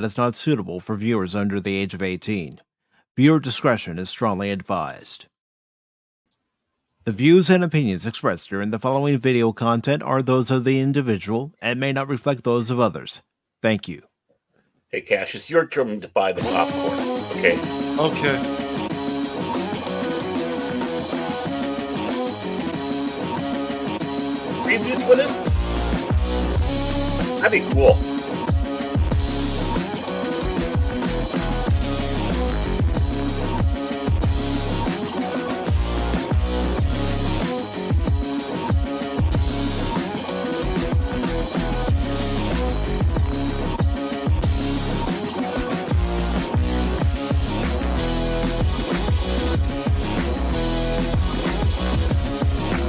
is not suitable for viewers under the age of 18. Viewer discretion is strongly advised. The views and opinions expressed during the following video content are those of the individual and may not reflect those of others. Thank you. Hey, Cash, it's your turn to buy the popcorn, okay? Okay. Previews with it? That'd be cool.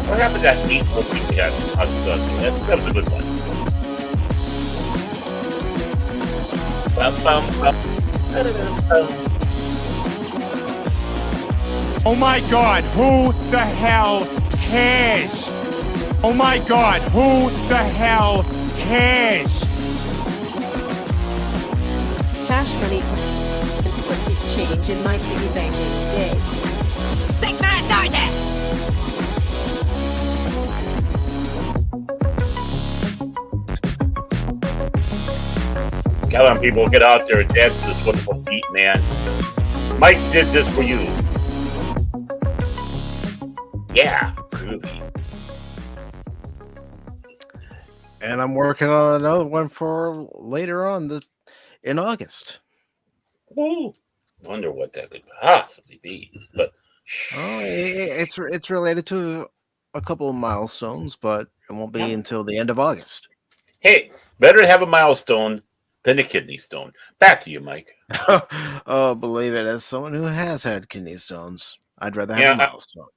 What happened to that meat movie we had on Sunday? That was a good one. Bum, bum, bum. Oh my God, who the hell cares? Oh my God, who the hell cares? Cash money can put his change in my piggy bank any day. Big man knows it! Come on, people, get out there and dance to this wonderful beat, man. Mike did this for you. Yeah, groovy. And I'm working on another one for later on in August. Ooh, wonder what that could possibly be. But it's related to a couple of milestones, but it won't be until the end of August. Hey, better to have a milestone than a kidney stone. Back to you, Mike. Oh, believe it, as someone who has had kidney stones, I'd rather have a milestone.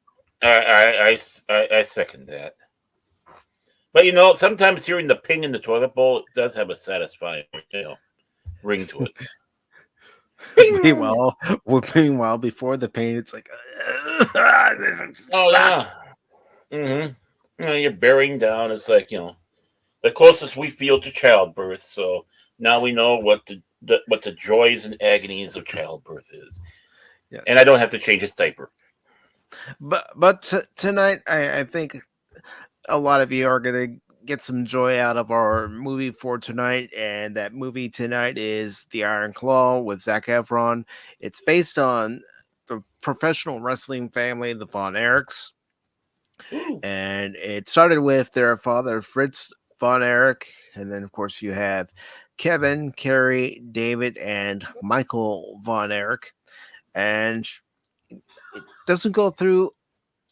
I second that. But sometimes hearing the ping in the toilet bowl does have a satisfying, ring to it. Meanwhile, before the pain, it's like, oh yeah, you're bearing down. It's like the closest we feel to childbirth. So now we know what the joys and agonies of childbirth is. Yeah. And I don't have to change his diaper. But tonight, I think a lot of you are going to get some joy out of our movie for tonight, and that movie tonight is The Iron Claw with Zac Efron. It's based on the professional wrestling family, the Von Erichs, and it started with their father, Fritz Von Erich, and then, of course, you have Kevin, Kerry, David, and Michael Von Erich, and it doesn't go through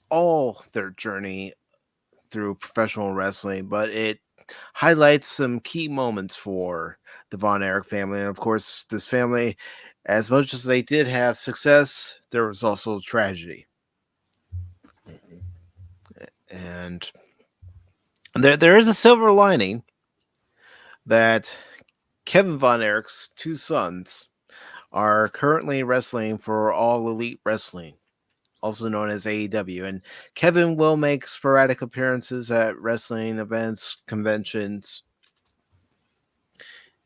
all their journey through professional wrestling, but it highlights some key moments for the Von Erich family. And of course, this family, as much as they did have success, there was also tragedy. And there is a silver lining that Kevin Von Erich's two sons are currently wrestling for All Elite Wrestling, also known as AEW, and Kevin will make sporadic appearances at wrestling events, conventions,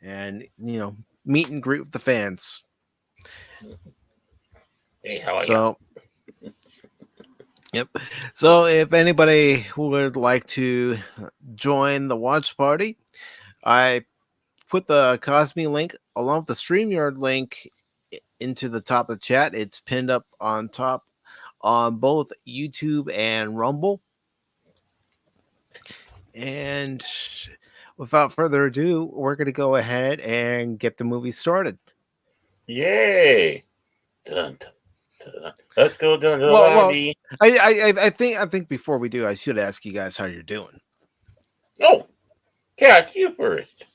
and meet and greet with the fans. Hey, how are you? Yep. So if anybody would like to join the watch party, I put the Cosme link along with the StreamYard link into the top of the chat. It's pinned up on top on both YouTube and Rumble. And without further ado, we're going to go ahead and get the movie started. Yay! Let's go down to the lobby. I think before we do, I should ask you guys how you're doing. Oh, Cat, you first.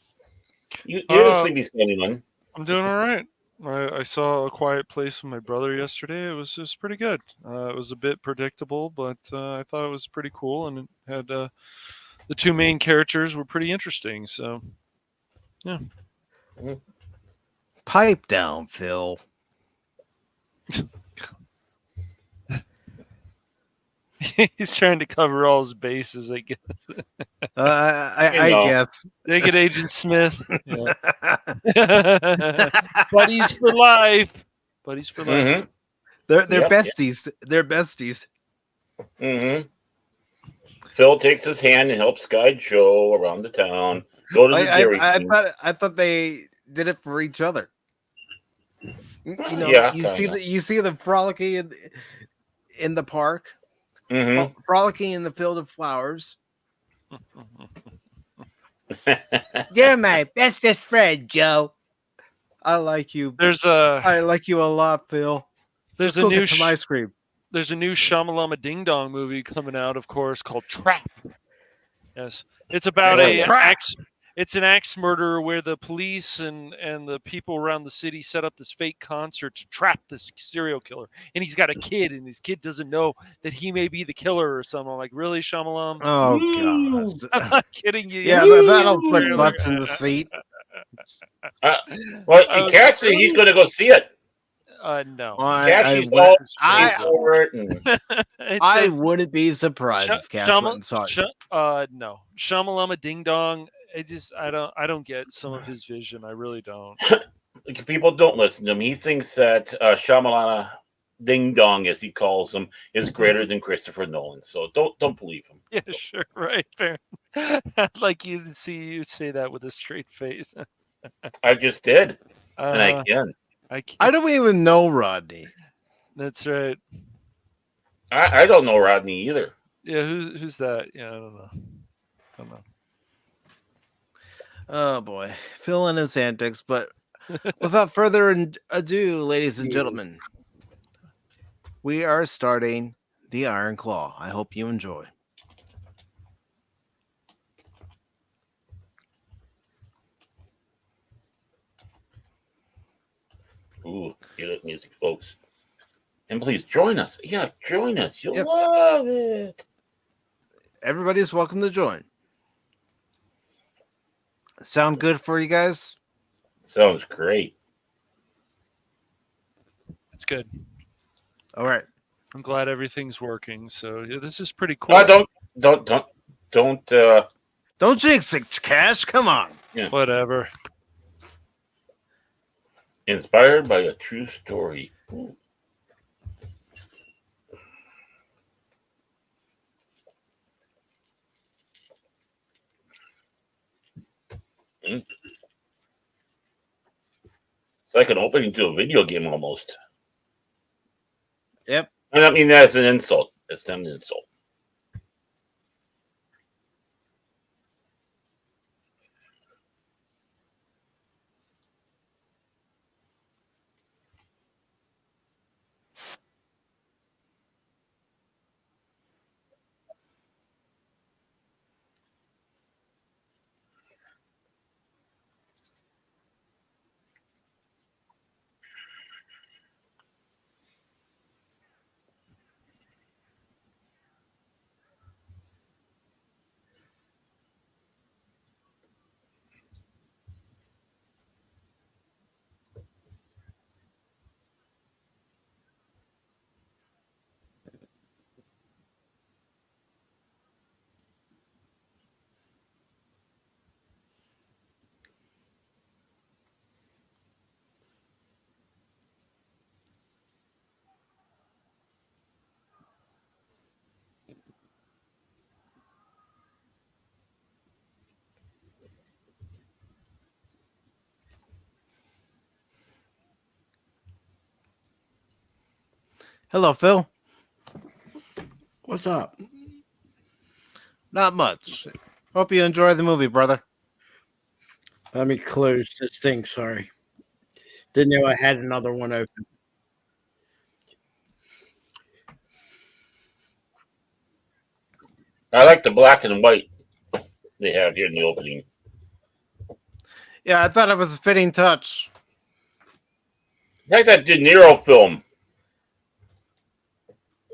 You're the sleepy standing one. I'm doing all right. I saw A Quiet Place with my brother yesterday. It was pretty good. It was a bit predictable, but I thought it was pretty cool, and it had the two main characters were pretty interesting. So, yeah. Pipe down, Phil. He's trying to cover all his bases, I guess. I guess. Take it, Agent Smith. Yeah. Buddies for life. Buddies for life. Mm-hmm. They're Yep, besties. They're besties. Mm-hmm. Phil takes his hand and helps guide Joe around the town. Go to the Dairy Queen. I thought they did it for each other. You know, Yeah, you see them frolicking in the park, frolicking in the field of flowers. You're my bestest friend, Joe. I like you. I like you a lot, Phil. There's Let's go get some ice cream. There's a new Shamalama Ding Dong movie coming out, of course, called Trap. Yes, it's about it's an axe murder where the police and the people around the city set up this fake concert to trap this serial killer. And he's got a kid, and his kid doesn't know that he may be the killer or something. I'm like, really, Shyamalan? Oh, God. I'm not kidding you. Yeah, that'll put butts in the seat. Well, actually, he's going to go see it. No. I wouldn't be surprised if Cash went and saw it. No. Shamalama Ding Dong. I don't get some of his vision. I really don't. People don't listen to him. He thinks that Shyamalan Ding Dong, as he calls him, is greater than Christopher Nolan. So don't believe him. Yeah, sure, right, fair. I'd like you to see you say that with a straight face. I just did, and I can. I don't even know Rodney. That's right. I don't know Rodney either. Yeah, who's that? Yeah, I don't know. Oh boy, Phil and his antics. But without further ado, ladies and gentlemen, we are starting the Iron Claw. I hope you enjoy. Ooh, get that music, folks. And please join us. Yeah, join us. You'll love it. Everybody's welcome to join. Sound good for you guys? Sounds great. It's good. All right. I'm glad everything's working. So yeah, this is pretty cool. Don't jinx it, Cash. Come on. Yeah. Whatever. Inspired by a true story. Ooh. It's like an opening to a video game almost. Yep. And I mean that as an insult. It's not an insult. Hello, Phil. What's up? Not much. Hope you enjoy the movie, brother. Let me close this thing. Sorry. Didn't know I had another one open. I like the black and white they have here in the opening. Yeah, I thought it was a fitting touch. Like that De Niro film.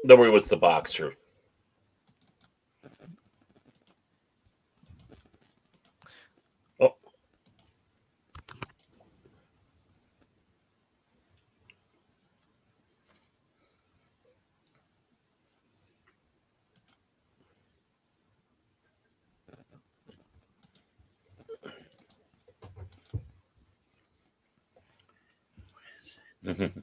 Where he was the boxer. Oh. Mm-hmm.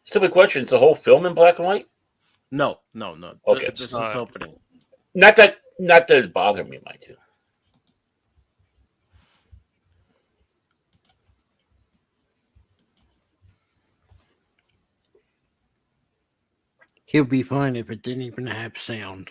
Stupid question. Is the whole film in black and white? No. Okay. This is opening. Not that it bothered me, mind you. He'll be fine if it didn't even have sound.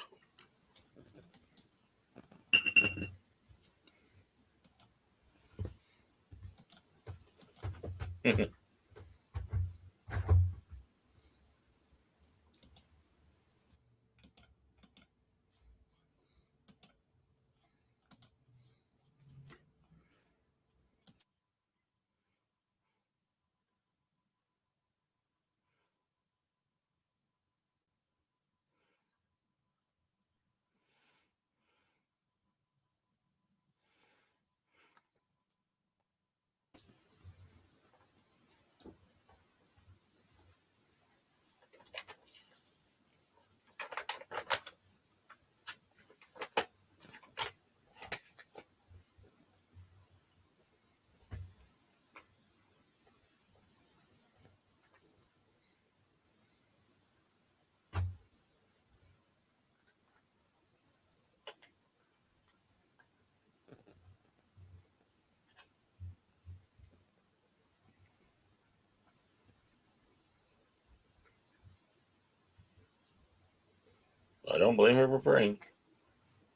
I don't blame her for praying.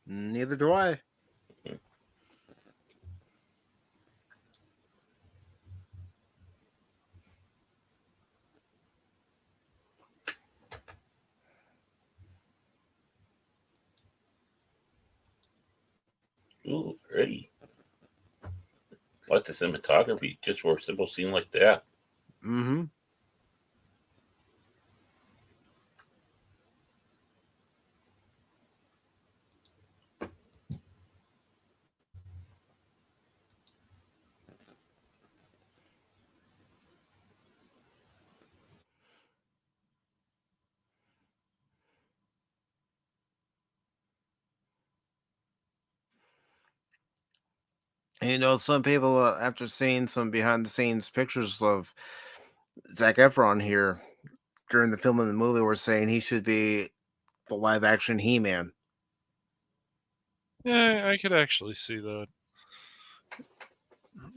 Neither do I. Ooh, pretty. I like the cinematography just for a simple scene like that. Mm-hmm. You know, some people, after seeing some behind the scenes pictures of Zac Efron here during the film of the movie, were saying he should be the live action He-Man. Yeah, I could actually see that.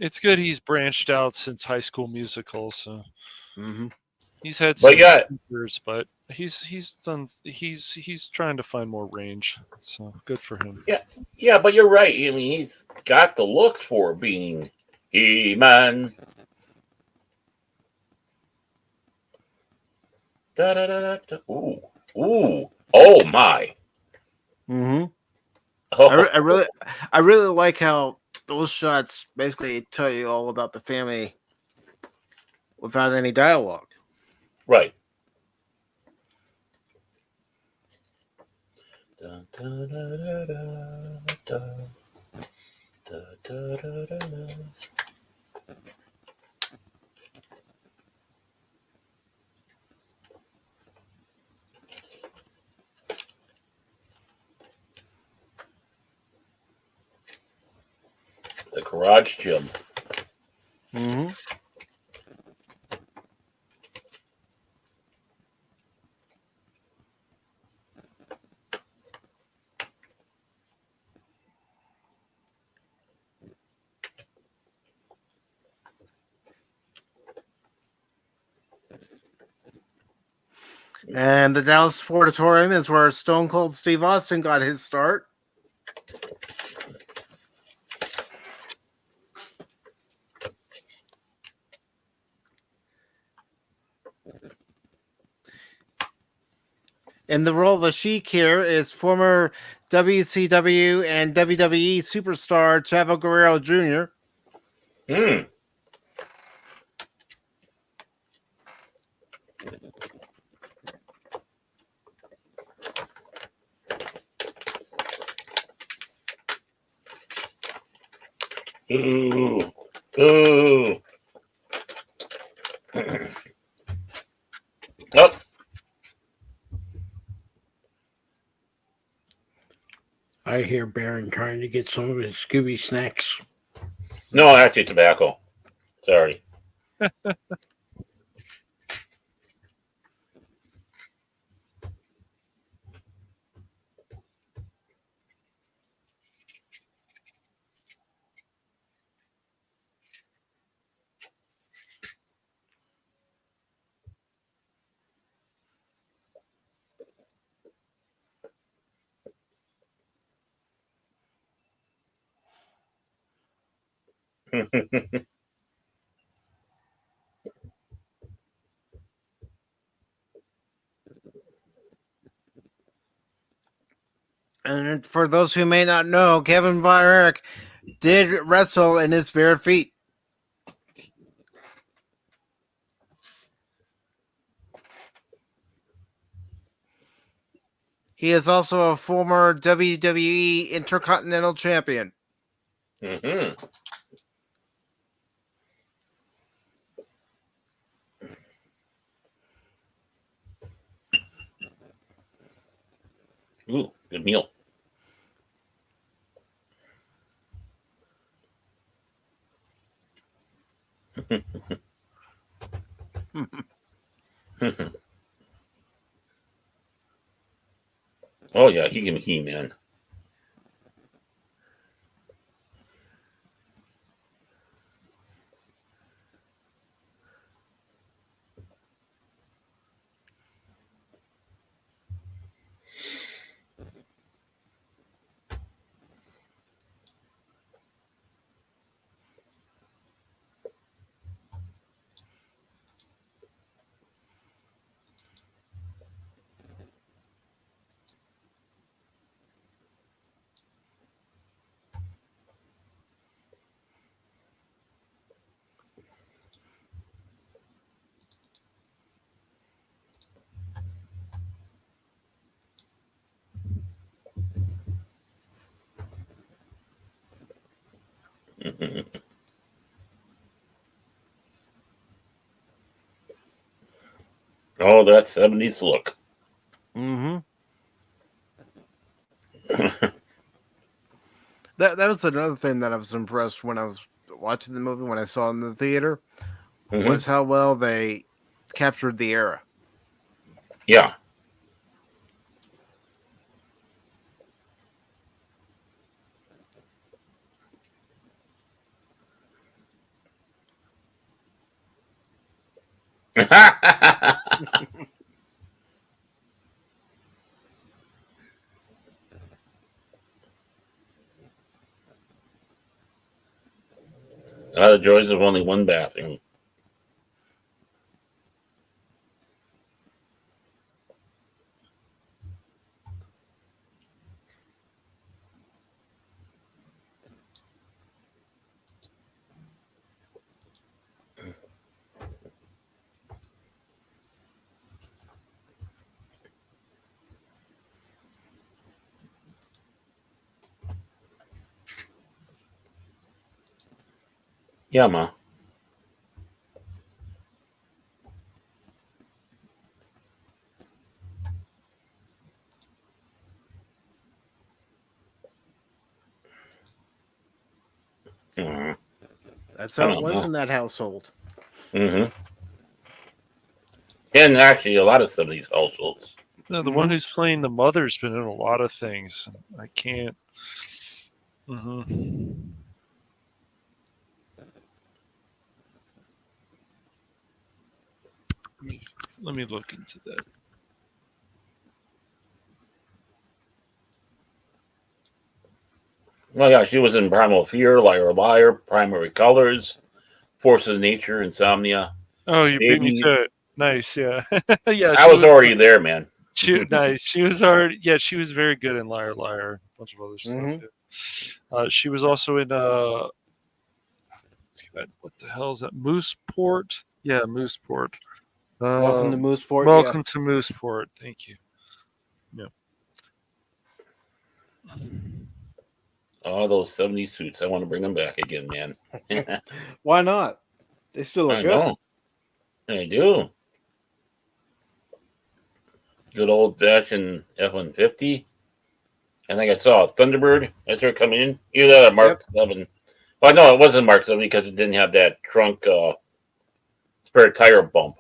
It's good he's branched out since High School Musical, so Mm-hmm. he's had some yeah, speakers, but he's trying to find more range. So good for him. yeah, but you're right. I mean, he's got the looks for being He-Man. Da, da, da, da, da. Ooh, oh my. Mm-hmm. Oh. I really like how those shots basically tell you all about the family without any dialogue. Right. Da, da, da, da, da, da, da, da, da, da. The garage gym. Mm-hmm. And the Dallas Sportatorium is where Stone Cold Steve Austin got his start. And the role of the Sheik here is former WCW and WWE superstar Chavo Guerrero Jr. Hmm. Ooh. Ooh. Oh. I hear Baron trying to get some of his Scooby snacks. No, actually, tobacco. Sorry. And for those who may not know, Kevin Von Erich did wrestle in his bare feet. He is also a former WWE Intercontinental Champion. Mm-hmm. Ooh, good meal. Oh yeah, he can be He-Man. Oh, that 70s look. Mm-hmm. That was another thing that I was impressed when I was watching the movie, when I saw it in the theater, was how well they captured the era. Yeah. The joys of only one bathroom. Yeah, ma. Mm-hmm. That's how it was in that household. Mm-hmm. And actually, a lot of 70s households. No, the one who's playing the mother's been in a lot of things. I can't. Let me look into that. Well, yeah, she was in Primal Fear, Liar Liar, Primary Colors, Force of Nature, Insomnia. Oh, you beat me to it. Nice, yeah. Yeah, I was already there, man. Nice. She was already, yeah, she was very good in Liar Liar, a bunch of other stuff. Yeah. She was also in what the hell is that? Mooseport? Yeah, Mooseport. Welcome to Mooseport. Welcome to Mooseport. Thank you. Yeah. Oh, those 70s suits. I want to bring them back again, man. Why not? They still look good. Know. They do. Good old fashioned F-150. I think I saw a Thunderbird. I started coming in. Either that or Mark 7 Oh no, it wasn't marked up because it didn't have that trunk spare tire bump.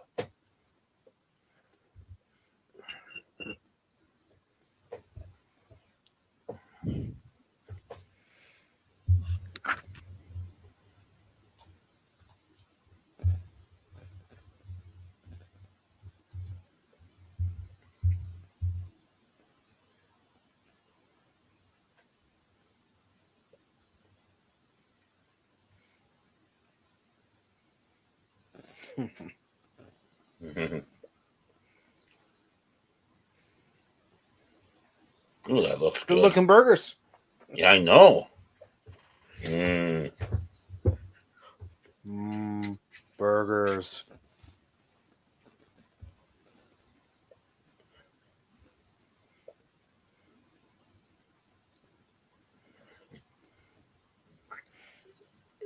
Ooh, that looks Good good. looking burgers. Yeah, I know. Burgers.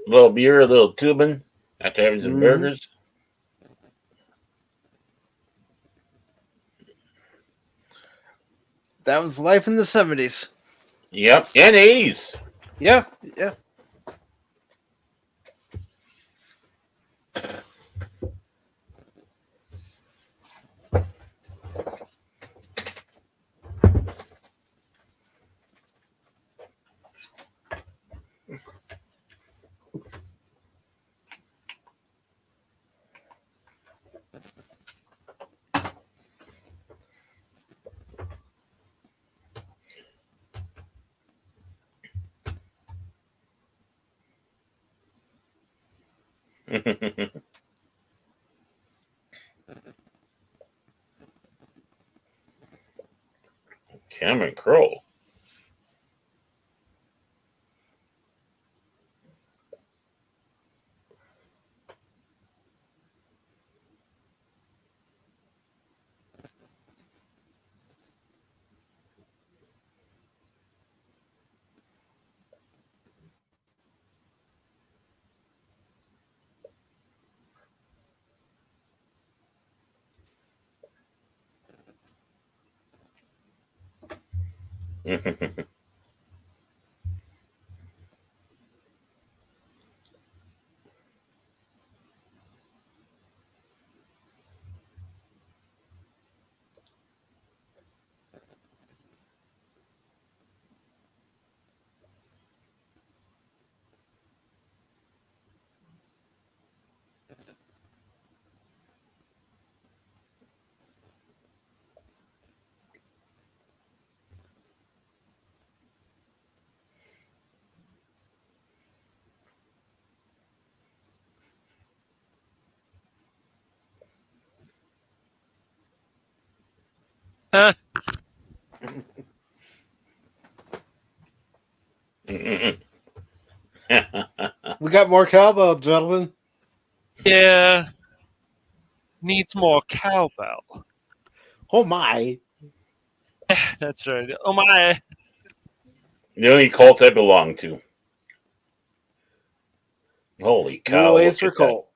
A little beer, a little tubing after having some burgers. That was life in the 70s. Yep, and 80s. Yeah, yeah. Cameron Crowe. We got more cowbell, gentlemen. Yeah. Needs more cowbell. Oh my. That's right. Oh my. The only cult I belong to. Holy cow! Always Look for at that. Colt.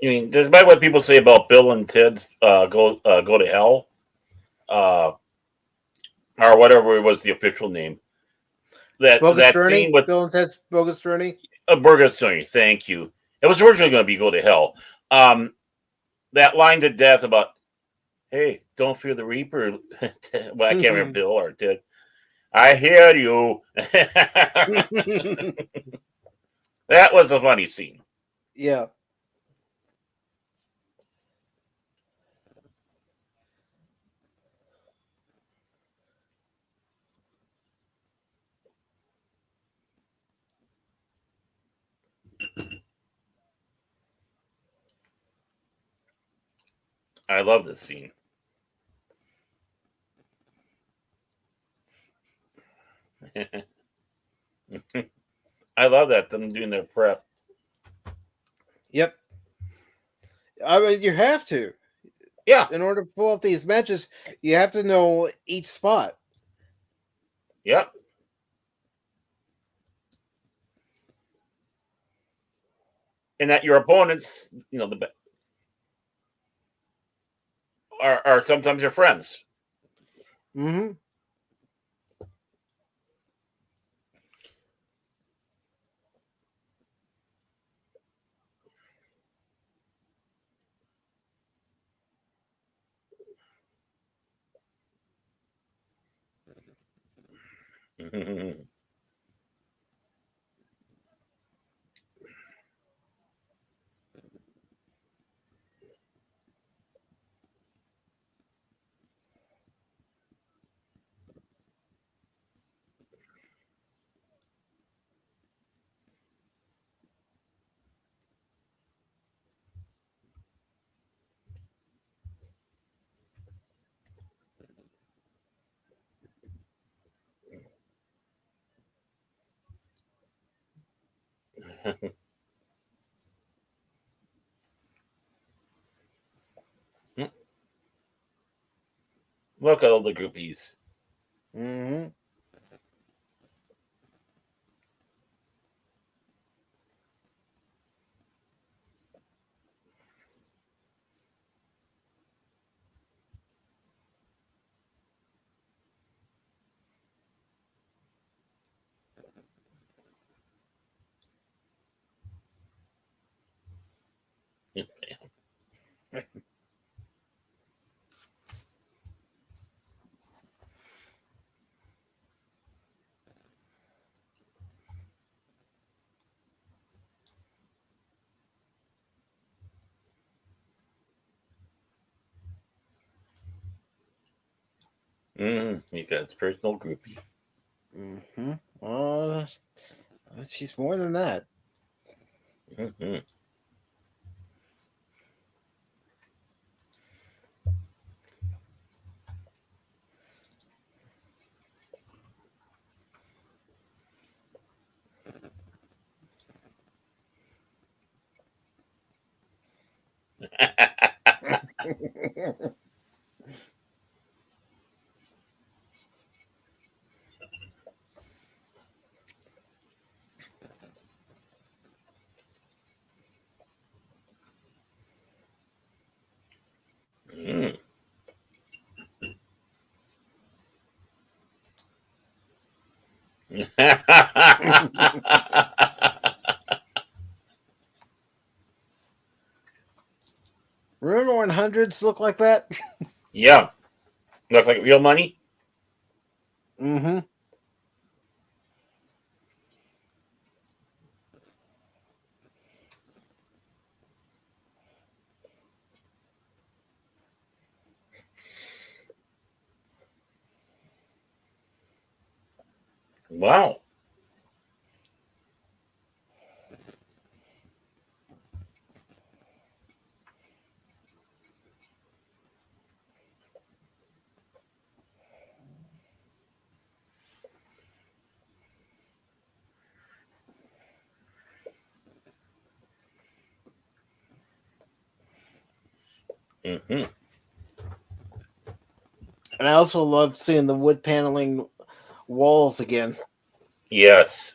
You mean, despite what people say about Bill and Ted's go to hell, or whatever was the official name, Bogus that Journey? scene with Bill and Ted's Bogus Journey? Burgess Journey. Thank you. It was originally going to be go to hell. That line to death about, hey, don't fear the Reaper. Well, I can't remember Bill or Ted. I hear you. That was a funny scene. Yeah. I love this scene. I love that, them doing their prep. Yep. I mean, you have to. Yeah. In order to pull off these matches, you have to know each spot. Yep. And that your opponents, are sometimes your friends. Mm-hmm. Look at all the groupies. Mm-hmm. He got his personal groupie. Mm-hmm. Well, she's more than that. Mm-hmm. Mm. Remember when hundreds looked like that? Yeah. Look like real money? Mm-hmm. Wow. Mm-hmm. And I also love seeing the wood paneling walls again. Yes.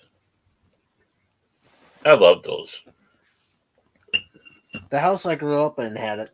I love those. The house I grew up in had it.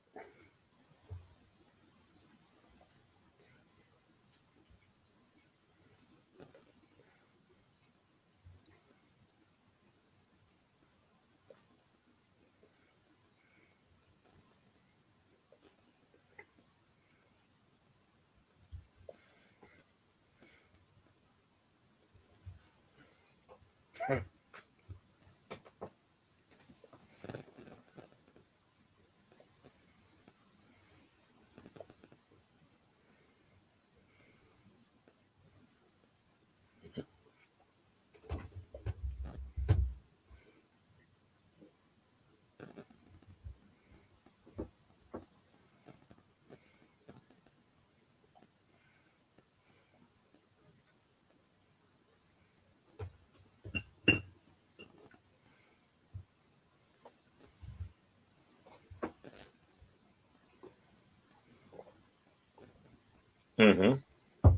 Mm-hmm.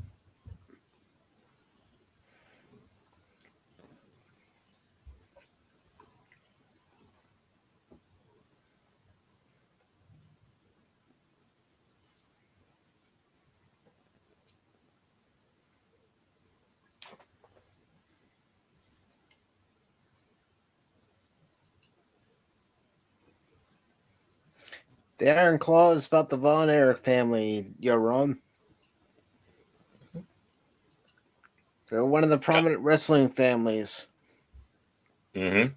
The Iron Claw is about the Von Erich family, Ron. They're one of the prominent wrestling families. Mm-hmm.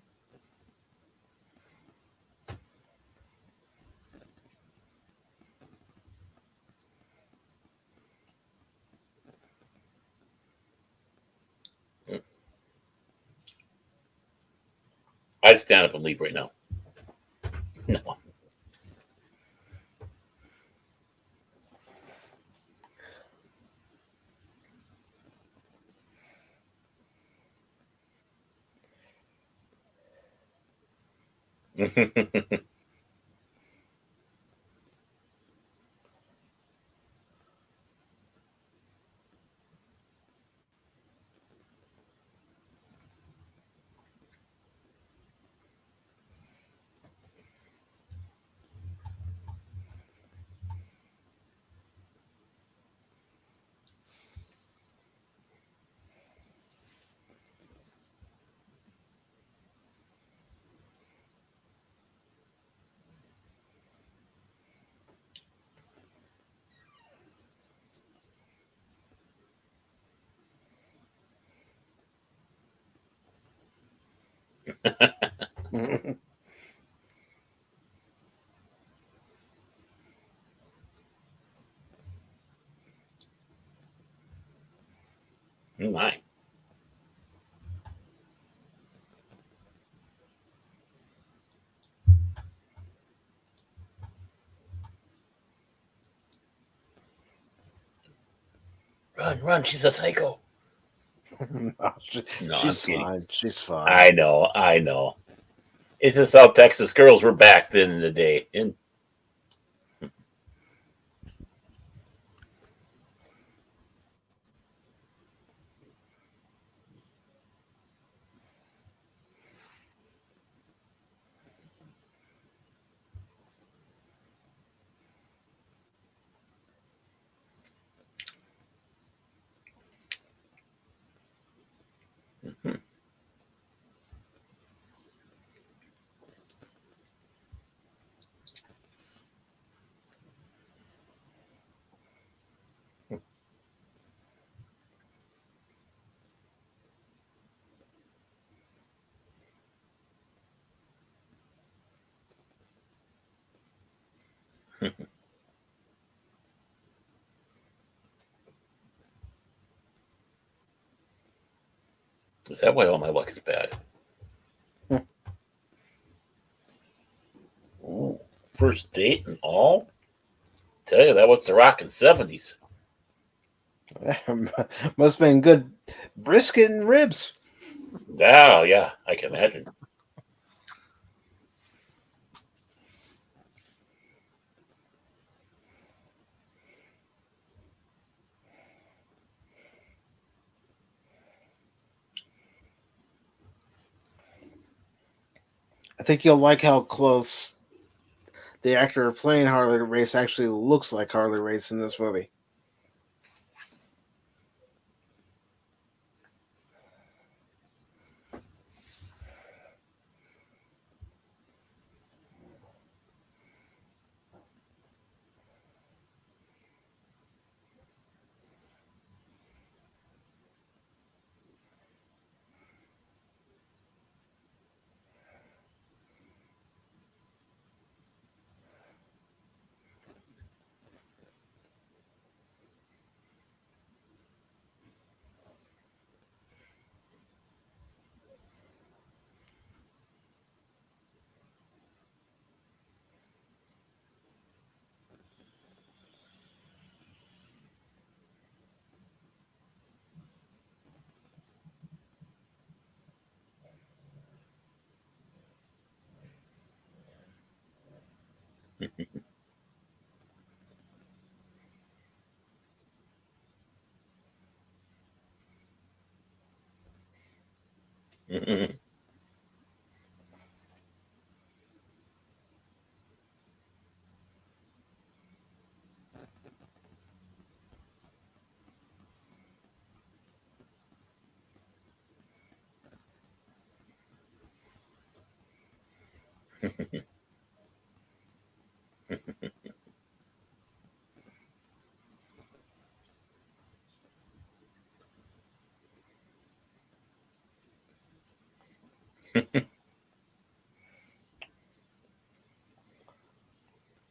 I'd stand up and leave right now. No. My. Run, she's a psycho. No, No, she's I'm kidding. fine. She's fine. I know. It's the South Texas girls were back then in the day. And is that why all my luck is bad? Ooh, first date and all? Tell you, that was the rockin' 70s. Must have been good brisket and ribs. Oh, yeah, I can imagine. I think you'll like how close the actor playing Harley Race actually looks like Harley Race in this movie.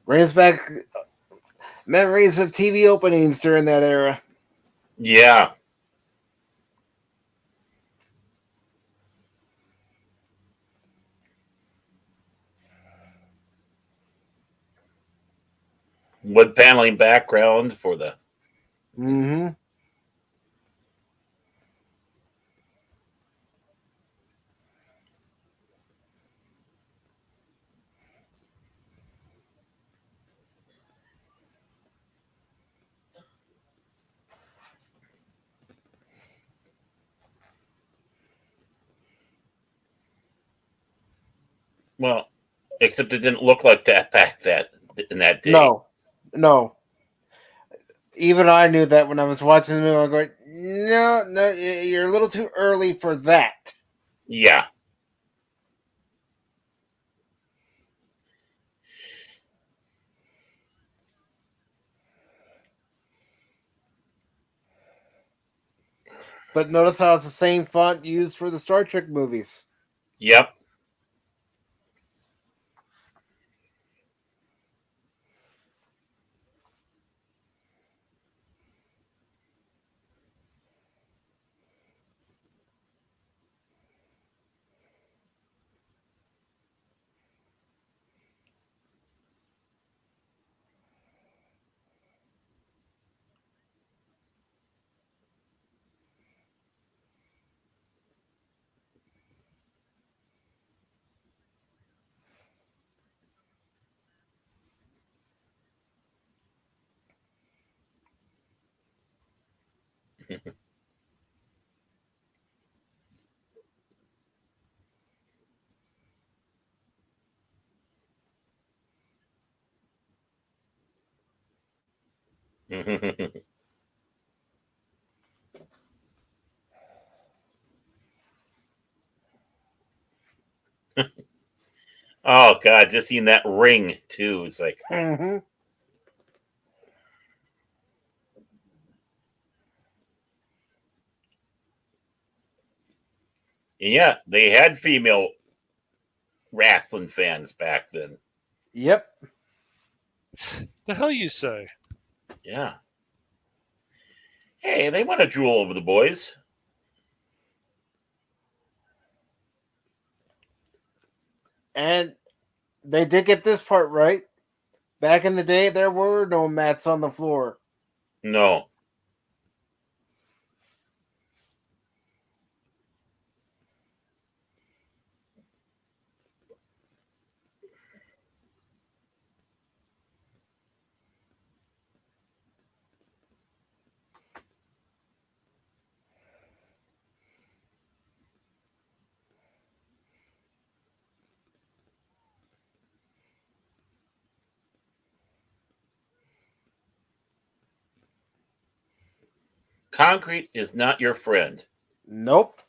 Brings back memories of TV openings during that era. Yeah. Wood paneling background for the. Mm-hmm. Well, except it didn't look like that back in that day. No. Even I knew that when I was watching the movie. I'm going, no, you're a little too early for that. Yeah. But notice how it's the same font used for the Star Trek movies. Yep. Oh God, just seeing that ring too. It's like, Mm-hmm. yeah, they had female wrestling fans back then. Yep. The hell you say? Yeah. Hey, they want to drool over the boys. And they did get this part right. Back in the day, there were no mats on the floor. No. Concrete is not your friend. Nope.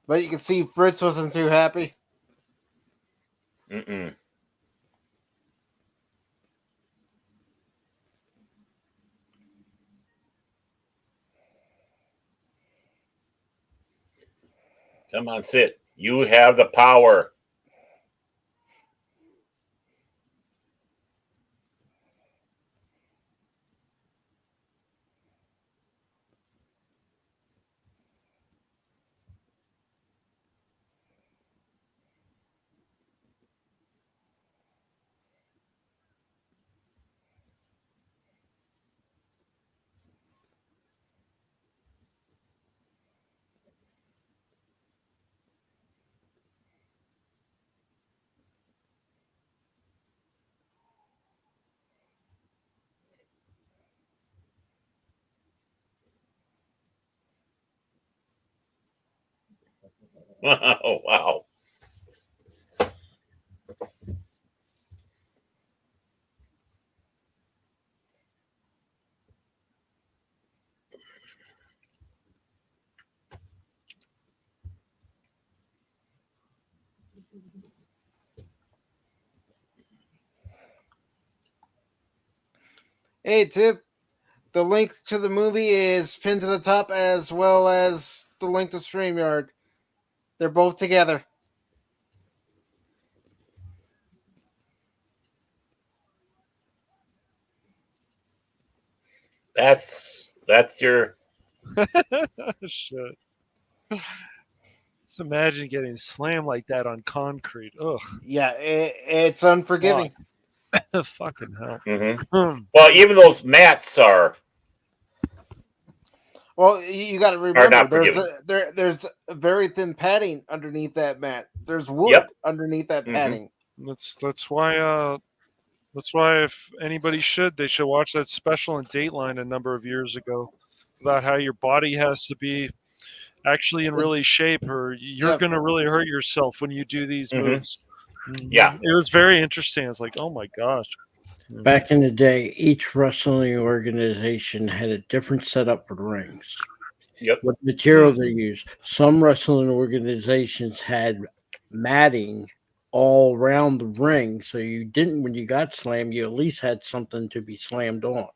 But you can see Fritz wasn't too happy. Mm-mm. Come on, sit. You have the power. Oh, wow. Hey, Tip. The link to the movie is pinned to the top, as well as the link to StreamYard. They're both together. That's your. Shit. Just imagine getting slammed like that on concrete. Ugh. Yeah, it's unforgiving. Fucking hell. Mm-hmm. Well, even those mats are. Well, you got to remember, there's a very thin padding underneath that mat. There's wood underneath that padding. That's why if anybody they should watch that special on Dateline a number of years ago about how your body has to be actually in really shape, or you're going to really hurt yourself when you do these moves. Yeah, it was very interesting. It's like, oh my gosh. Back in the day, each wrestling organization had a different setup for the rings. Yep. What material they used. Some wrestling organizations had matting all around the ring, so you didn't, when you got slammed, you at least had something to be slammed on.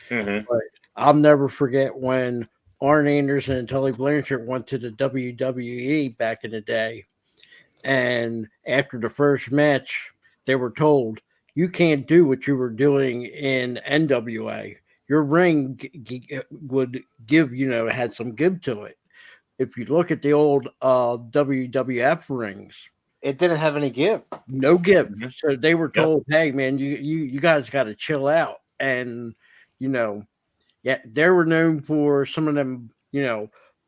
But I'll never forget when Arn Anderson and Tully Blanchard went to the WWE back in the day, and after the first match, they were told, you can't do what you were doing in NWA. Your ring would give, had some give to it. If you look at the old WWF rings, it didn't have any give. No give. So they were told, hey, man, you guys got to chill out. And, they were known for some of them,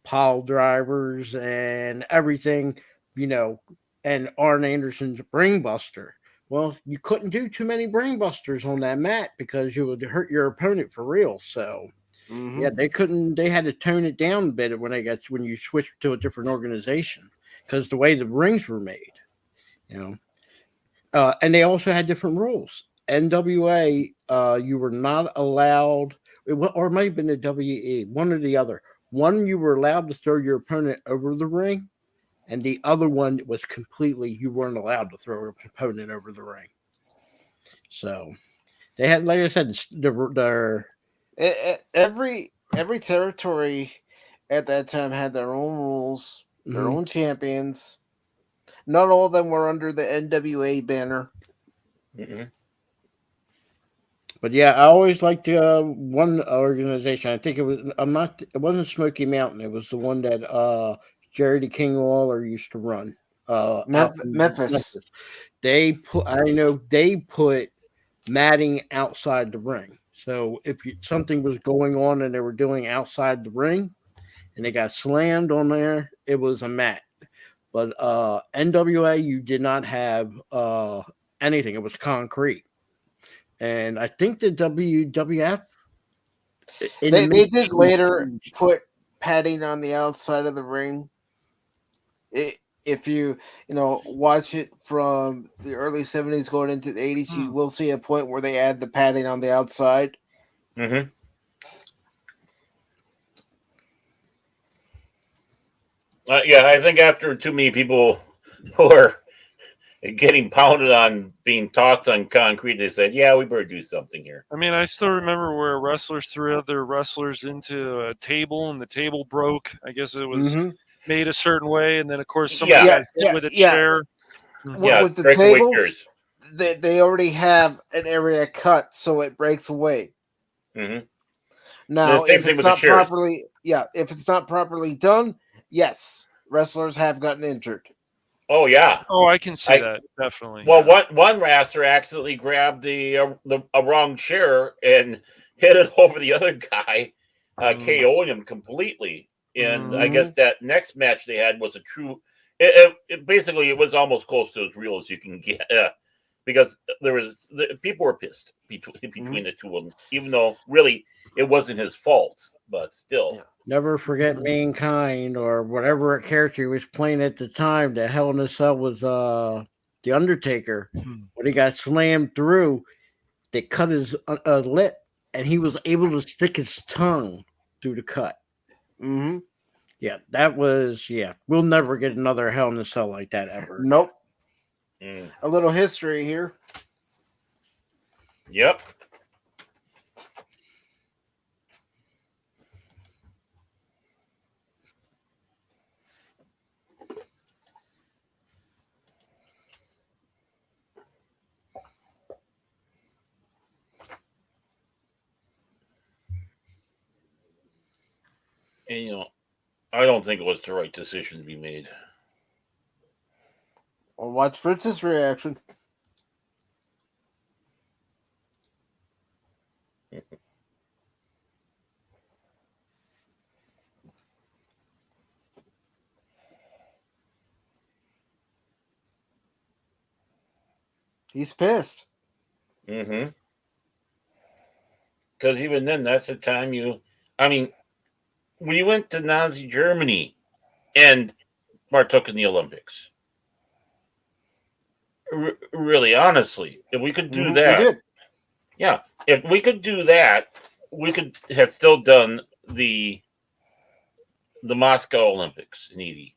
pile drivers and everything, and Arn Anderson's brainbuster. Well, you couldn't do too many brainbusters on that mat because you would hurt your opponent for real. So, they couldn't. They had to tone it down a bit when you switched to a different organization because the way the rings were made, and they also had different rules. NWA, you were not allowed, or it might have been the WE, one or the other. One, you were allowed to throw your opponent over the ring. And the other one was completely, you weren't allowed to throw a opponent over the ring. So they had, like I said, every territory at that time had their own rules, their own champions. Not all of them were under the NWA banner. But yeah, I always liked one organization. I think it wasn't Smoky Mountain. It was the one that Jerry the King Lawler used to run. Memphis. They put matting outside the ring. So if something was going on and they were doing outside the ring and they got slammed on there, it was a mat. But NWA, you did not have anything. It was concrete. And I think the WWF, they did later put padding on the outside of the ring. If you watch it from the early 70s going into the 80s, you will see a point where they add the padding on the outside. Yeah, I think after too many people who are getting pounded on being tossed on concrete, they said, yeah, we better do something here. I mean, I still remember where wrestlers threw other wrestlers into a table and the table broke. I guess it was made a certain way, and then of course somebody got hit with a chair. With the tables, they already have an area cut, so it breaks away. Now, if it's not properly, if it's not properly done, yes, wrestlers have gotten injured. Oh yeah. Oh, I can see that definitely. Well, one wrestler accidentally grabbed a wrong chair and hit it over the other guy, KOing him completely. And I guess that next match they had was a true. It basically, it was almost close to as real as you can get, because people were pissed between the two of them, even though really it wasn't his fault, but still. Yeah. Never forget Mankind or whatever character he was playing at the time. The Hell in a Cell was The Undertaker. When he got slammed through, they cut his lip, and he was able to stick his tongue through the cut. Yeah, that was, we'll never get another Hell in a Cell like that ever. Nope. A little history here. Yep. And I don't think it was the right decision to be made. Well, watch Fritz's reaction. He's pissed. Mm-hmm. Because even then, that's the time we went to Nazi Germany and partook in the Olympics. Really, honestly, if we could do that, We did. yeah, if we could do that, we could have still done the Moscow Olympics in 80.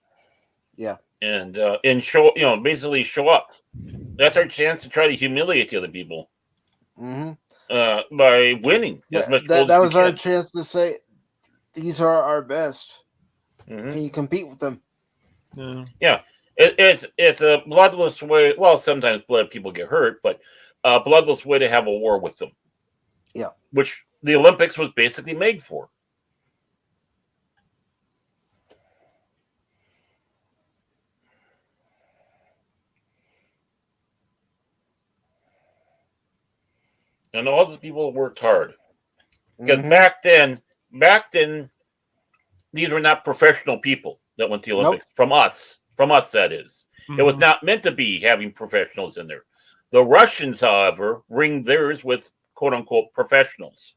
Yeah. And show, basically show up. That's our chance to try to humiliate the other people. Mm-hmm. By winning as much gold that as was we our can. chance to say, these are our best. Mm-hmm. Can you compete with them? Yeah. It's a bloodless way. Well, sometimes people get hurt, but a bloodless way to have a war with them. Yeah. Which the Olympics was basically made for. And all the people worked hard. Because back then, these were not professional people that went to the Olympics. Nope. From us, that is. Mm-hmm. It was not meant to be having professionals in there. The Russians, however, ring theirs with quote unquote professionals.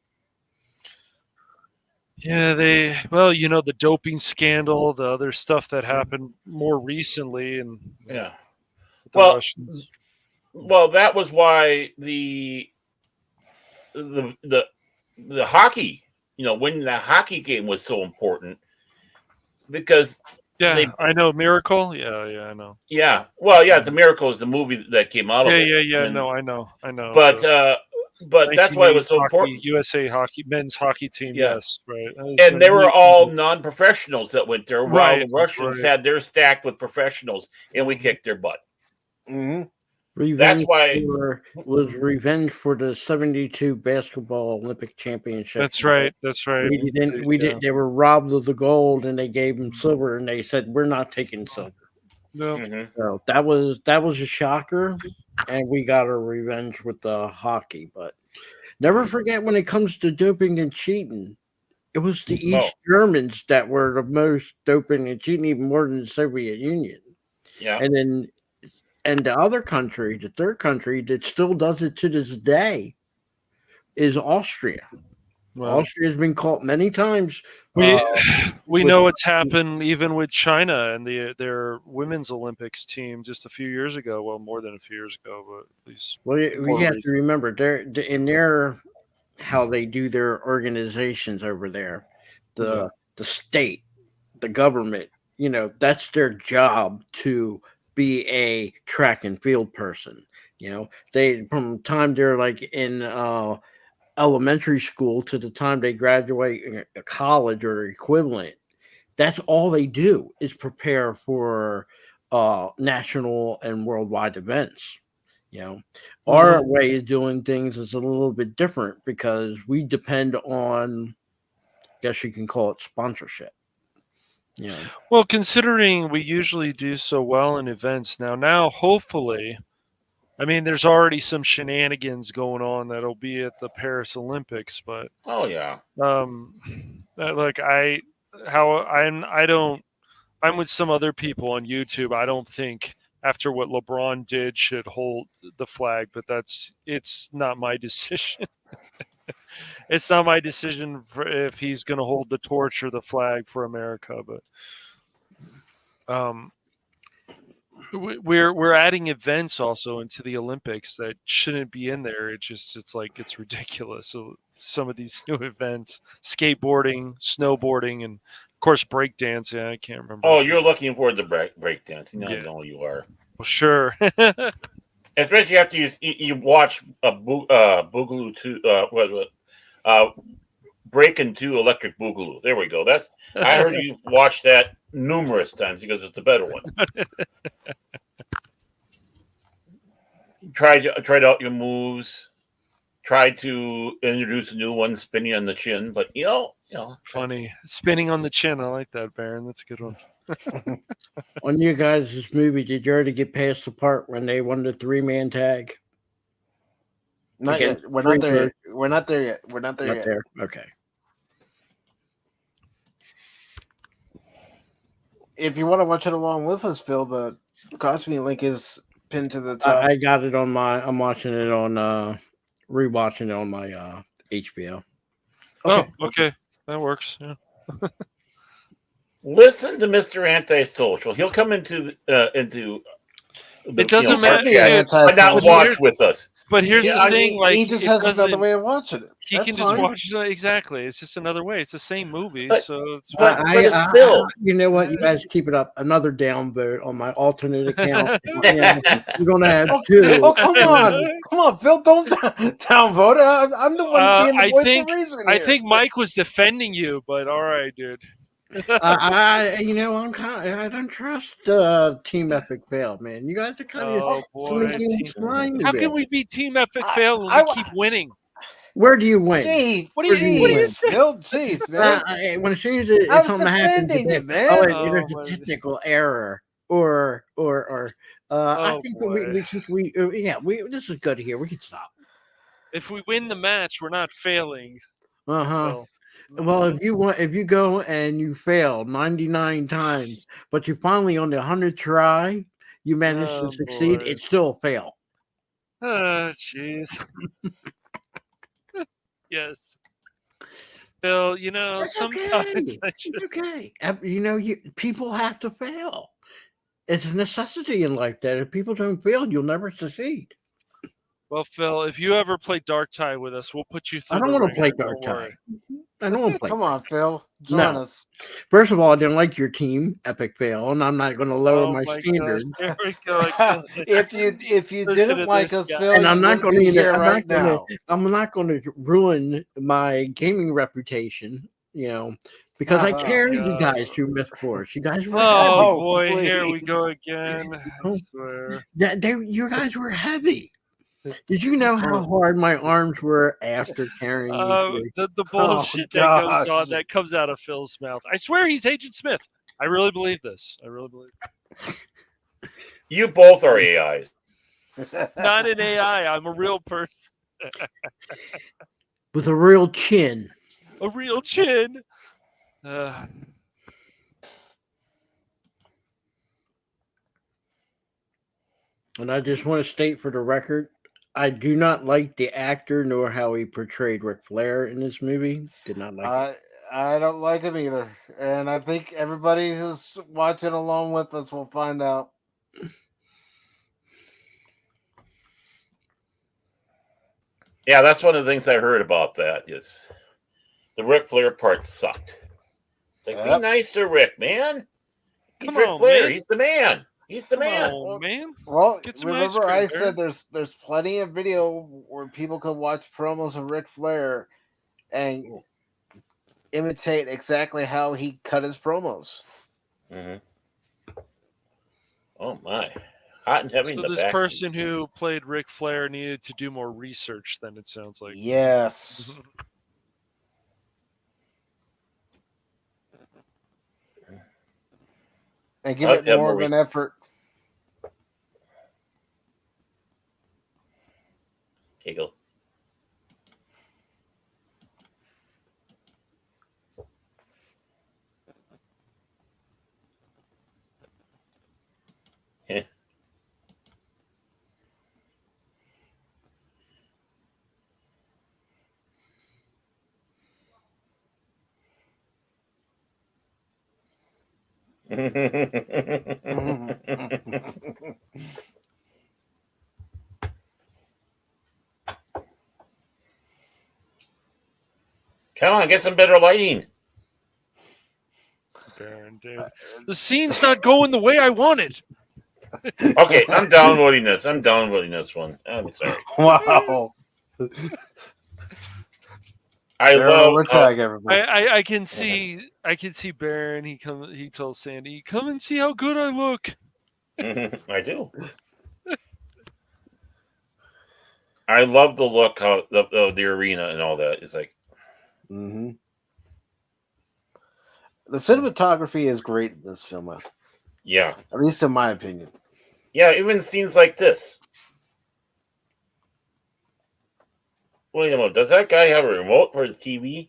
Yeah, the doping scandal, the other stuff that happened more recently, and yeah, the Russians. Well, that was why the hockey, winning the hockey game was so important because I know Miracle. Yeah, I know. Yeah, well, yeah, The Miracle is the movie that came out of it. Yeah. No, I know. But that's why it was so important. USA hockey men's hockey team. Yeah. Yes, right. And they were all non-professionals that went there, while right, the Russians had their stacked with professionals, and we kicked their butt. Mm-hmm. That's why was revenge for the '72 basketball Olympic championship. That's right. They were robbed of the gold, and they gave them silver, and they said, "We're not taking silver." No. Mm-hmm. So that was a shocker, and we got our revenge with the hockey. But never forget, when it comes to doping and cheating, it was the East Germans that were the most doping and cheating, even more than the Soviet Union. Yeah, and the other country, the third country that still does it to this day, is Austria. Well, Austria has been caught many times. We know it's happened even with China and their women's Olympics team just a few years ago. Well, more than a few years ago, but at least. Well, we have to remember how they do their organizations over there. The state, the government, that's their job to be a track and field person. They, from the time they're like in elementary school to the time they graduate college or equivalent, that's all they do is prepare for national and worldwide events. Our way of doing things is a little bit different because we depend on, I guess you can call it, sponsorship. Well, considering we usually do so well in events now hopefully, I mean, there's already some shenanigans going on that'll be at the Paris Olympics, but I'm with some other people on YouTube. I don't think after what LeBron did should hold the flag, but it's not my decision. It's not my decision if he's going to hold the torch or the flag for America, but we're adding events also into the Olympics that shouldn't be in there. It's ridiculous. So some of these new events, skateboarding, snowboarding, and of course breakdancing. I can't remember. Oh, you're looking forward to breakdancing. I know you are. Well, sure. Especially after you watch a Boogaloo 2, Breaking 2 Electric Boogaloo. There we go. I heard you watch that numerous times because it's a better one. Tried out your moves. tried to introduce a new one, spinning on the chin, but Funny. Spinning on the chin. I like that, Baron. That's a good one. On you guys' movie, did you already get past the part when they won the 3-man tag? Not Again, yet. We're not there yet. We're not there yet. We're not there Not yet. there. Okay. If you want to watch it along with us, Phil, the Cosby link is pinned to the top. I got it on my. I'm watching it on. Rewatching it on my HBO. Okay. Oh, okay. That works. Yeah. Listen to Mr. Antisocial. He'll come into the It doesn't our matter. chat, but not But watch here's- with us. But here's the thing, like he just it has another doesn't- way of watching it. He That's can just fine. watch it exactly. It's just another way. It's the same movie, But- so it's but it's still. You know what? You guys keep it up. Another downvote on my alternate account. You're gonna have two. Oh, come on, Phil! Don't downvote. I'm the one being the voice of reason here. I think Mike was defending you, but all right, dude. I don't trust Team Epic Fail, man. You guys are kind Oh of boy, sneaky and slimy how there. can we be Team Epic Fail when we keep winning? Where do you win? Jeez, What do you win? Phil? Jeez, man. When as soon as it, I was something happens, defending it's you, man. like, Oh, there's a my- technical error, or I Oh, think boy. we this is good here. We can stop. If we win the match, we're not failing. Uh-huh. So, Well, if you go and you fail 99 times, but you finally on the 100th try, you manage Oh, to succeed, boy. it's still a fail. jeez. Yes. Phil, That's sometimes okay. I It's just okay. People have to fail. It's a necessity in life that if people don't fail, you'll never succeed. Well, Phil, if you ever play Dark Tie with us, we'll put you through. I don't the want to play ringer, Dark don't worry. Tie. I don't want to play. Come on, Phil. Join No. us. First of all, I didn't like your team, Epic Fail, and I'm not going to lower Oh my gosh, standards. here we go again. if you Listen didn't to like this us, guy. Phil, And I'm you not wouldn't going be to. here right now. I'm not going to ruin my gaming reputation. Because I Oh, carried you gosh. guys through Myth Force. You guys were Oh Oh, boy, here we please. go again. I swear. you guys were heavy. Did you know how hard my arms were after carrying you? The bullshit gosh. that comes out of Phil's mouth. I swear he's Agent Smith. I really believe this. I really believe it. You both are AIs. Not an AI. I'm a real person. With a real chin. A real chin. And I just want to state for the record, I do not like the actor nor how he portrayed Ric Flair in this movie. Did not like it. I don't like him either, and I think everybody who's watching along with us will find out. Yeah, that's one of the things I heard about that. Is the Ric Flair part sucked. It's like, Yep. be nice to Rick, man. He's Come Ric on, Flair. man. He's the man. He's the man. Oh, man. Well, Get some ice remember cream, I said Aaron. there's plenty of video where people could watch promos of Ric Flair and imitate exactly how he cut his promos. Mm-hmm. Oh my, hot and heavy in So the this back. person who played Ric Flair needed to do more research than it sounds like. Yes. And give I'd it have more more of an effort. Giggle. Come on, get some better lighting. Baron, dude. The scene's not going the way I wanted. Okay, I'm downloading this. I'm downloading this one. I'm sorry. Wow. I love. We're tag everybody. I can see Baron. He tells Sandy, "Come and see how good I look." I do. I love the look of the arena and all that. It's like, Mm-hmm. The cinematography is great in this film, at yeah, least in my opinion. yeah. Even scenes like this. Wait a minute. Does that guy have a remote for the TV?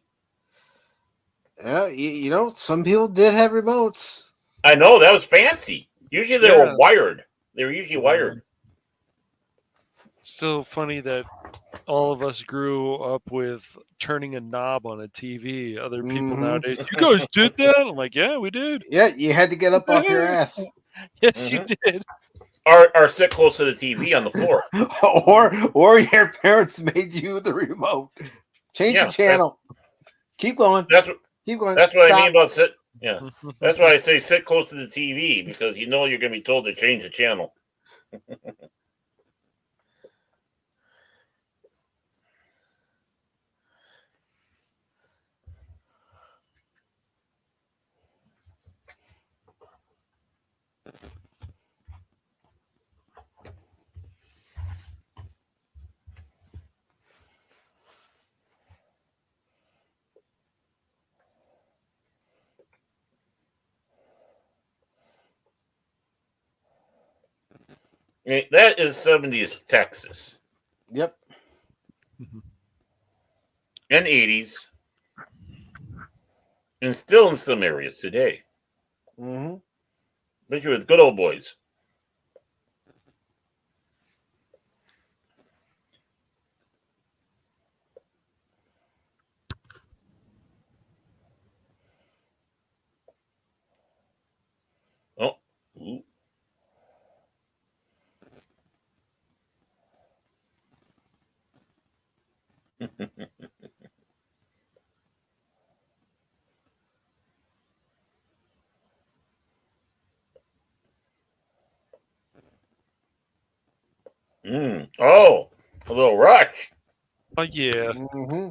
Yeah, you know, some people did have remotes. I know that was fancy. Usually they Yeah. were wired. They were usually wired. Still funny that all of us grew up with turning a knob on a TV. Other people Mhm. nowadays, you guys did that? I'm like, yeah, we did. Yeah, you had to get up off your ass, Yes, you did. Or sit close to the TV on the floor. or your parents made you the remote. Change Yeah, the channel. Keep going. That's Keep going. that's what Stop. I mean about sit. Yeah, that's why I say sit close to the TV, because you know you're going to be told to change the channel. I mean, that is 70s Texas Yep. and 80s, and still in some areas today. Mm-hmm. Especially with good old boys. Oh. Ooh. Oh, a little rush. Oh yeah. Mm-hmm.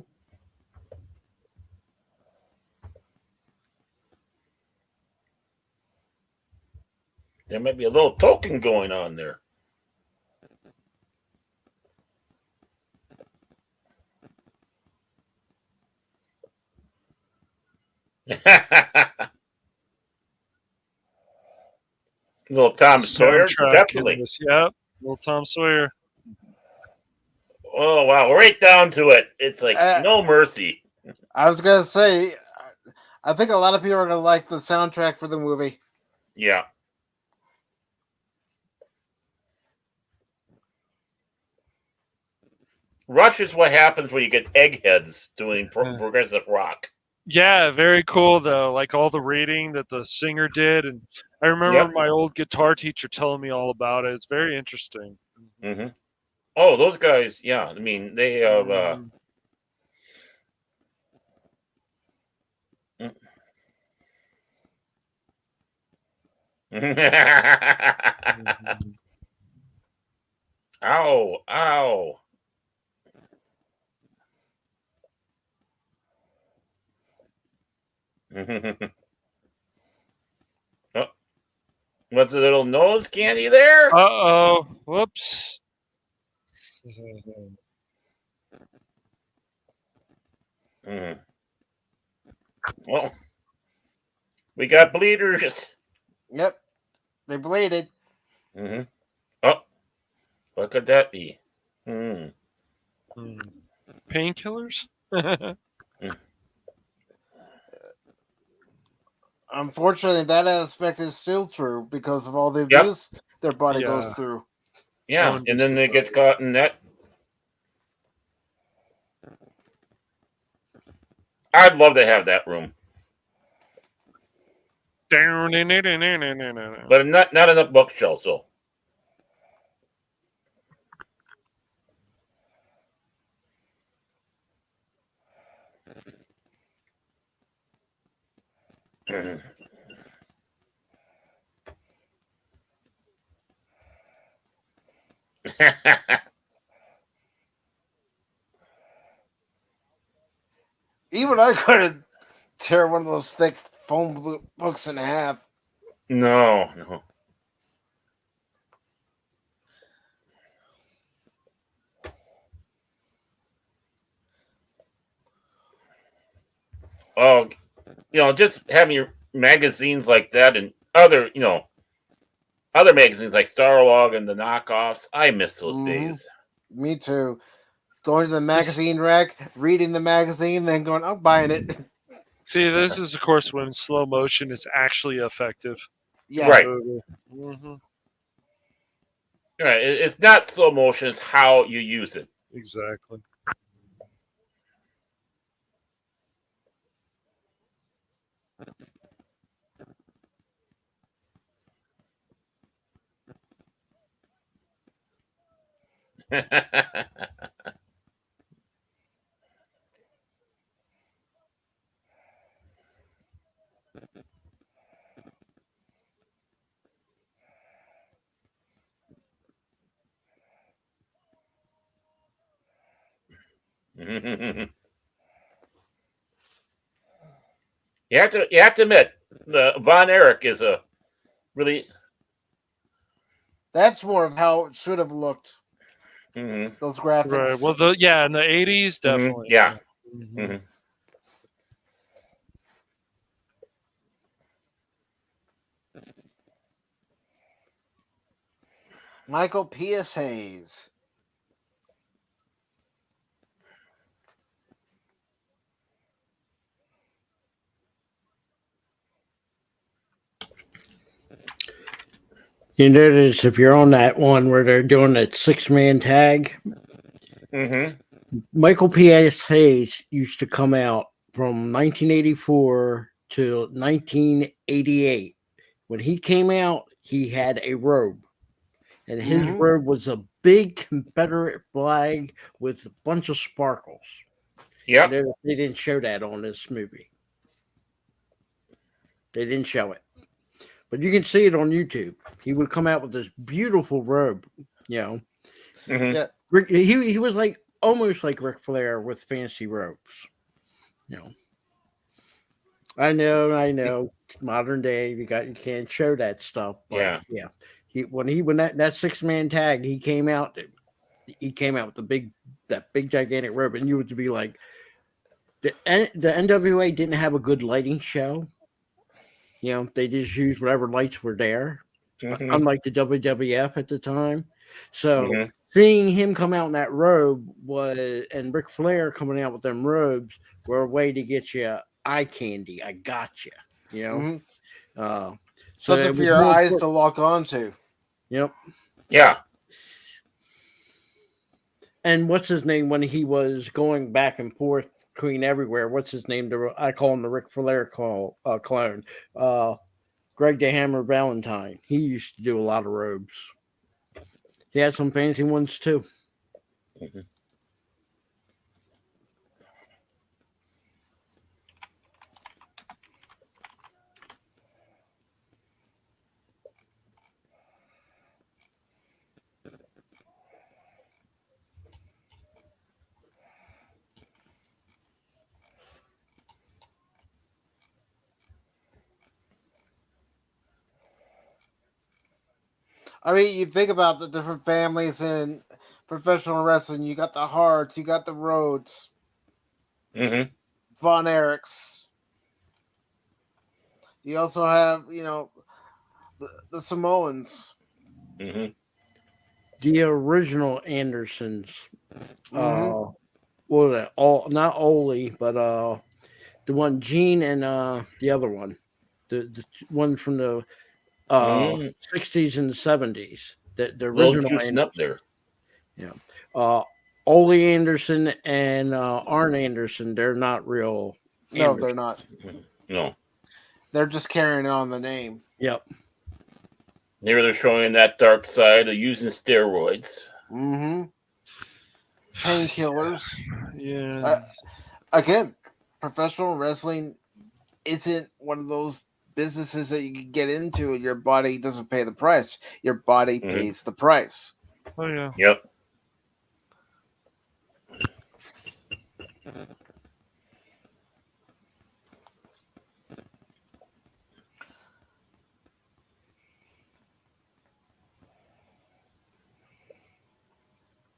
There might be a little token going on there. Little Tom Sawyer, Soundtrack in definitely. this. Yep. Little Tom Sawyer. Oh wow, right down to it. It's like no mercy. I was gonna say, I think a lot of people are gonna like the soundtrack for the movie. Yeah. Rush is what happens when you get eggheads doing progressive rock. Yeah, very cool though. Like all the reading that the singer did, and I remember my old guitar teacher telling me all about it. It's very interesting. Mm-hmm. Oh, those guys, yeah. I mean, they have. Ow! Ow! Oh, what's the little nose candy there? Uh-oh. Whoops. Well, we got bleeders. Yep, they bleeded. Mm-hmm. Oh, what could that be? Painkillers? Unfortunately, that aspect is still true because of all the abuse their body goes through. Yeah, and then they get caught in that. I'd love to have that room, but not enough bookshelves. So. Even I couldn't tear one of those thick foam books in half. No. Oh, just having your magazines like that and other magazines like Starlog and the knockoffs. I miss those days. Me too. Going to the magazine rack, reading the magazine, then going, I'm buying it. See, this is, of course, when slow motion is actually effective. Yeah. Right. Mm-hmm. Right. It's not slow motion; it's how you use it. Exactly. You have to admit, the Von Erich is a really. That's more of how it should have looked. Mm-hmm. Those graphics. Right. Well, in the 80s, definitely. Yeah. Mm-hmm. Mm-hmm. Michael P.S. Hayes. You notice if you're on that one where they're doing that 6-man tag, Mm-hmm. Michael P.S. Hayes used to come out from 1984 to 1988. When he came out, he had a robe. And his robe was a big Confederate flag with a bunch of sparkles. Yep. They didn't show that on this movie. They didn't show it. But you can see it on YouTube. He would come out with this beautiful robe, Mm-hmm. Yeah. He was like almost like Ric Flair with fancy robes. I know. Modern day, you can't show that stuff. But Yeah. When that 6-man tag, he came out with that big gigantic robe, and you would be like, the NWA didn't have a good lighting show. They just used whatever lights were there, unlike the WWF at the time. So seeing him come out in that robe and Ric Flair coming out with them robes were a way to get you eye candy. I got you. Something for your eyes to lock onto. Yep. Yeah. And what's his name when he was going back and forth between everywhere? What's his name? I call him the Ric Flair clone. Greg the Hammer Valentine. He used to do a lot of robes. He had some fancy ones too. Mm-hmm. I mean, you think about the different families in professional wrestling. You got the Harts, you got the Rhodes, Von Erichs. You also have, the Samoans. Mm-hmm. The original Andersons. What was that? Not Ole, but the one Gene and the other one, the one from the 60s and 70s. The original Anderson. Up there. Yeah. Ole Anderson and Arn Anderson, they're not real. No, Anderson. they're not. No. They're just carrying on the name. Yep. Here they're showing that dark side of using steroids. Mm-hmm. Painkillers. Yeah. Again, professional wrestling isn't one of those businesses that you can get into and your body doesn't pay the price. Your body pays the price. Oh, yeah. Yep.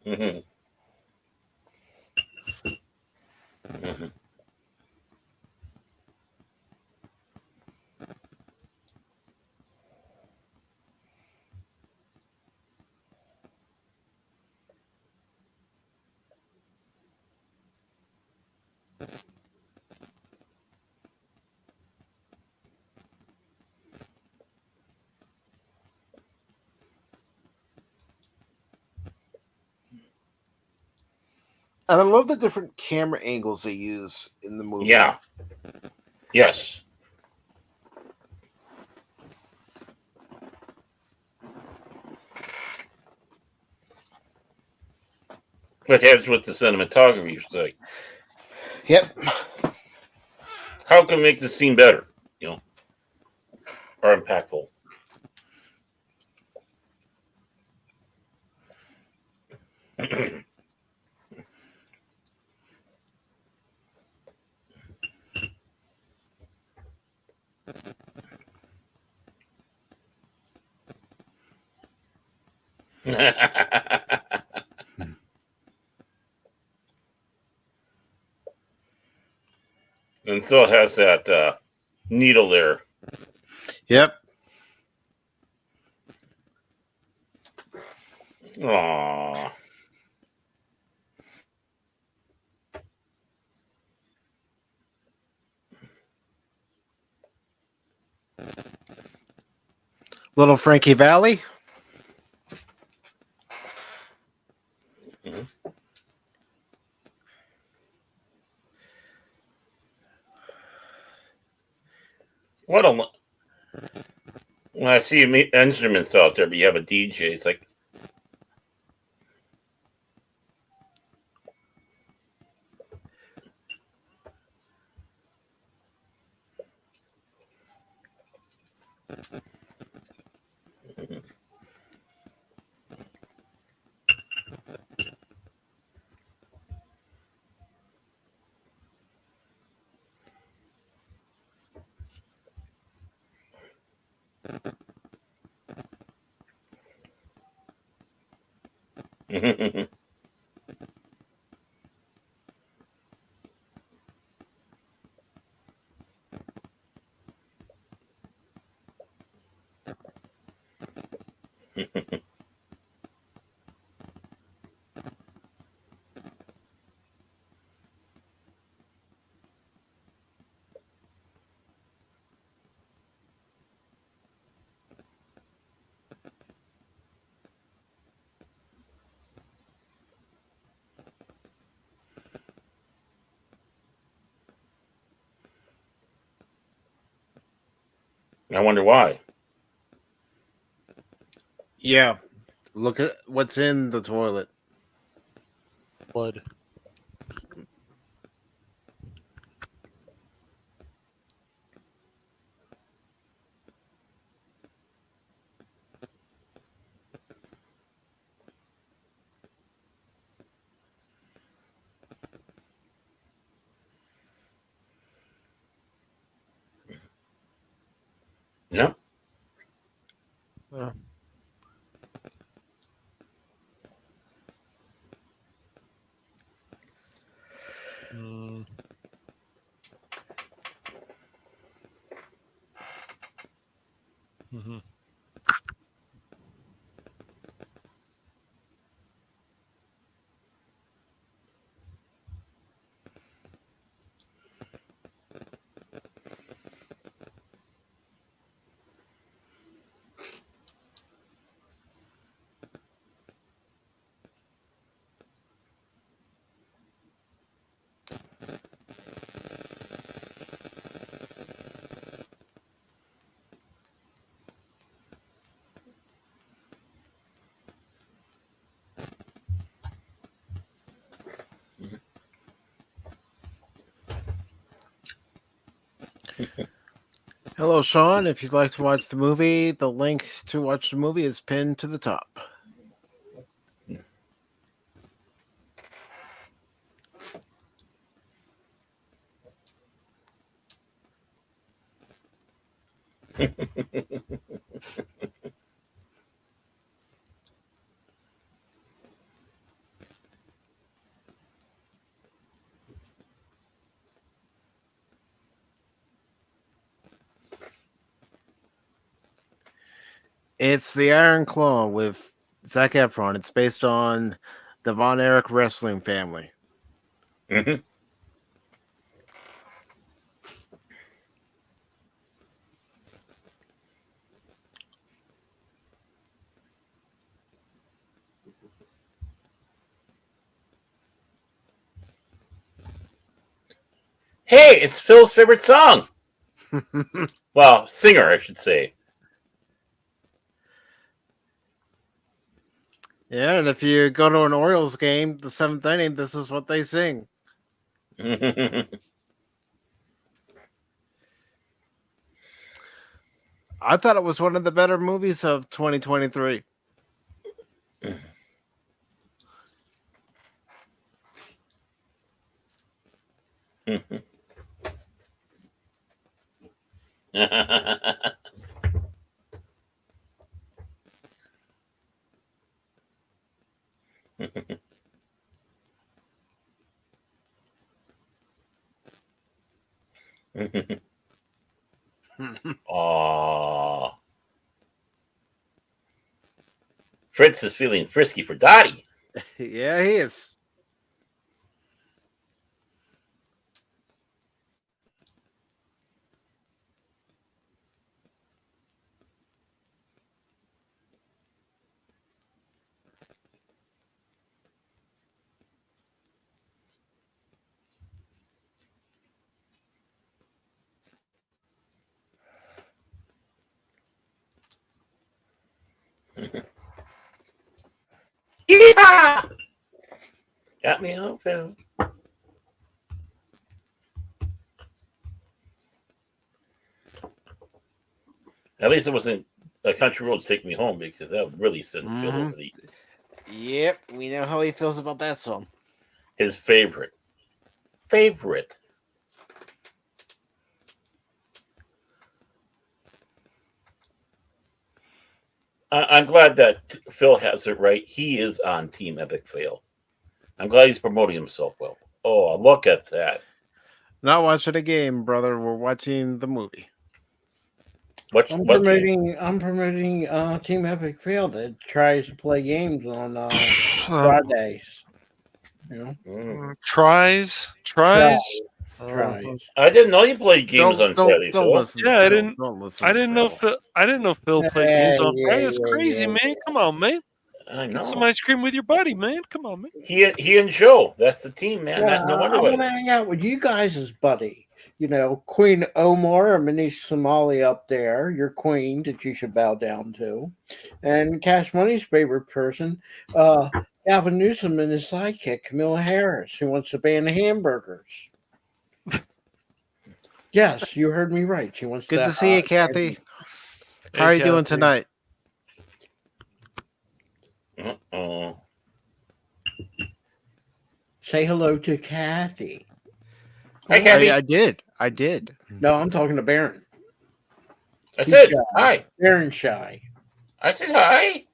Mm-hmm. Mm-hmm. And I love the different camera angles they use in the movie. Yeah. Yes. But that's what the cinematography is like. Yep. How can we make the scene better? Or impactful? And so it has that needle there. Yep. Aww. Little Frankie Valley. Mhm. What a when I see instruments out there, but you have a DJ, it's like I wonder why. Yeah. Look at what's in the toilet. Blood. Yeah. Yeah. Mm. Mhm. Hello, Sean. If you'd like to watch the movie, the link to watch the movie is pinned to the top. It's the Iron Claw with Zac Efron. It's based on the Von Erich wrestling family. Mhm. Hey, it's Phil's favorite song. Well, singer, I should say. Yeah, and if you go to an Orioles game, the 7th inning, this is what they sing. I thought it was one of the better movies of 2023. Aww. Fritz is feeling frisky for Dottie. Yeah, he is. Yeah! Got me on film. At least it wasn't a country road Take Me Home, because that would really send Phil over the Yep, we know how he feels about that song. his favorite. I'm glad that Phil has it right. He is on Team Epic Fail. I'm glad he's promoting himself well. Oh, look at that. Not watching a game, brother. We're watching the movie. I'm promoting Team Epic Fail that tries to play games on Fridays. You know, Tries. tries. I didn't know you played games on Saturday. Don't listen. Yeah, I to Phil. didn't. Don't listen. I to didn't know Phil. Phil played games on Yeah, Friday. That's yeah, crazy, yeah, man. Come on, man. I know. Get some ice cream with your buddy, man. Come on, man. He and Joe. That's the team, man. Yeah, No I wonder want to why. hang out with you guys as buddy. You know, Queen Omar, Manish Somali up there, your queen that you should bow down to. And Cash Money's favorite person, Gavin Newsom and his sidekick, Camilla Harris, who wants to ban hamburgers. Yes, you heard me right. She wants Good to see you, Kathy. How are you doing tonight? Uh-oh. Say hello to Kathy. Hi, Kathy. I did. No, I'm talking to Baron. I said hi. Baron shy. I said hi.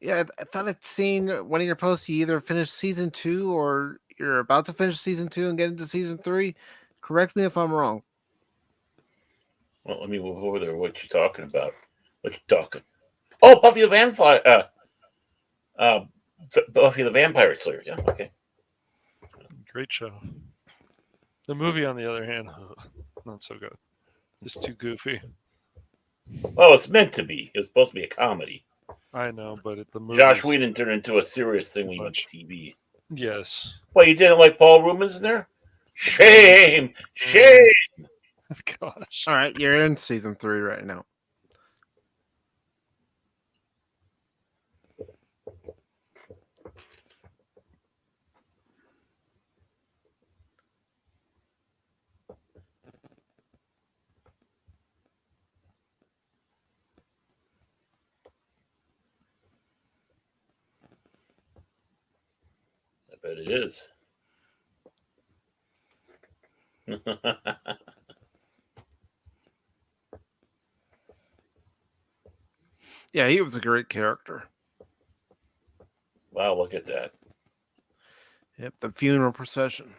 Yeah, I thought I'd seen one of your posts. You either finished season 2 or you're about to finish season 2 and get into season 3. Correct me if I'm wrong. Well, let me move over there. What you talking about? What you talking? Oh, Buffy the Vampire. Buffy the Vampire Slayer. Yeah, okay. Great show. The movie, on the other hand, not so good. It's too goofy. Well, it's meant to be. It was supposed to be a comedy. I know, but the movie. Josh Whedon turned into a serious thing when he went to TV. Yes. Well, you didn't like Paul Rubens in there? Shame! Gosh. All right, you're in season 3 right now. I bet it is. Yeah, he was a great character. Wow, look at that. Yep, the funeral procession.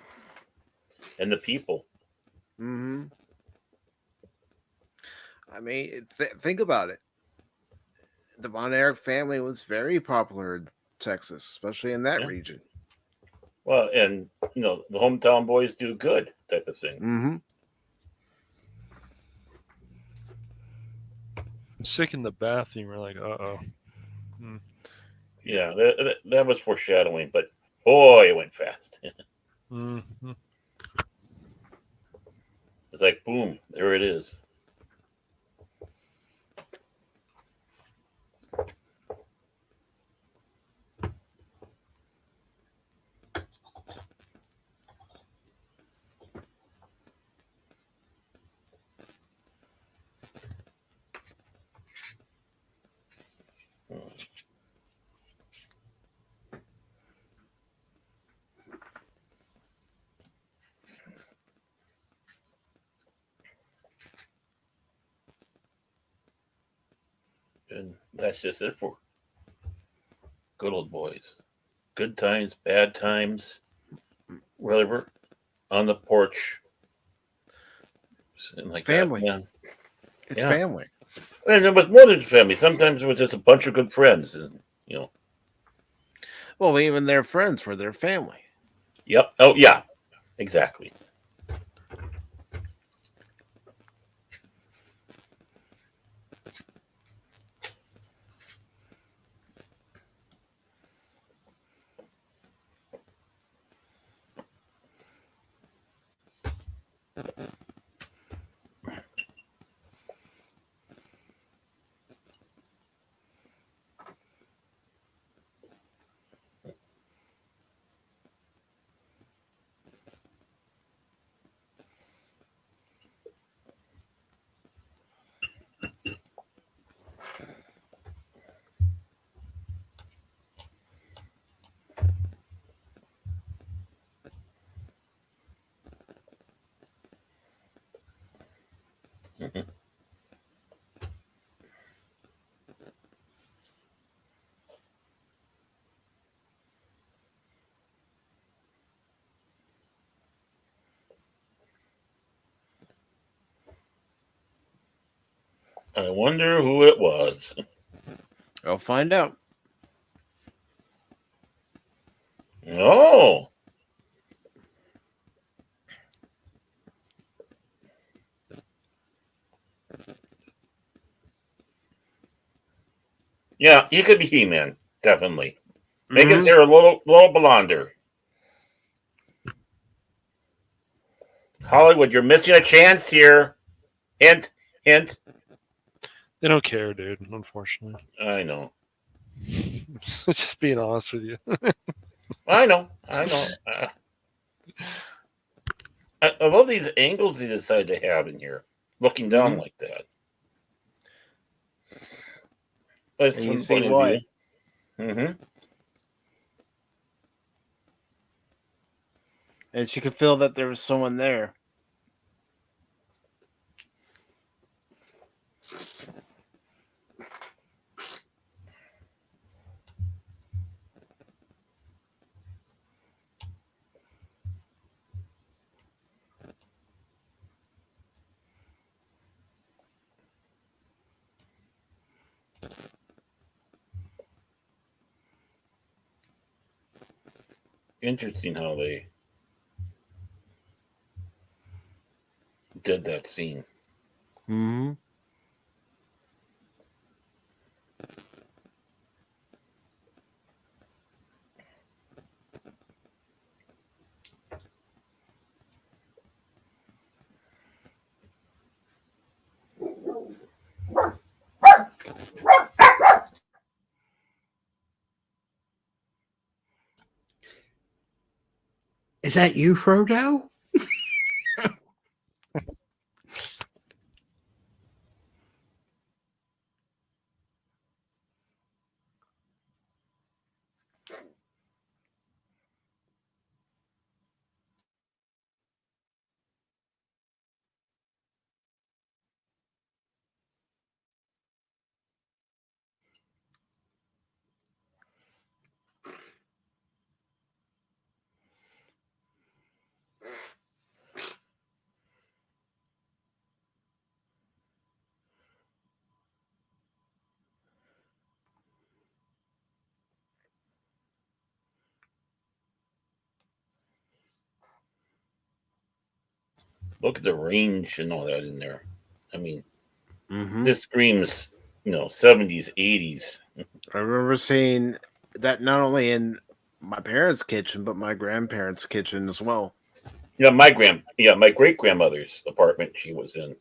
And the people. Mm-hmm. I mean, think about it. The Von Erich family was very popular in Texas, especially in that region. Well, and, the hometown boys do good. type of thing. Mm-hmm. Sick in the bathroom. We're like, uh-oh. Yeah, that was foreshadowing, but boy, it went fast. Mm-hmm. It's like, boom, there it is. And that's just it for good old boys. Good times, bad times, whatever. On the porch. And like Family. that. Man. It's Yeah. family. And it was more than family. Sometimes it was just a bunch of good friends. And, Well, even their friends were their family. Yep. Oh, yeah. Exactly. Mhm. I wonder who it was. I'll find out. Oh. Yeah, he could be He-Man, definitely. Make his Mhm. hair a little blonder. Hollywood, you're missing a chance here. Hint, hint. They don't care, dude, unfortunately. I know. Just being honest with you. I know. I love these angles they decide to have in here, looking down Mhm. like that. That's And you one see point of why. view. Mm-hmm. And she could feel that there was someone there. Interesting how they did that scene. Mm-hmm. Is that you, Frodo? Look at the range and all that in there. I mean, Mm-hmm. this screams, 70s, 80s. I remember seeing that not only in my parents' kitchen, but my grandparents' kitchen as well. My great grandmother's apartment she was in.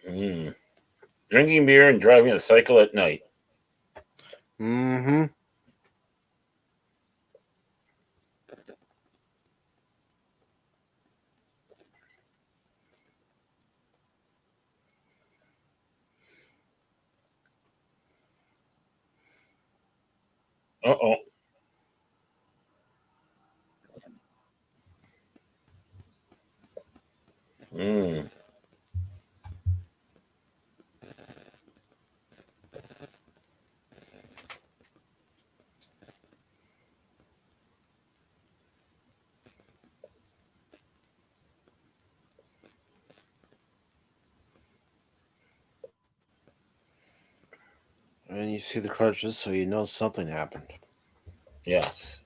Mm. Drinking beer and driving a cycle at night. Mm-hmm. Uh-oh. Mm. And you see the crutches, so you know something happened. Yes.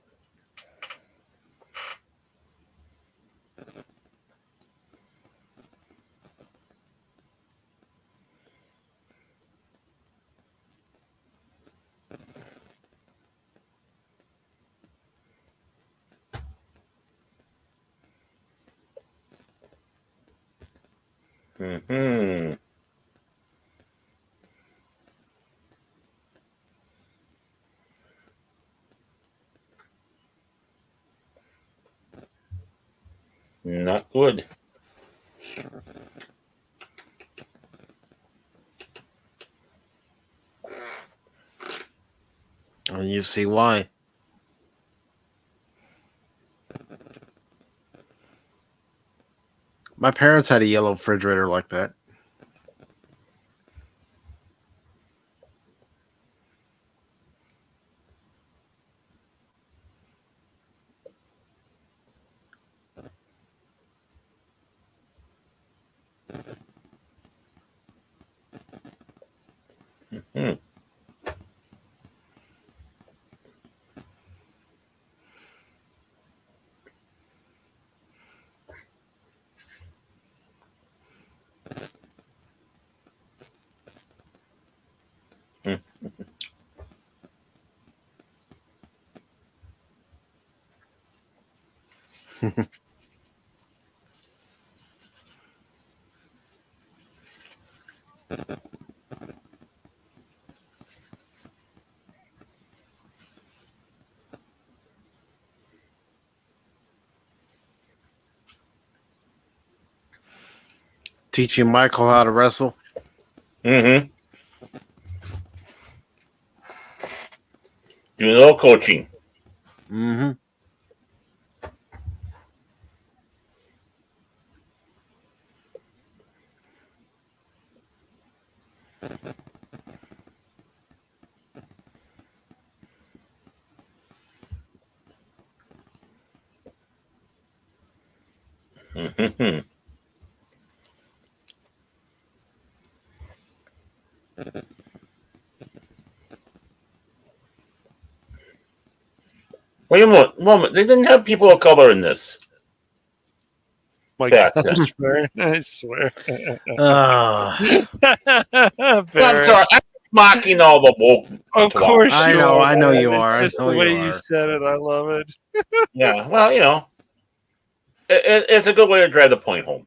Mm-hmm. Not good. And you see why. My parents had a yellow refrigerator like that. Hmm. Teaching Michael how to wrestle. Mm-hmm. Doing a little coaching. Mm-hmm. Mm-hmm. Wait a moment. They didn't have people of color in this. My Yeah. gosh, Baron, I swear. Ah, I'm Baron, sorry. I'm mocking all the woke. of twats. course I you know are. you It's are. I just know the you way you are. said it. I love it. Yeah. Well, it's a good way to drive the point home.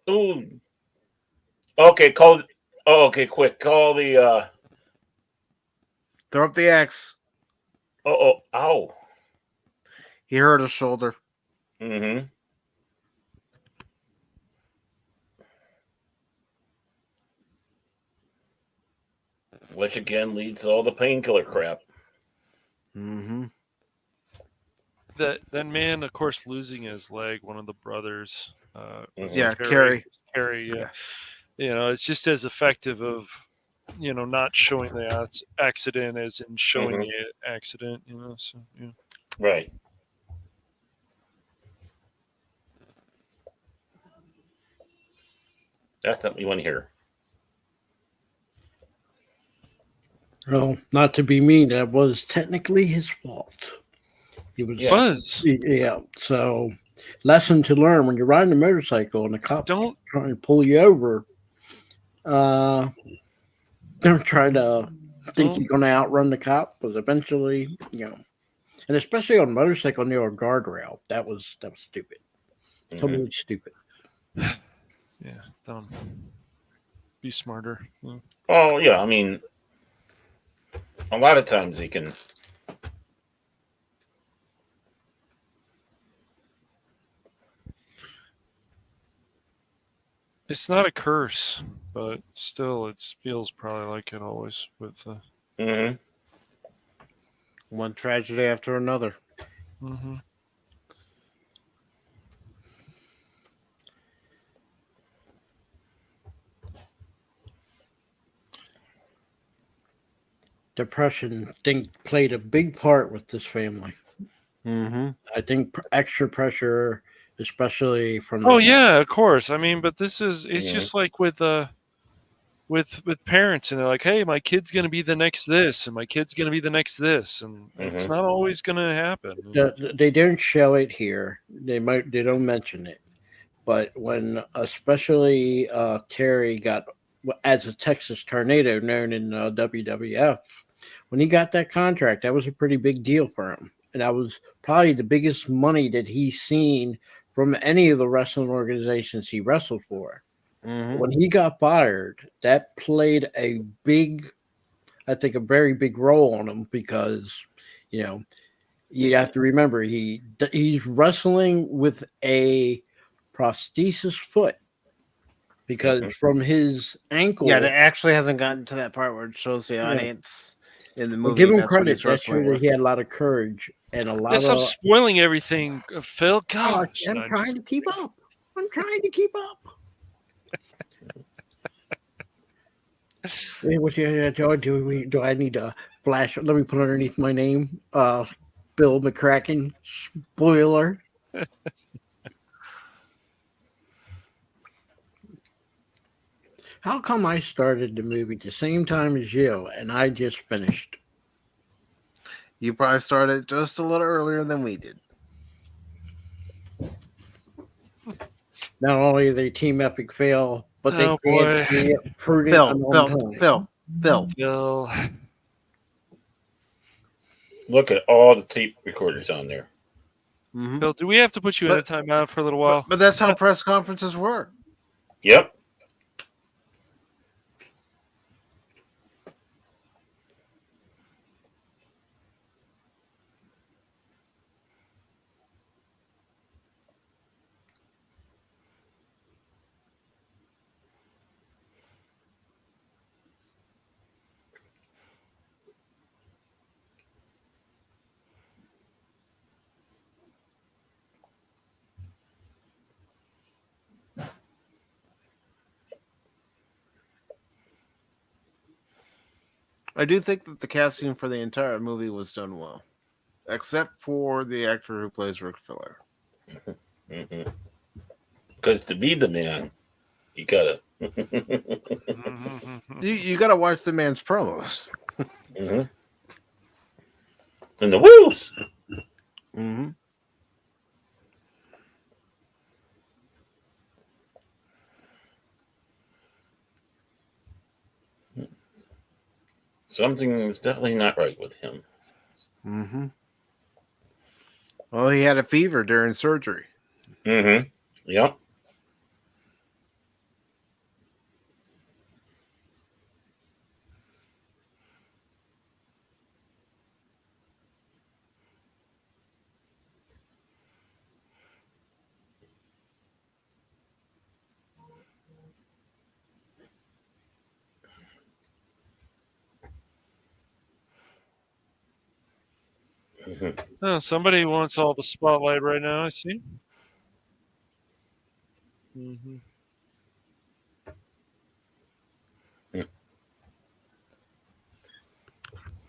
Ooh. Okay. Call. Oh, okay. Quick. Call the. Throw up the X. Oh. Ow. He hurt his shoulder. Mm-hmm. Which again leads to all the painkiller crap. Mm-hmm. That man, of course, losing his leg. One of the brothers. Was it Yeah, Kerry. Kerry. Yeah. It's just as effective of not showing the accident as in showing the accident. So yeah. Right. That's what we want to hear. Well, not to be mean, that was technically his fault. He was, yeah. So, lesson to learn: when you're riding a motorcycle and the cop Don't trying to pull you over, don't try to think you're going to outrun the cop, because eventually, and especially on a motorcycle near a guardrail, that was stupid, totally stupid. Yeah, don't be smarter. Yeah. Oh yeah, I mean, a lot of times they can. It's not a curse, but still, it feels probably like it always with. One tragedy after another. Depression, played a big part with this family. I think extra pressure, especially from. Oh yeah, of course. I mean, but it's just like with parents, and they're like, "Hey, my kid's gonna be the next this, and my kid's gonna be the next this," and it's not always gonna happen. They don't show it here. They don't mention it, but when especially Kerry got, as a Texas Tornado, known in WWF, when he got that contract, that was a pretty big deal for him, and that was probably the biggest money that he's seen from any of the wrestling organizations he wrestled for. When he got fired, that played a very big role on him, because you have to remember he's wrestling with a prosthesis foot, because from his ankle. Yeah, it actually hasn't gotten to that part where it shows the audience in the movie. Give him credit. That's true that he had a lot of courage and a lot of. Stop spoiling everything, Phil. Gosh, I'm trying to keep up. Do I need to flash? Let me put underneath my name, Bill McCracken. Spoiler. How come I started the movie at the same time as you, and I just finished? You probably started just a little earlier than we did. Not only they team epic fail, but they can't be prudent. Phil. Look at all the tape recorders on there. Phil, do we have to put you in a timeout for a little while? But that's how press conferences work. Yep. I do think that the casting for the entire movie was done well, except for the actor who plays Ric Flair. Because to be the man, you gotta. you gotta watch the man's promos. And the woos. Something is definitely not right with him. Well, he had a fever during surgery. Yep. Oh, somebody wants all the spotlight right now, I see.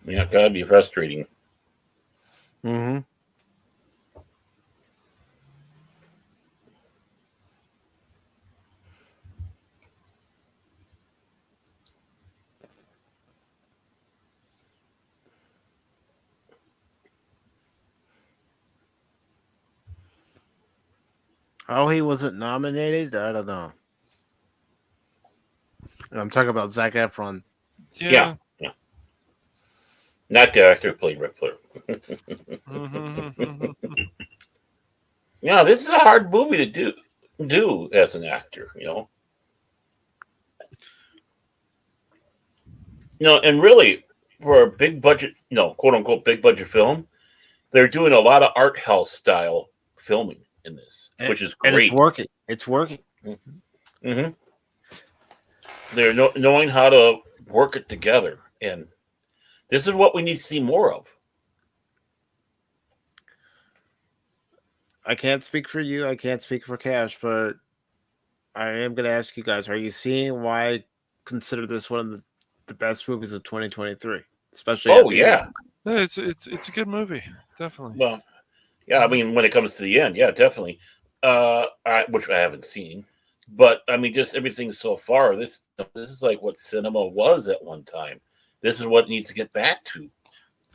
Yeah, gotta be frustrating. Oh, he wasn't nominated? I don't know. I'm talking about Zac Efron. Yeah. Not the actor who played Ric Flair. Yeah, this is a hard movie to do as an actor, and really for a big budget, quote unquote big budget film, they're doing a lot of art house style filming in this, which is And great. it's working. It's working. Mm-hmm. They're knowing how to work it together, and this is what we need to see more of. I can't speak for you. I can't speak for Cash, but I am going to ask you guys: are you seeing why I consider this one of the best movies of 2023? Especially at the end. Yeah, it's a good movie, definitely. Well, yeah, I mean, when it comes to the end, yeah, definitely. Which I haven't seen, but I mean, just everything so far. This is like what cinema was at one time. This is what it needs to get back to.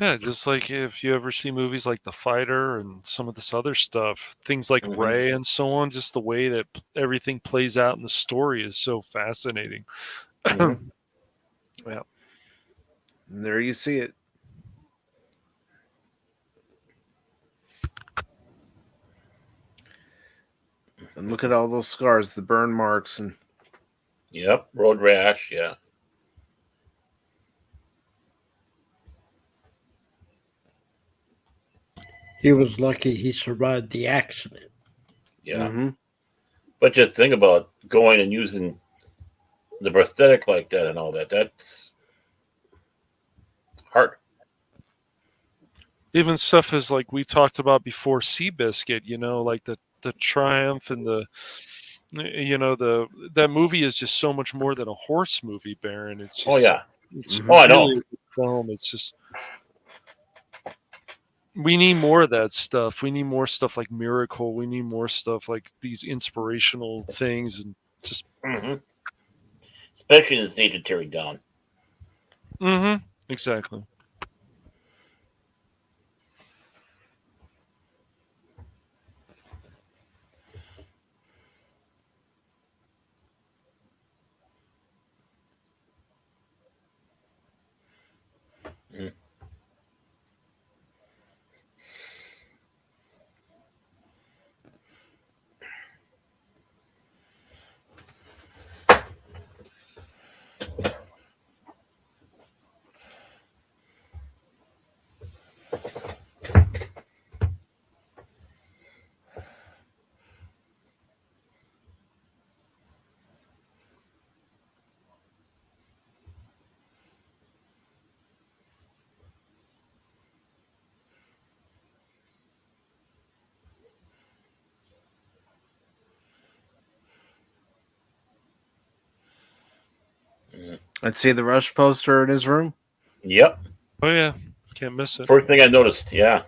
Yeah, just like if you ever see movies like The Fighter and some of this other stuff, things like Ray and so on, just the way that everything plays out in the story is so fascinating. Yeah. And there you see it. And look at all those scars, the burn marks, and Yep, road rash. Yeah. He was lucky he survived the accident. Yeah. But just think about going and using the prosthetic like that and all that. That's hard. Even stuff as like we talked about before, Seabiscuit, like the triumph and that movie is just so much more than a horse movie, Baron. It's just, it's I know. really a good film. It's just, we need more of that stuff. We need more stuff like Miracle. We need more stuff like these inspirational things, and just especially in this age of tearing down. Exactly. I'd see the Rush poster in his room. Yep. Oh yeah, can't miss it. First thing I noticed. Yeah.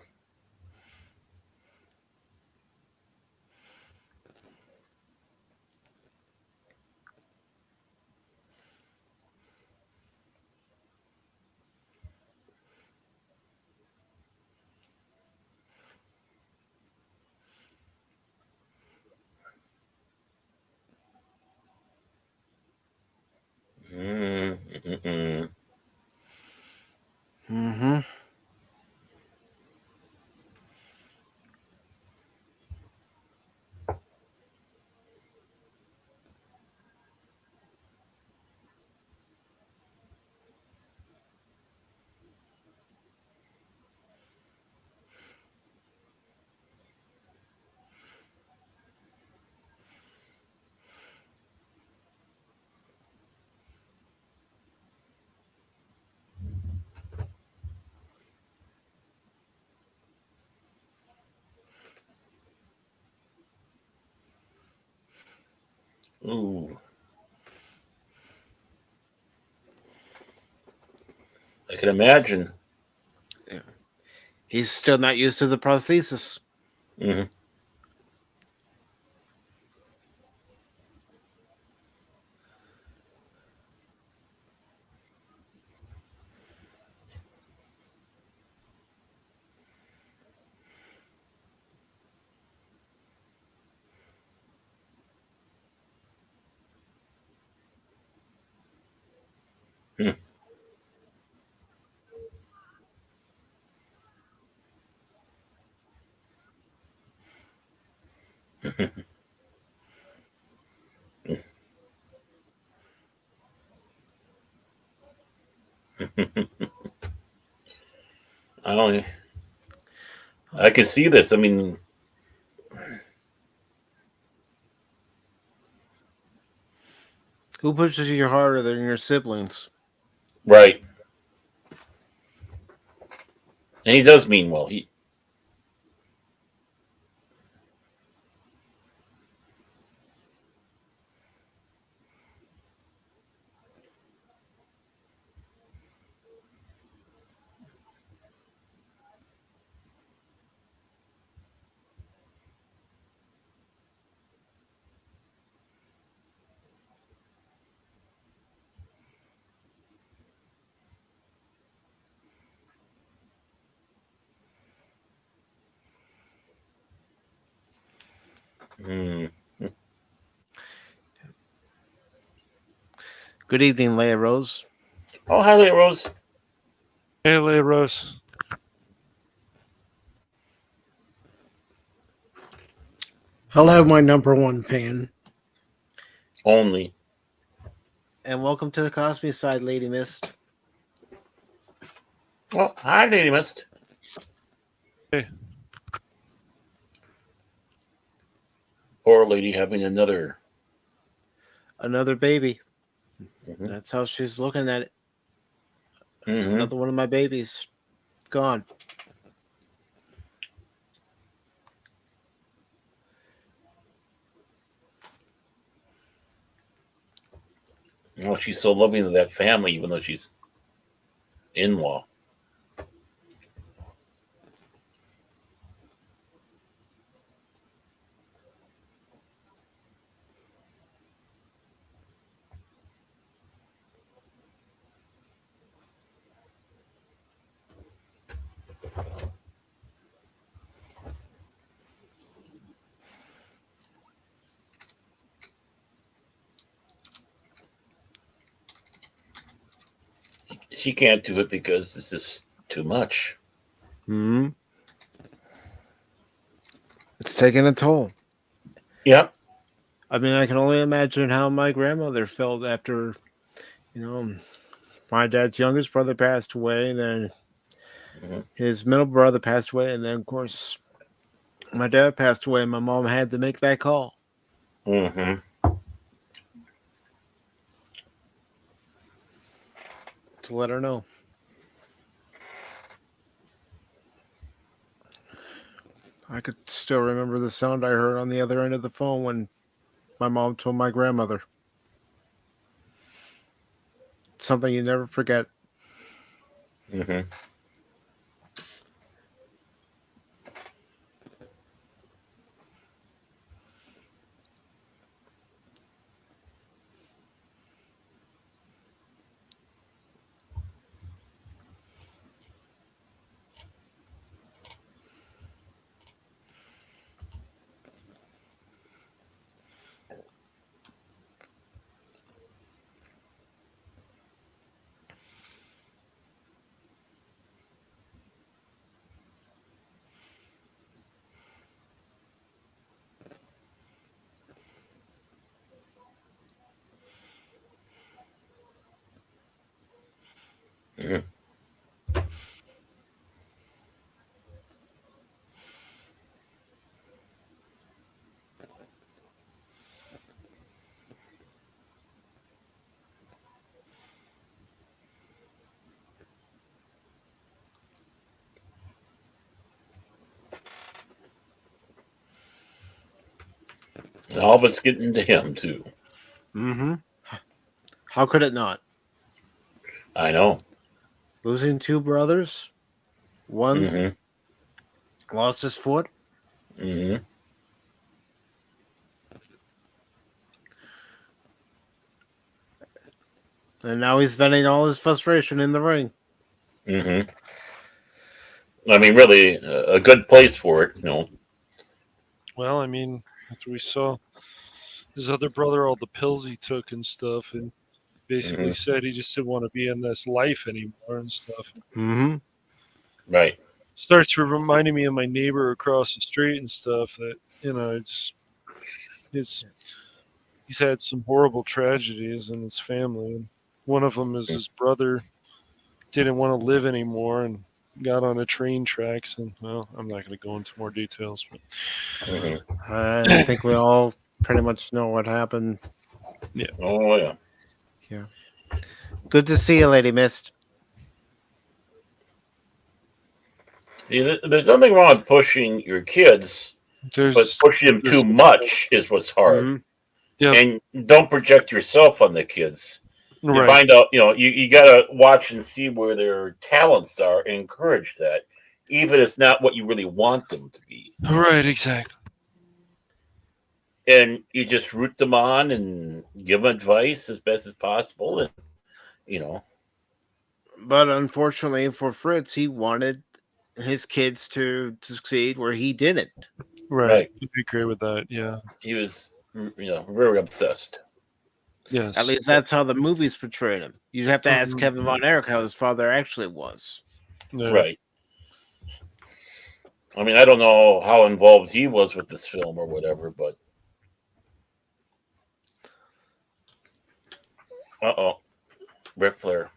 Ooh. I can imagine. Yeah. He's still not used to the prosthesis. I can see this. I mean, Who pushes you harder than your siblings? right. And he does mean well. He. Mm. Good evening, Leia Rose. Oh, hi, Leia Rose. Hey, Leia Rose. Hello, my number one fan. Only. And welcome to the Cosby side, Lady Mist. Well, hi, Lady Mist. Hey. Poor lady having another baby. Mhm. That's how she's looking at it. Mm-hmm. Another one of my babies. Gone. Well, she's so loving to that family, even though she's in-law. She can't do it because it's just too much. Hmm. It's taking a toll. Yep. I mean, I can only imagine how my grandmother felt after, my dad's youngest brother passed away, and then his middle brother passed away, and then, of course, my dad passed away, and my mom had to make that call Mm-hmm. to let her know. I could still remember the sound I heard on the other end of the phone when my mom told my grandmother. Something you never forget. Mm-hmm. Mm-hmm. And all of it's getting to him too. Mm-hmm. How could it not? I know. Losing two brothers. One Mm-hmm. lost his foot. Mm-hmm. And now he's venting all his frustration in the ring. Mm-hmm. I mean, really, a good place for it, Well, I mean, after we saw his other brother, all the pills he took and stuff, and basically Mm-hmm. said he just didn't want to be in this life anymore and stuff. Mm-hmm. Right. Starts reminding me of my neighbor across the street and stuff. That he's had some horrible tragedies in his family, and one of them is his brother didn't want to live anymore and got on a train tracks. And well, I'm not going to go into more details, but I think we all pretty much know what happened. Oh yeah. Yeah. Good to see you, Lady Mist. See, there's nothing wrong with pushing your kids, but pushing them too much is what's hard. Mhm. Yeah. And don't project yourself on the kids. You Right. find out, you got to watch and see where their talents are and encourage that, even if it's not what you really want them to be. Right, exactly. And you just root them on and give them advice as best as possible. And, But unfortunately for Fritz, he wanted his kids to succeed where he didn't. Right. You'd be great with that. Yeah. He was, very obsessed. Yes. At least that's how the movies portrayed him. You'd have to ask Kevin Von Erich how his father actually was. Yeah. Right. I mean, I don't know how involved he was with this film or whatever, but. Ric Flair.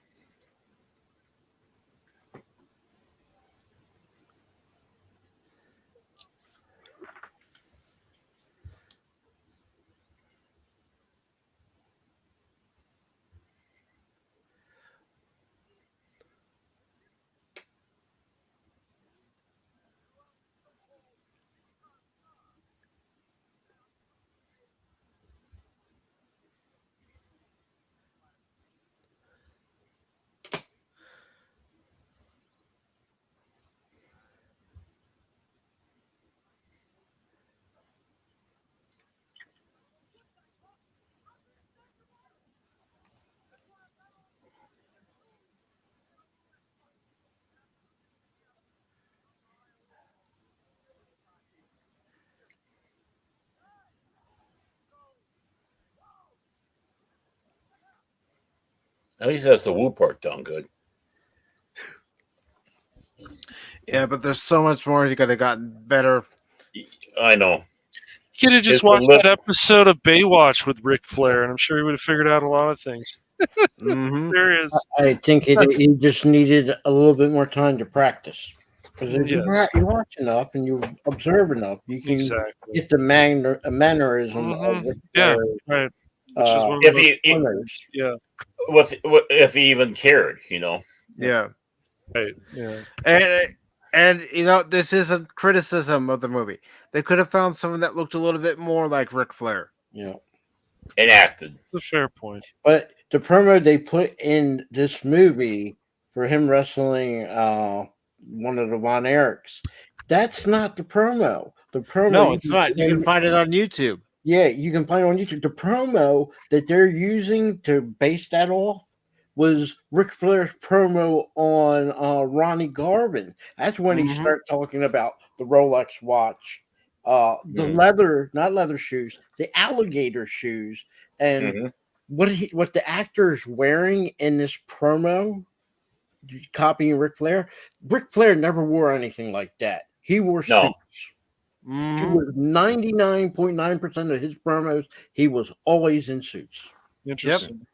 At least that's the woo part done good. Yeah, but there's so much more you could have gotten better. I know. You could have just watched that episode of Baywatch with Ric Flair, and I'm sure he would have figured out a lot of things. Mhm. Serious. I think he just needed a little bit more time to practice. Because if you watch enough and you observe enough, you can get the mannerism of Ric Flair. Right. Which is one of if he even cared, Yeah. Right. Yeah. And this isn't criticism of the movie. They could have found someone that looked a little bit more like Ric Flair. Yeah. And acted. It's a fair point. But the promo they put in this movie for him wrestling one of the Von Erichs, that's not the promo. The promo. No, it's not. You can find it on YouTube. Yeah, you can find it on YouTube. The promo that they're using to base that off was Ric Flair's promo on Ronnie Garvin. That's when he started talking about the Rolex watch, the leather, not leather shoes, the alligator shoes, and what the actor's wearing in this promo, copying Ric Flair. Ric Flair never wore anything like that. He wore suits. He was 99.9% of his promos. He was always in suits. Interesting. Yep.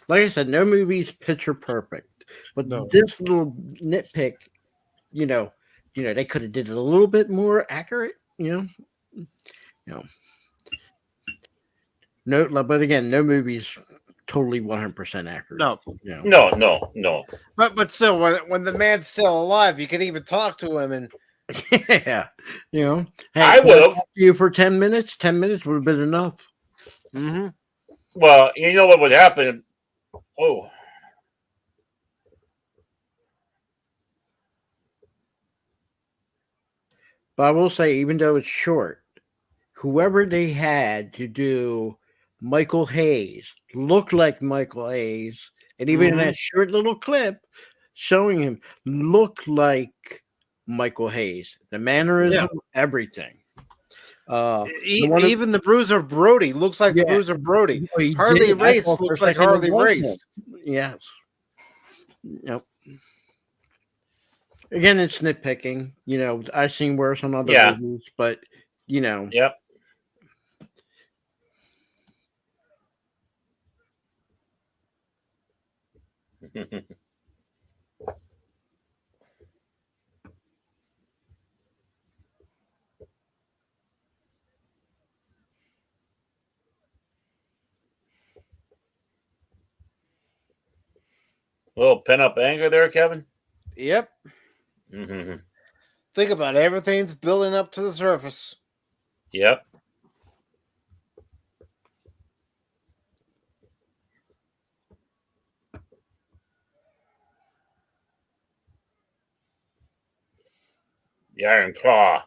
Like I said, no movie's picture perfect, but this little nitpick, they could have did it a little bit more accurate. No, but again, no movie's totally 100% accurate. No. But still, when the man's still alive, you can even talk to him and. Yeah, hey, I would have you for 10 minutes. 10 minutes would have been enough. Mm-hmm. Well, you know what would happen? Oh, but I will say, even though it's short, whoever they had to do Michael Hayes look like Michael Hayes, and even in that short little clip showing him look like Michael Hayes, the mannerism, everything. Even the Bruiser Brody looks like the Bruiser Brody. Harley Race looks like Harley Race. Yes. Yep. Again, it's nitpicking. I've seen worse on other movies, but Yep. Little pent up anger there, Kevin. Yep. Mm-hmm. Think about it. Everything's building up to the surface. Yep. The Iron Claw.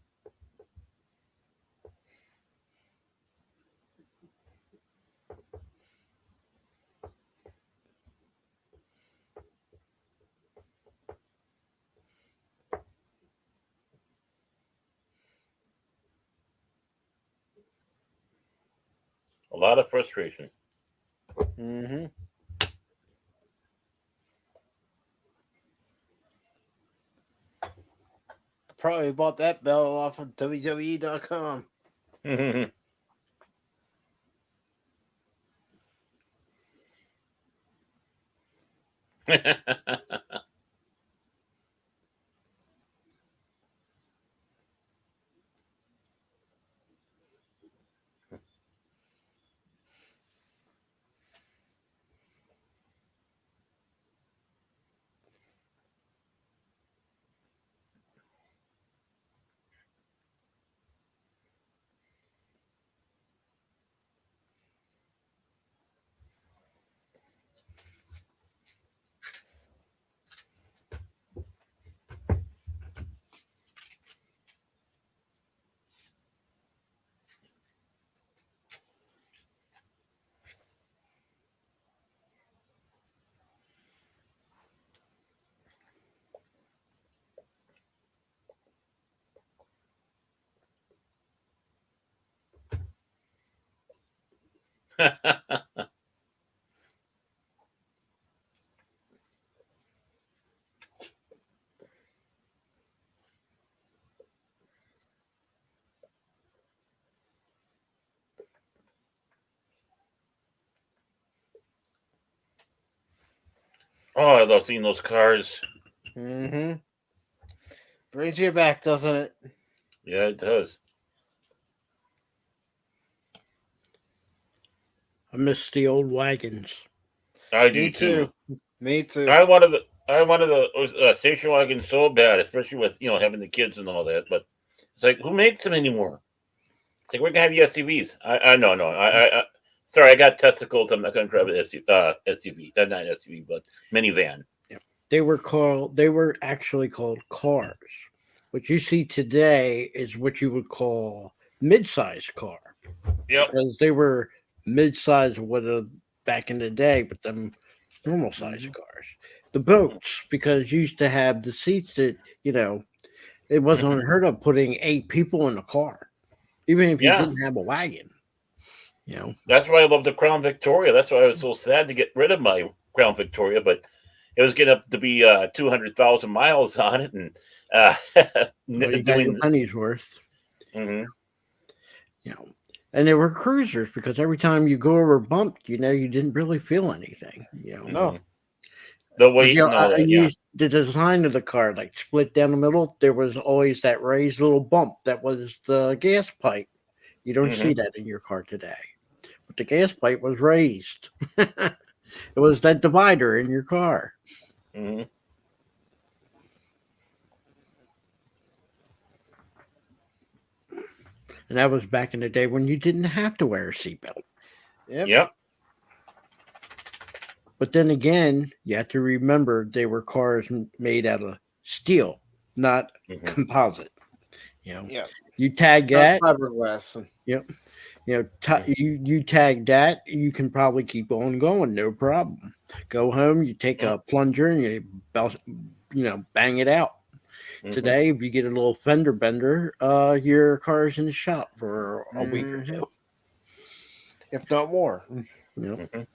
A lot of frustration. Mm-hmm. Probably bought that belt off of WWE.com. Oh, I love seeing those cars. Mm-hmm. Brings you back, doesn't it? Yeah, it does. I miss the old wagons. I Me do too. Me too. I wanted the station wagon so bad, especially with having the kids and all that. But it's like, who makes them anymore? It's like, we're gonna have SUVs. I no. Sorry, I got testicles. I'm not gonna drive an SUV. Not SUV, but minivan. They were actually called cars. What you see today is what you would call mid-sized car. Yep. Because they were mid-sized back in the day, but them normal sized cars. The boats, because you used to have the seats that, it wasn't unheard of putting 8 people in a car, even if you Yeah. didn't have a wagon. That's why I love the Crown Victoria. That's why I was so sad to get rid of my Crown Victoria, but it was getting up to be 200,000 miles on it, and Well, you got your money's worth. Mm-hmm. And they were cruisers because every time you go over a bump, you didn't really feel anything. No. The weight and all I that. used the design of the car, like split down the middle. There was always that raised little bump that was the gas pipe. You don't see that in your car today. But the gas pipe was raised. It was that divider in your car. Mm-hmm. And that was back in the day when you didn't have to wear a seatbelt. Yep. Yep. But then again, you have to remember they were cars made out of steel, not Mhm. composite. You know, Yeah, you tag not that. fiberglass. Yep. You tag that, you can probably keep on going, no problem. Go home, you take a plunger and bang it out. Mhm. Today, if you get a little fender bender, your car's in the shop for a week or two. If not more. Yep. Mhm.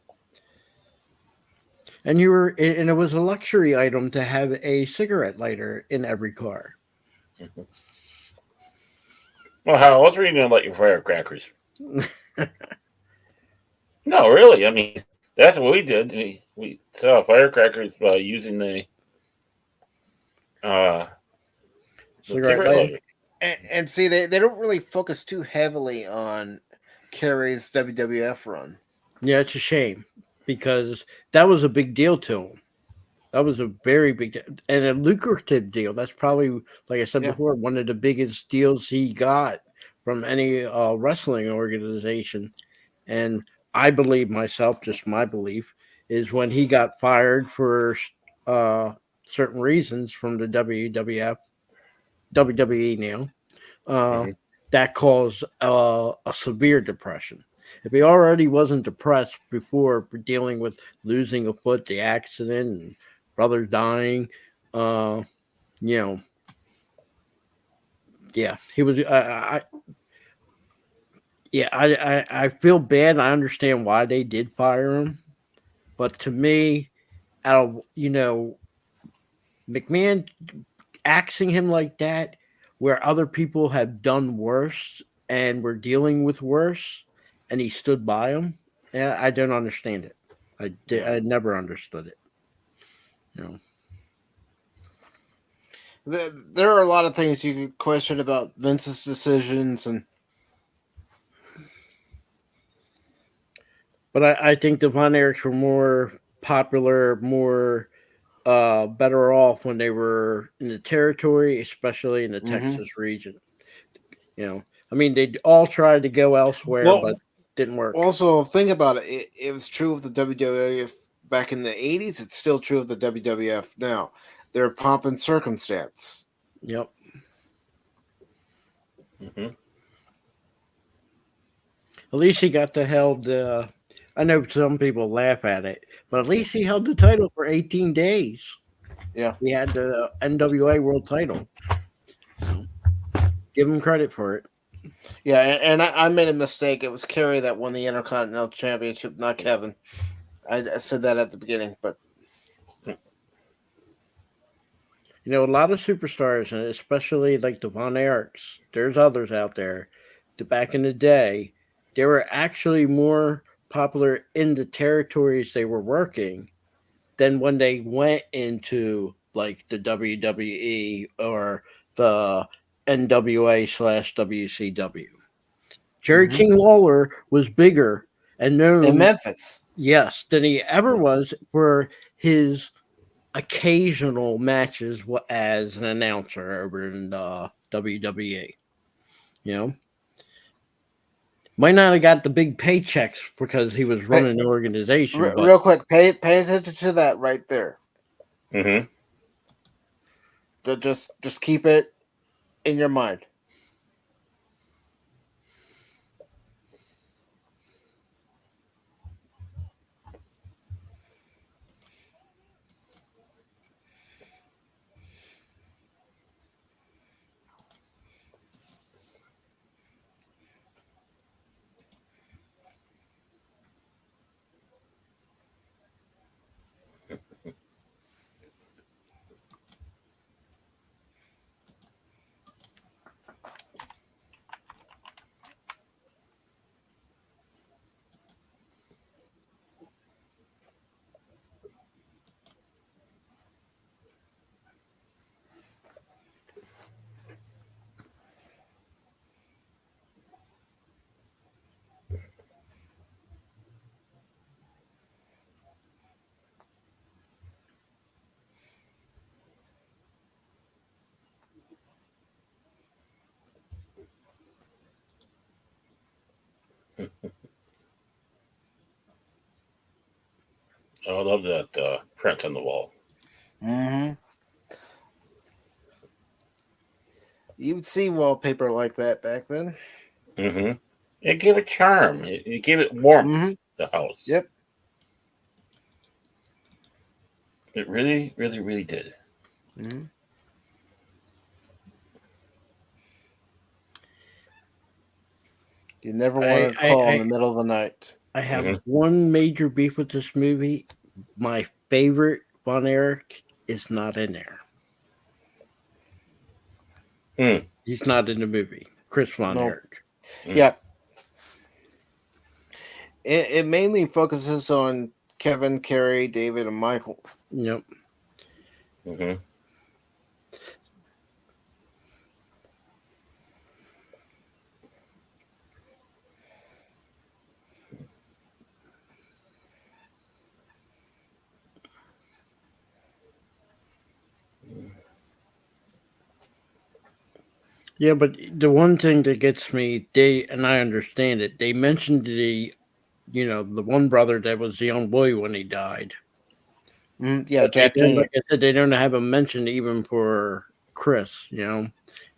And and it was a luxury item to have a cigarette lighter in every car. Well, how else were you going to light your firecrackers? No, really. I mean, that's what we did. We saw firecrackers by using the Cigarette cigarette lighter. lighter. And see, they don't really focus too heavily on Kerry's WWF run. Yeah, it's a shame because that was a big deal to him. That was a very big deal and a lucrative deal. That's probably, like I said Yeah. before, one of the biggest deals he got from any wrestling organization. And I believe myself, just my belief, is when he got fired for certain reasons from the WWF, WWE now, uh, Mhm. that caused a severe depression. If he already wasn't depressed before dealing with losing a foot, the accident, and brother dying, uh, you know, yeah, he was. I feel bad. I understand why they did fire him, but to me, out of McMahon axing him like that, where other people have done worse and were dealing with worse, and he stood by him. Yeah, I don't understand it. I never understood it. You know. There are a lot of things you could question about Vince's decisions, and But I think the Von Erichs were more popular, more better off when they were in the territory, especially in the Texas region. You know, I mean, they all tried to go elsewhere, well, but didn't work. also think about it. It was true of the WWF back in the '80s. It's still true of the WWF now. They're pomp and circumstance. Yep. Mhm. At least he got to held. I know some people laugh at it, but at least he held the title for 18 days. Yeah. He had the NWA World Title. Give him credit for it. Yeah, and I made a mistake. It was Kerry that won the Intercontinental Championship, not Kevin. I said that at the beginning, but You know, a lot of superstars, and especially like the Von Erichs, there's others out there. Back in the day, they were actually more popular in the territories they were working than when they went into like the WWE or the NWA/WCW. Jerry Mhm. King Lawler was bigger and in known, Memphis. yes, than he ever was for his occasional matches as an announcer over in WWE. You know, might not have got the big paychecks because he was Pay, running the organization, but real quick, pay attention to that right there. Mhm. Just keep it in your mind. I love that print on the wall. Mm-hmm. You would see wallpaper like that back then. Mm-hmm. It gave it charm. It gave it warmth. Mm-hmm. The house. Yep. It really, really, really did. Mm-hmm. You never want to call in the middle of the night. I have one major beef with this movie. My favorite Von Erich is not in there. He's not in the movie. Chris Von Erich. Yep. It mainly focuses on Kevin, Kerry, David, and Michael. Yep. Mm-hmm. Yeah, but the one thing that gets me, and I understand it, they mentioned the one brother that was the young boy when he died. Yeah, But Jack Jr. Like I said, they don't have a mention even for Chris, Yeah.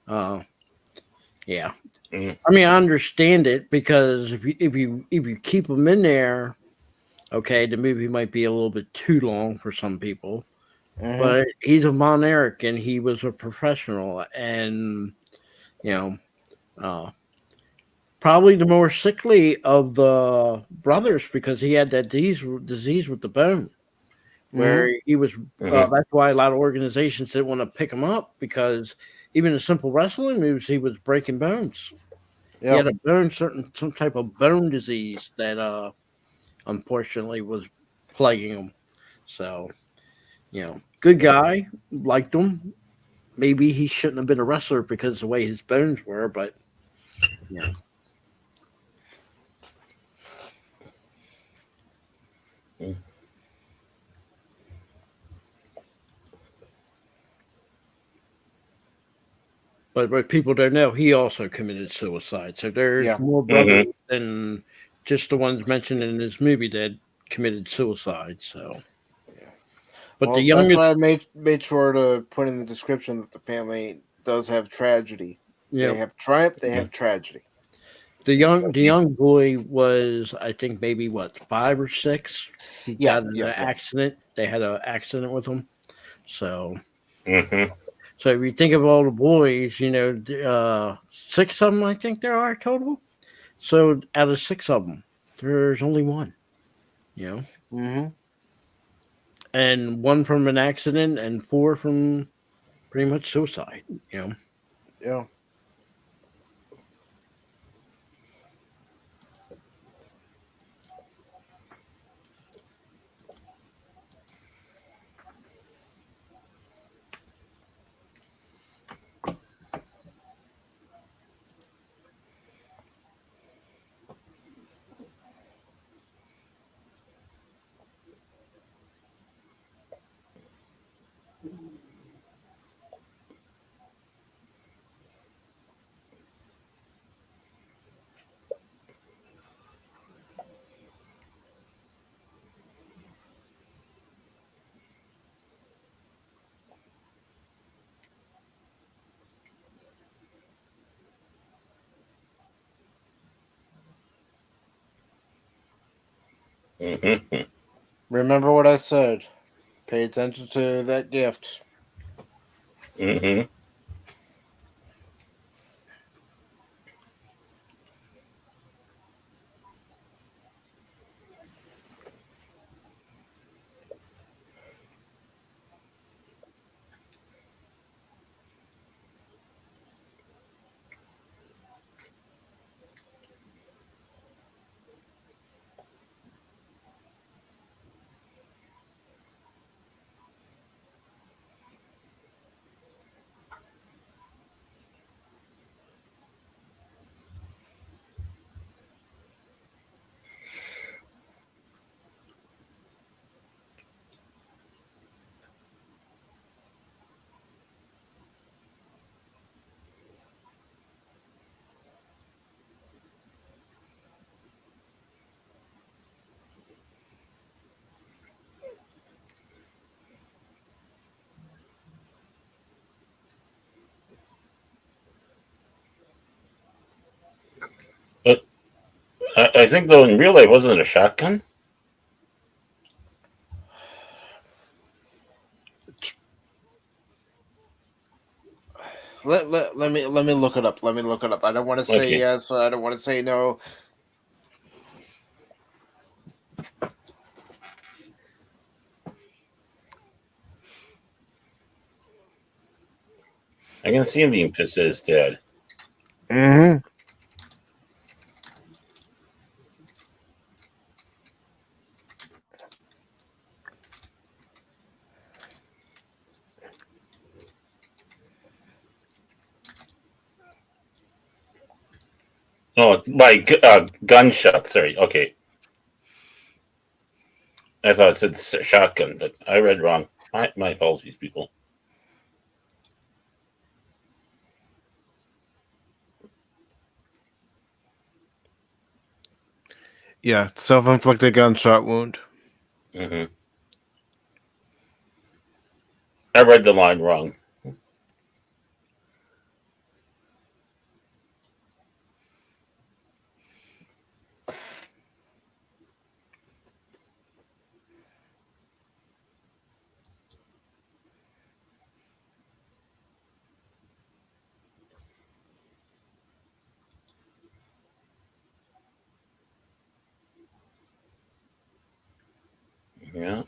I mean, I understand it because if you keep him in there, okay, the movie might be a little bit too long for some people. Mm-hmm. But he's a Von Erich and he was a professional, and probably the more sickly of the brothers because he had that disease with the bone, where he was. That's why a lot of organizations didn't want to pick him up because even in simple wrestling moves, he was breaking bones. He had some type of bone disease that unfortunately was plaguing him. So, good guy, liked him. Maybe he shouldn't have been a wrestler because of the way his bones were, but yeah. But people don't know he also committed suicide. So there's more brothers than just the ones mentioned in this movie that committed suicide. So, but the youngest, that's why I made sure to put in the description that the family does have tragedy. They have triumph. They have tragedy. The young boy was, I think, maybe 5 or 6. He got in an accident. They had an accident with him. So, so if you think of all the boys, 6 of them, I think there are total. So out of 6 of them, there's only 1. And 1 from an accident, and 4 from pretty much suicide. Yeah. Remember what I said. Pay attention to that gift. I think though in real life wasn't it a shotgun? Let me look it up. Let me look it up. I don't want to say Okay. yes. I don't want to say no. I can see him being pissed at his dad. Mm-hmm. Oh, by gunshot. Sorry. Okay. I thought it said shotgun, but I read wrong. My apologies, people. Yeah, self-inflicted gunshot wound. Hmm. I read the line wrong. Yeah.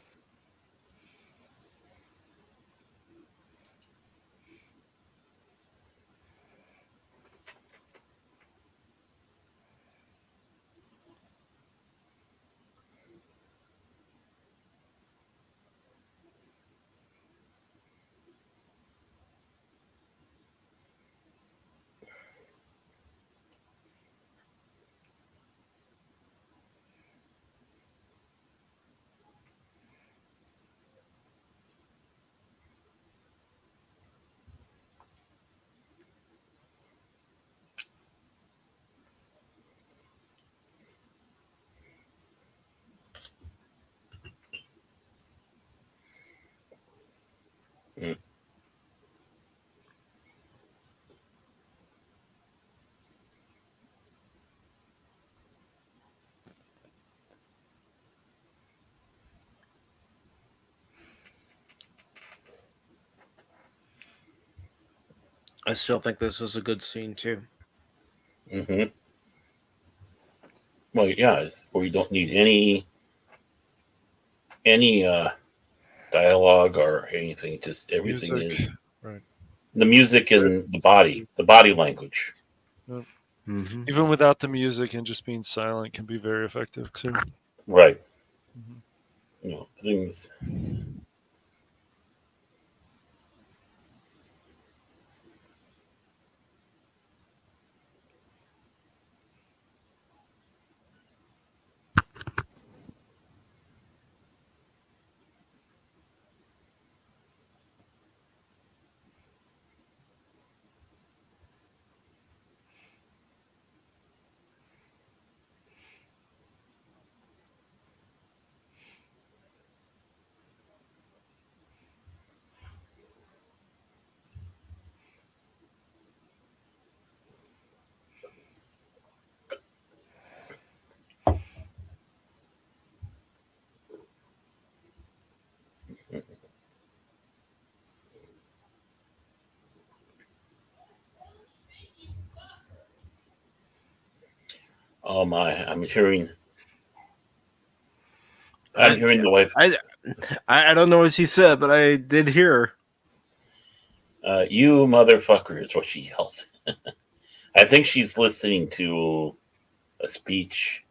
Mm. I still think this is a good scene too. Hmm. Well, yeah, it's where you don't need any dialogue or anything. Just everything Music, is right? the music and the body language. Yep. Mm-hmm. Even without the music and just being silent can be very effective too. Right. Mhm. You know, things. Oh my! I'm I, hearing the wife. I I don't know what she said, but I did hear. You motherfucker is what she yelled. I think she's listening to a speech.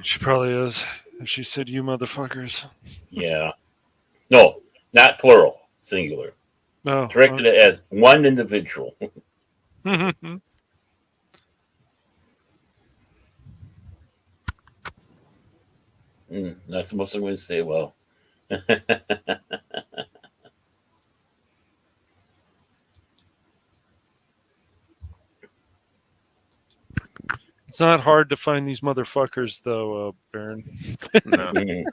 She probably is. If she said "you motherfuckers," Yeah. No, not plural, singular. no. Directed as one individual. That's the most I'm going to say. Well, It's not hard to find these motherfuckers, though, Baron. No. mm,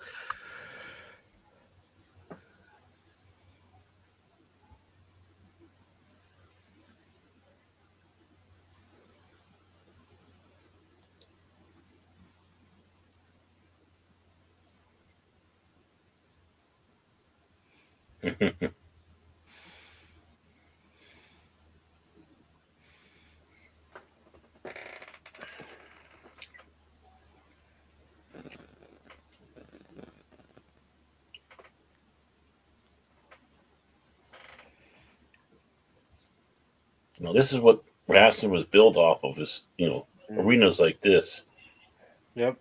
Now, this is what wrestling was built off of, is, arenas like this. Yep.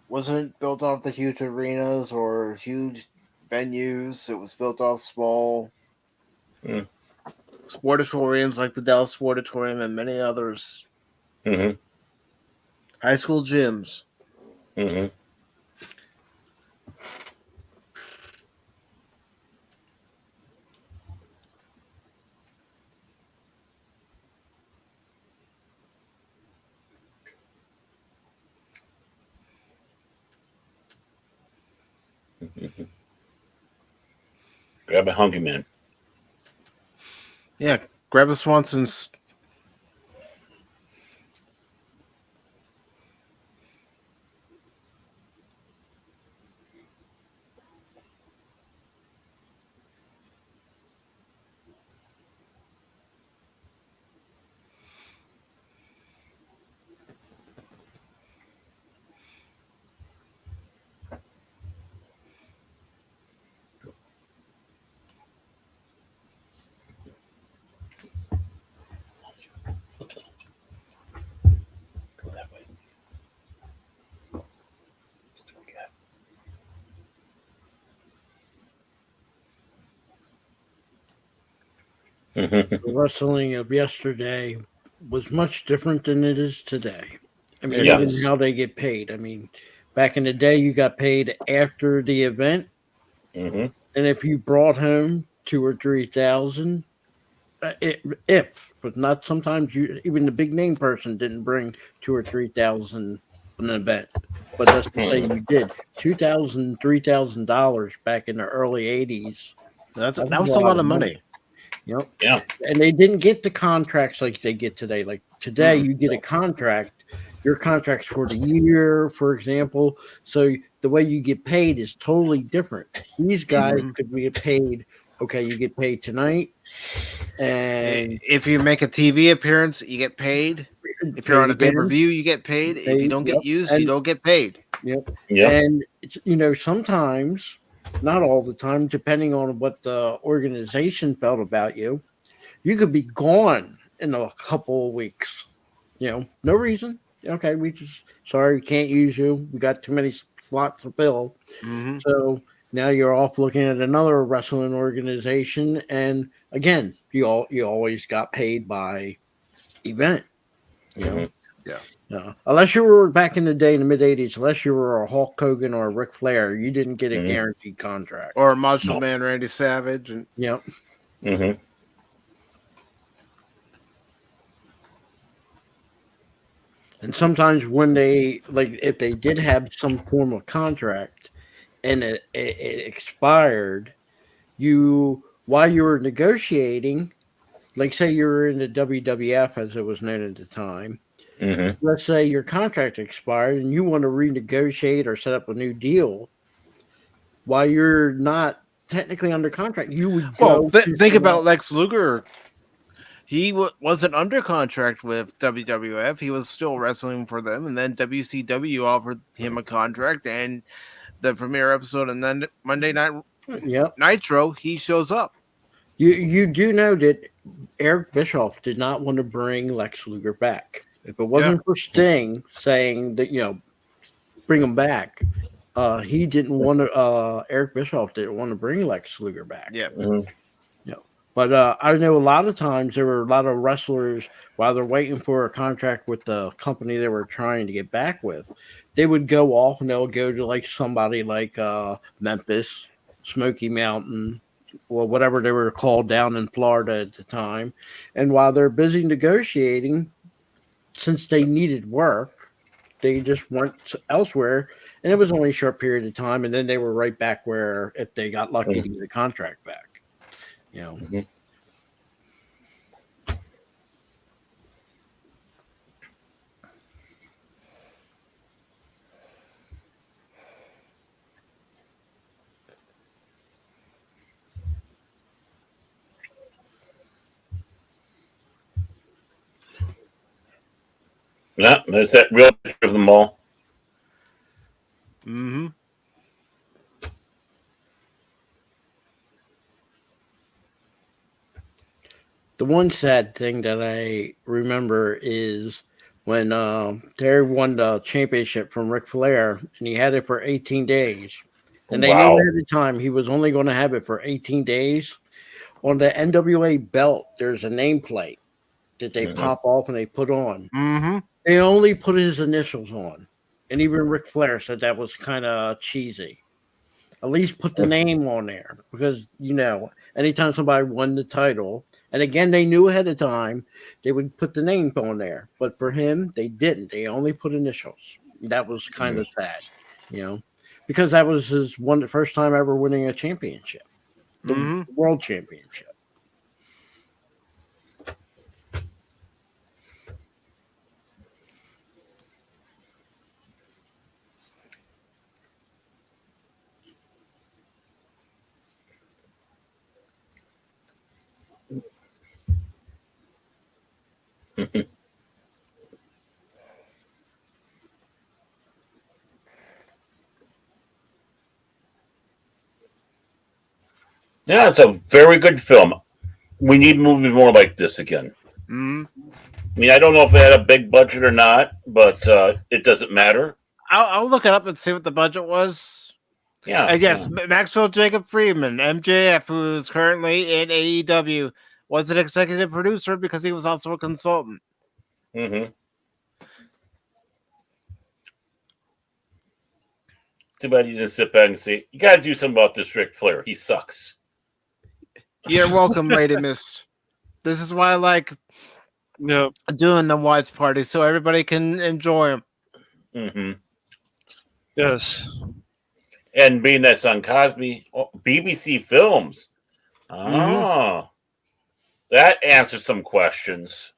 Wasn't it built off the huge arenas or huge venues? It was built off small sportatoriums like the Dallas Sportatorium and many others. Mm-hmm. High school gyms. Mm-hmm. Grab a hungry man. Yeah, grab a Swanson's. Go that way. The wrestling of yesterday was much different than it is today. I mean, Yeah. even how they get paid. I mean, back in the day, you got paid after the event, Mm-hmm. and if you brought home 2 or 3,000, but not sometimes even the big name person didn't bring 2 or 3,000 an event, but that's the thing you did $2,000, $3,000 back in the early '80s. That was a lot of money. Yep. Yeah. And they didn't get the contracts like they get today. Like today, you get a contract. Your contract's for the year, for example. So the way you get paid is totally different. These guys could be paid. Okay, you get paid tonight, and If you make a TV appearance, you get paid. If you're on a pay-per-view, you get paid. If you don't get used, you don't get paid. Yep. Yep. And it's, sometimes, not all the time, depending on what the organization felt about you, you could be gone in a couple of weeks. No reason. Okay, sorry, we can't use you. We got too many slots to fill. Mm-hmm. So now you're off looking at another wrestling organization, and again, you always got paid by event. Mm-hmm. Unless you were back in the day in the mid '80s, unless you were a Hulk Hogan or a Ric Flair, you didn't get a guaranteed contract. Or Macho Man Randy Savage. And Yep. Mm-hmm. And sometimes when if they did have some form of contract and it expired, while you were negotiating, like say you were in the WWF as it was known at the time, let's say your contract expired and you want to renegotiate or set up a new deal, while you're not technically under contract, you would go. Think about Lex Luger. He wasn't under contract with WWF. He was still wrestling for them, and then WCW offered him a contract. And the premiere episode of Monday Night Nitro, he shows up. You do know that Eric Bischoff did not want to bring Lex Luger back. If it wasn't for Sting saying that bring him back, he didn't want to. Eric Bischoff didn't want to bring Lex Luger back. Yeah. But I know a lot of times there were a lot of wrestlers, while they're waiting for a contract with the company they were trying to get back with, they would go off and they'll go to like somebody like Memphis, Smoky Mountain, or whatever they were called down in Florida at the time. And while they're busy negotiating, since they needed work, they just went elsewhere. And it was only a short period of time. And then they were right back where if they got lucky to get a contract back. Yeah, there's that real picture of them all. Mm-hmm. The one sad thing that I remember is when Terry won the championship from Ric Flair, and he had it for 18 days. And they knew Wow. ahead of time he was only going to have it for 18 days. On the NWA belt, there's a nameplate that they pop off and they put on. Mm-hmm. They only put his initials on. And even Ric Flair said that was kind of cheesy. At least put the name on there because, anytime somebody won the title, and again, they knew ahead of time they would put the name on there. But for him, they didn't. They only put initials. That was kind of sad, because that was his first time ever winning a championship, the world championship. Yeah, it's a very good film. We need movies more like this again. Mm-hmm. I mean, I don't know if they had a big budget or not, but it doesn't matter. I'll look it up and see what the budget was. Yeah. And yes, Maxwell Jacob Freedom, MJF, who is currently in AEW, was an executive producer because he was also a consultant. Mm-hmm. Too bad you didn't sit back and say, you got to do something about this Ric Flair. He sucks. You're welcome, Lady Mist. This is why I like doing the Watch Party, so everybody can enjoy them. Mm-hmm. Yes. And being that's on Cosby, BBC Films. That answers some questions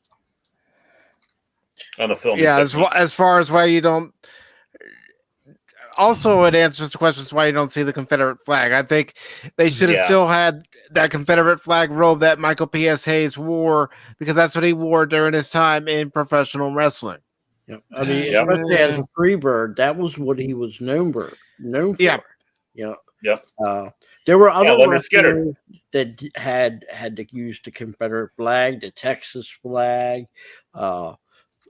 on the film. Yeah, as far as why you don't. Also, it answers the questions why you don't see the Confederate flag. I think they should have still had that Confederate flag robe that Michael P.S. Hayes wore, because that's what he wore during his time in professional wrestling. Yep. I mean, especially as a Freebird, that was what he was known for. Yeah. Yep. There were other wrestlers that had to use the Confederate flag, the Texas flag.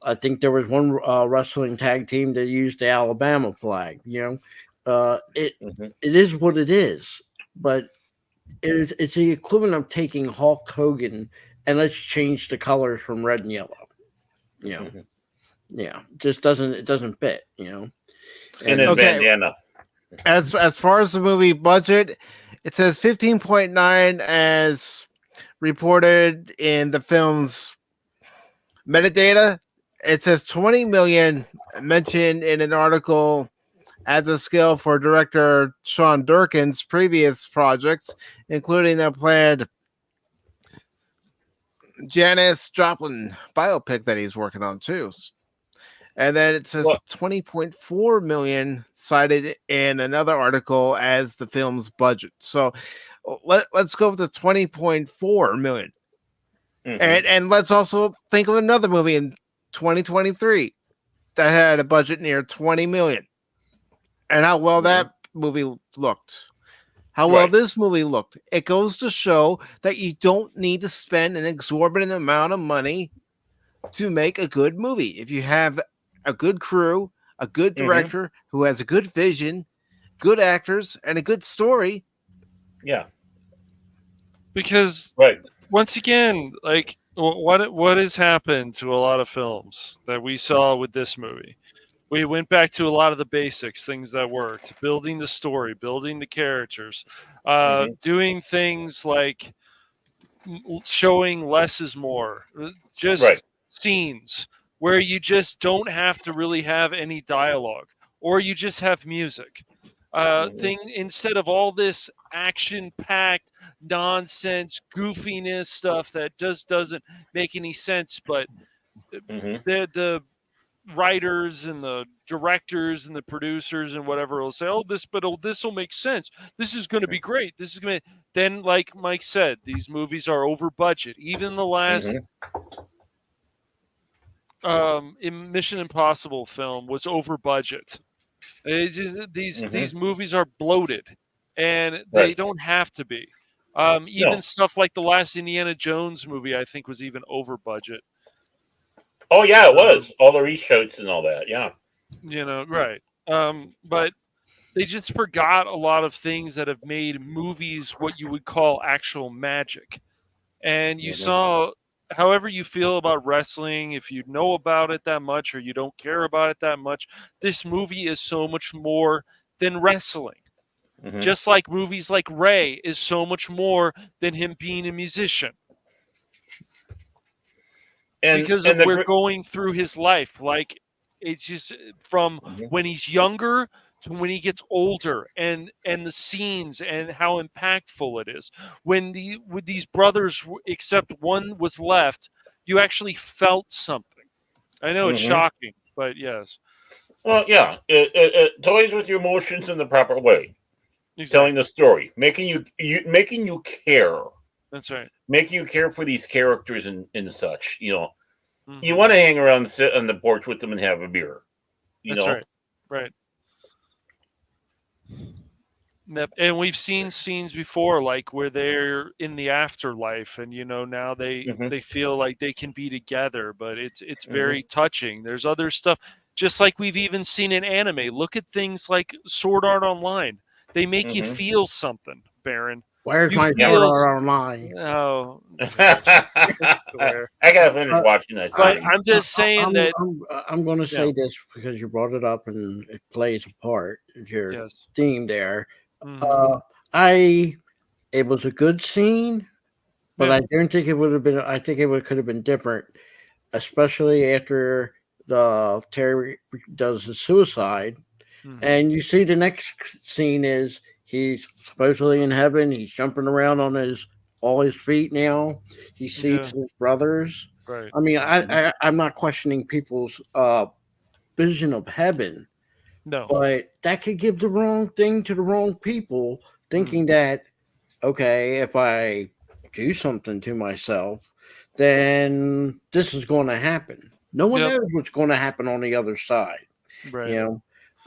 I think there was one wrestling tag team that used the Alabama flag. It is what it is, but it's the equivalent of taking Hulk Hogan and let's change the colors from red and yellow. Just doesn't fit. And then bandana. As far as the movie budget, it says 15.9 as reported in the film's metadata. It says 20 million mentioned in an article as a scale for director Sean Durkin's previous projects, including a planned Janis Joplin biopic that he's working on too. And then it says 20.4 million cited in another article as the film's budget. So let's go with the 20.4 million. And let's also think of another movie in 2023 that had a budget near 20 million, and how well that movie looked, how well this movie looked. It goes to show that you don't need to spend an exorbitant amount of money to make a good movie. If you have a good crew, a good director who has a good vision, good actors, and a good story. Yeah. Because once again, like, what has happened to a lot of films that we saw with this movie? We went back to a lot of the basics, things that worked, building the story, building the characters, doing things like showing less is more, just scenes where you just don't have to really have any dialogue, or you just have music. Instead of all this action-packed nonsense, goofiness stuff that just doesn't make any sense, but the writers and the directors and the producers and whatever will say, this will make sense. This is going to be great. This is going to. Then, like Mike said, these movies are over budget. Even the last in Mission Impossible film was over budget. It's just, these movies are bloated, and they Right. don't have to be. Even No. stuff like the last Indiana Jones movie, I think, was even over budget. Oh yeah, it was all the reshoots and all that. Yeah. Right. But they just forgot a lot of things that have made movies what you would call actual magic. And you saw, however you feel about wrestling, if you know about it that much or you don't care about it that much, this movie is so much more than wrestling. Mhm. Just like movies like Ray is so much more than him being a musician. Because we're going through his life. Like, it's just from when he's younger to when he gets older, and the scenes and how impactful it is. With these brothers, except one was left, you actually felt something. I know it's shocking, but yes. Well, yeah, it toys with your emotions in the proper way. Exactly. Telling the story, making you care. That's right. Making you care for these characters and such. You want to hang around and sit on the porch with them and have a beer. That's right. Right. Yep. And we've seen scenes before, like where they're in the afterlife, and now they feel like they can be together, but it's very touching. There's other stuff, just like we've even seen in anime. Look at things like Sword Art Online. They make you feel something, Baron. Where's my Sword Art Online? Oh, I swear. I gotta finish watching that. But I'm just saying that I'm going to say this because you brought it up and it plays a part in your theme there. It was a good scene, but I don't think it would have been. I think could have been different, especially after Terry does the suicide, and you see the next scene is he's supposedly in heaven. He's jumping around on all his feet now. He sees his brothers. Right. I mean, I'm not questioning people's vision of heaven. No. But that could give the wrong thing to the wrong people, thinking that, okay, if I do something to myself, then this is going to happen. No one knows what's going to happen on the other side. Right.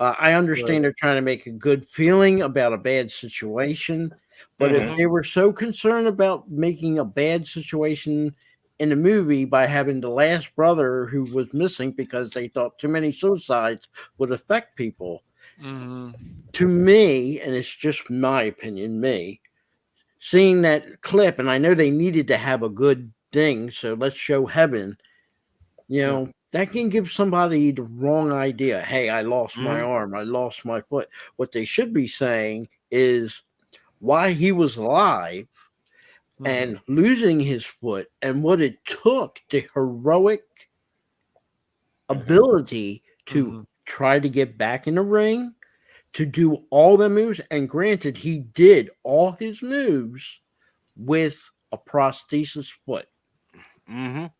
I understand they're trying to make a good feeling about a bad situation, but if they were so concerned about making a bad situation in the movie by having the last brother who was missing because they thought too many suicides would affect people, to me, and it's just my opinion, seeing that clip, and I know they needed to have a good thing, so let's show heaven, that can give somebody the wrong idea. Hey, I lost my arm, I lost my foot. What they should be saying is why he was alive and losing his foot, and what it took, the heroic ability to try to get back in the ring, to do all the moves. And granted, he did all his moves with a prosthesis foot. So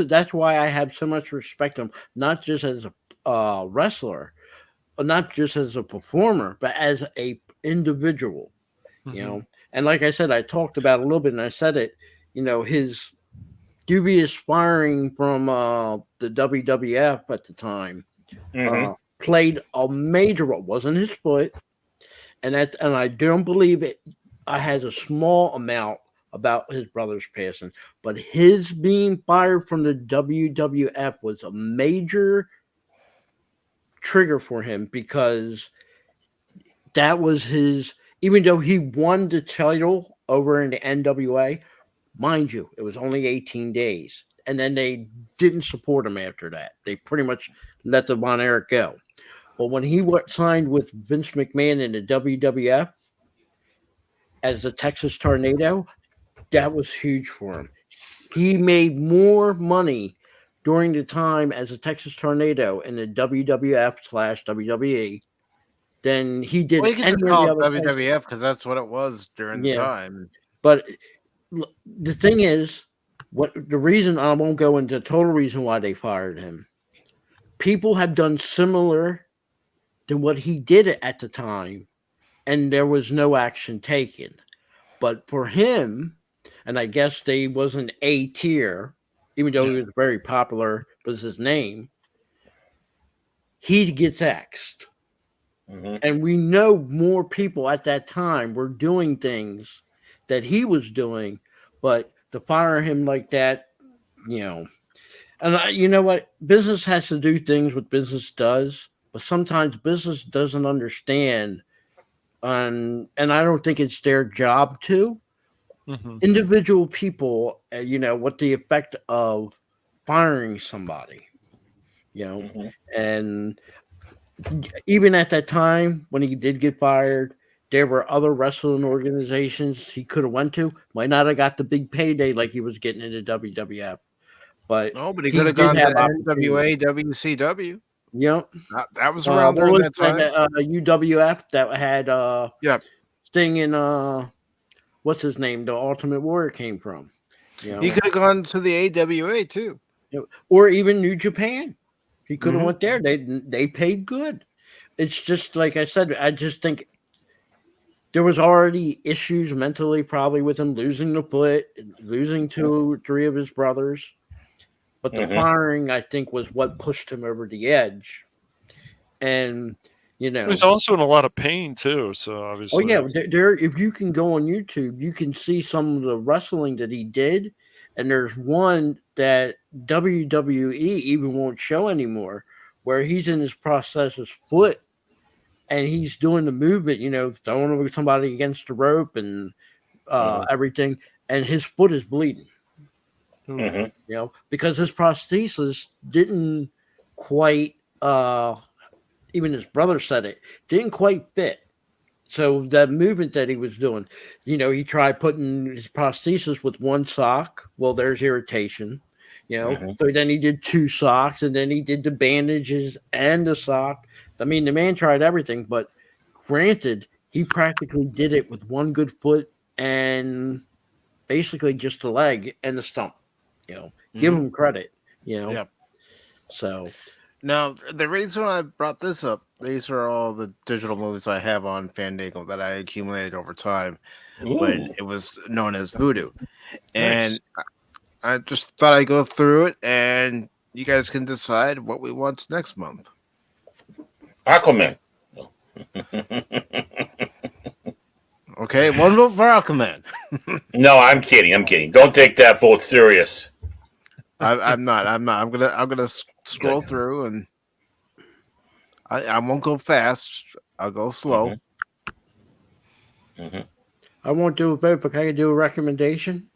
that's why I have so much respect for him, not just as a wrestler, not just as a performer, but as a individual. And like I said, I talked about it a little bit, and I said it, his dubious firing from the WWF at the time played a major role. It wasn't his foot, and I don't believe it has a small amount about his brother's passing, but his being fired from the WWF was a major trigger for him, because that was his. Even though he won the title over in the NWA, mind you, it was only 18 days. And then they didn't support him after that. They pretty much let the Von Erich go. But when he signed with Vince McMahon in the WWF as the Texas Tornado, that was huge for him. He made more money during the time as a Texas Tornado in the WWF/WWE than he did. Well, you can just call it WWF because that's what it was during the time. But the thing is, the reason I won't go into the total reason why they fired him. People have done similar to what he did at the time, and there was no action taken. But for him, and I guess they wasn't A tier, even though he was very popular was his name, he gets axed. And we know more people at that time were doing things that he was doing, but to fire him like that, and you know what? Business has to do things what business does, but sometimes business doesn't understand, and I don't think it's their job to. Individual people, what the effect of firing somebody, and even at that time when he did get fired, there were other wrestling organizations he could have went to. Might not have got the big payday like he was getting into WWF, but he could have gone to NWA, WCW. Yep, that was around during that time. UWF that had Sting and what's his name? The Ultimate Warrior came from. He could have gone to the AWA too, or even New Japan. He could have went there. They paid good. It's just like I said. I just think there was already issues mentally, probably with him losing the foot, losing 2 or 3 of his brothers. But the firing, I think, was what pushed him over the edge. And he's also in a lot of pain too. So obviously, there. If you can go on YouTube, you can see some of the wrestling that he did. And there's one that WWE even won't show anymore, where he's in his prosthesis foot and he's doing the movement, throwing over somebody against the rope and everything, and his foot is bleeding. Because his prosthesis didn't quite, even his brother said it, didn't quite fit. So that movement that he was doing, he tried putting his prosthesis with 1 sock. Well, there's irritation, So then he did 2 socks, and then he did the bandages and the sock. I mean, the man tried everything, but granted, he practically did it with 1 good foot and basically just the leg and the stump. Give him credit. So. Now, the reason I brought this up, these are all the digital movies I have on Fandango that I accumulated over time when it was known as Voodoo. And I just thought I'd go through it, and you guys can decide what we want next month. Aquaman. Okay, 1 vote for Aquaman. No, I'm kidding. Don't take that vote serious. I'm not. I'm gonna scroll through, and I won't go fast. I'll go slow. I won't do a vote, but can I do a recommendation?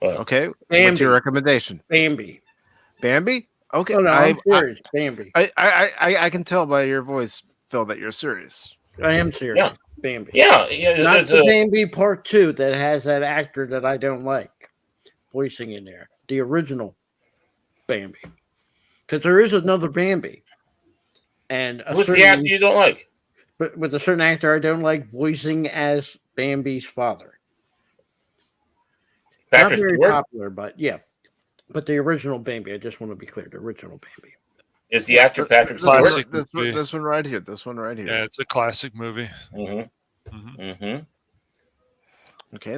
Okay. What's your recommendation? Bambi. Okay. Oh, no, I'm serious. Bambi. I can tell by your voice, Phil, that you're serious. I am serious. Yeah. Bambi. Yeah. Not the Bambi Part 2 that has that actor that I don't like voicing in there. The original Bambi. Because there is another Bambi. And who's the actor you don't like? But with a certain actor I don't like voicing as Bambi's father. Patrick Not very Stewart? popular, but yeah. But the original Bambi, I just want to be clear, the original Bambi. Is the actor Patrick Stewart? This one right here. This one right here. Yeah, it's a classic movie. Okay,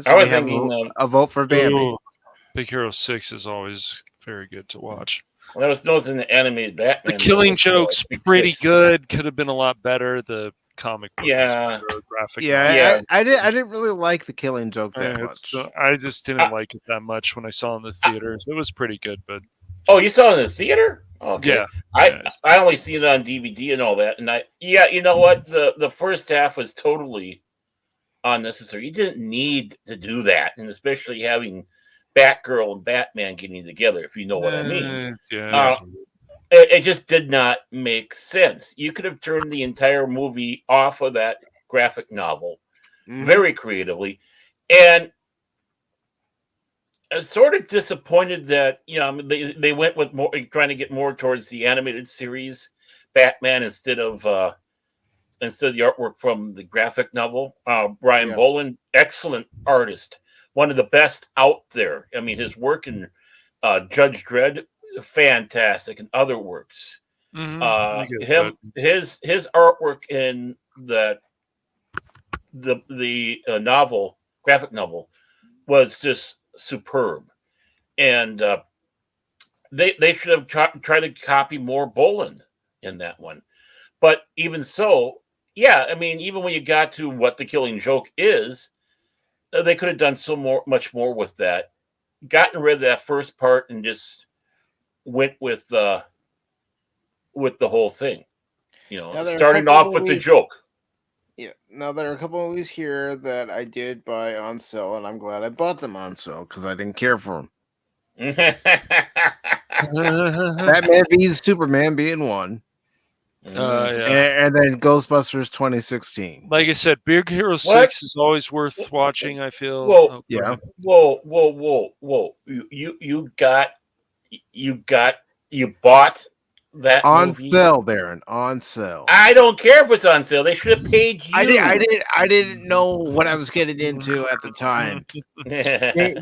so we have a vote for Bambi. Ooh, Big Hero 6 is always very good to watch. Well, that was known in the animated Batman. The Killing Joke's pretty good. Could have been a lot better. The comic book, graphic. I didn't really like the Killing Joke that much. I just didn't like it that much when I saw it in the theaters. It was pretty good, but oh, you saw it in the theater? Okay. Yeah, I only seen it on DVD and all that, and you know what? The first half was totally unnecessary. You didn't need to do that, and especially having Batgirl and Batman getting together, if you know what I mean. It just did not make sense. You could have turned the entire movie off of that graphic novel very creatively. And I'm sort of disappointed that, they went with more, trying to get more towards the animated series Batman instead of the artwork from the graphic novel. Brian Boland, excellent artist. One of the best out there. I mean, his work in Judge Dredd, fantastic, and other works. His artwork in the novel, graphic novel, was just superb. And they should have tried to copy more Boland in that one. But even so, yeah, I mean, even when you got to what the Killing Joke is, they could have done much more with that. Gotten rid of that first part and just went with the whole thing. You know, starting off with the joke. Yeah. Now there are a couple movies here that I did buy on sale, and I'm glad I bought them on sale because I didn't care for them. Batman v Superman being one. Yeah. And then Ghostbusters 2016. Like I said, Big Hero 6 is always worth watching, I feel. Whoa, yeah. Whoa. You bought that on movie? Sale, Baron, on sale. I don't care if it's on sale. They should have paid you. I didn't know what I was getting into at the time. It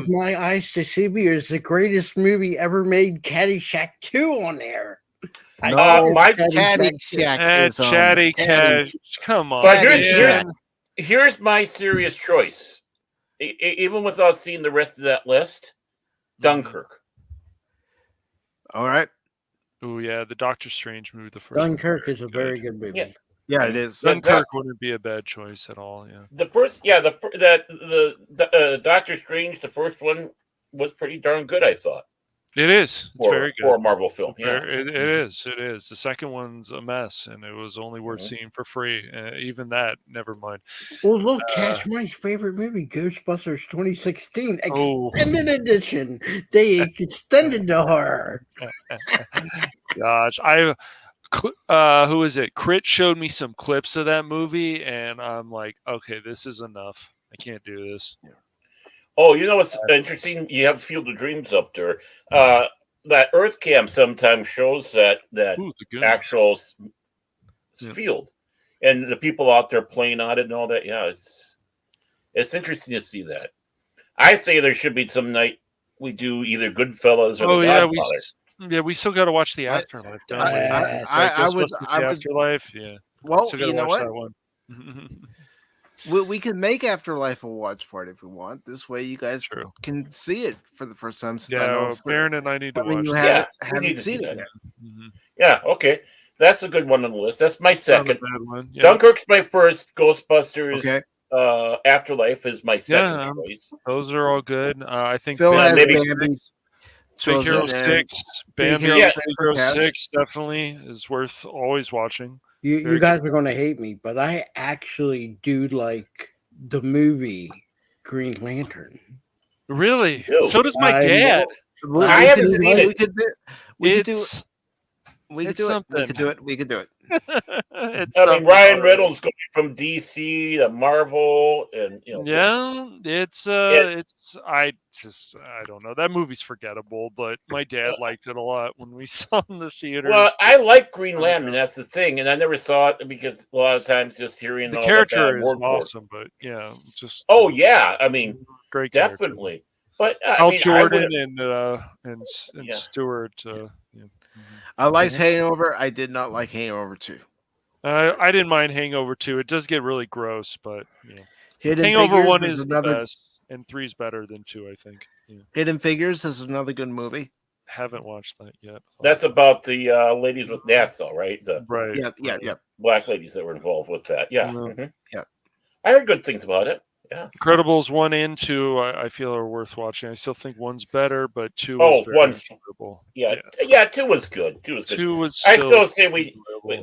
my eyes to see me is the greatest movie ever made. Caddyshack 2 on there. My Caddyshack is on Chatty Cash. Come on. But here's my serious choice. Even without seeing the rest of that list, Dunkirk. All right. Oh yeah, the Doctor Strange movie. The first Dunkirk is a very good movie. Yeah, it is. Dunkirk wouldn't be a bad choice at all. Yeah. The first, the Doctor Strange, the first one was pretty darn good. I thought it is. It's very good for a Marvel film. Yeah, it is. It is. The second one's a mess, and it was only worth seeing for free. Even that, never mind. Well, look, Cash, my favorite movie, Ghostbusters 2016 extended edition. They extended the horror. Gosh, who is it? Crit showed me some clips of that movie, and I'm like, okay, this is enough. I can't do this. Yeah. Oh, you know what's interesting? You have Field of Dreams up there. That Earth Cam sometimes shows that actual field, and the people out there playing on it and all that. Yeah, it's interesting to see that. I say there should be some night we do either Goodfellas or The Godfather. We still got to watch The Afterlife, don't we? I would. Afterlife, yeah. Well, you know what? We can make Afterlife a watch party if we want. This way, you guys can see it for the first time. Since I know Baron and I need to watch. You haven't seen it yet. Yeah, okay, that's a good one on the list. That's my second. Yeah. Dunkirk's my first. Ghostbusters. Okay. Afterlife is my second choice. Those are all good. I think Phil has maybe Big Hero 6, Big Hero 6 definitely is worth always watching. You guys are going to hate me, but I actually do like the movie Green Lantern. Really? So does my dad. I haven't seen it. We could do it. Ryan Reynolds going from DC to Marvel, and I don't know. That movie's forgettable, but my dad liked it a lot when we saw it in the theater. Well, I like Green Lantern. That's the thing, and I never saw it because a lot of times just hearing the character is awesome, but I mean, great, definitely. But Al Jordan and Stewart. I liked Hangover. I did not like Hangover 2. I didn't mind Hangover 2. It does get really gross, but Hangover 1 is the best, and 3 is better than 2, I think. Yeah. Hidden Figures is another good movie. Haven't watched that yet. That's about the ladies with NASA, right? Right. Yeah. Black ladies that were involved with that. Yeah. Yeah. I heard good things about it. Yeah. Incredibles 1 and 2, I feel are worth watching. I still think 1's better, but 2 one's incredible. Yeah, 2 was good. 2 was good. 2 was. I still say we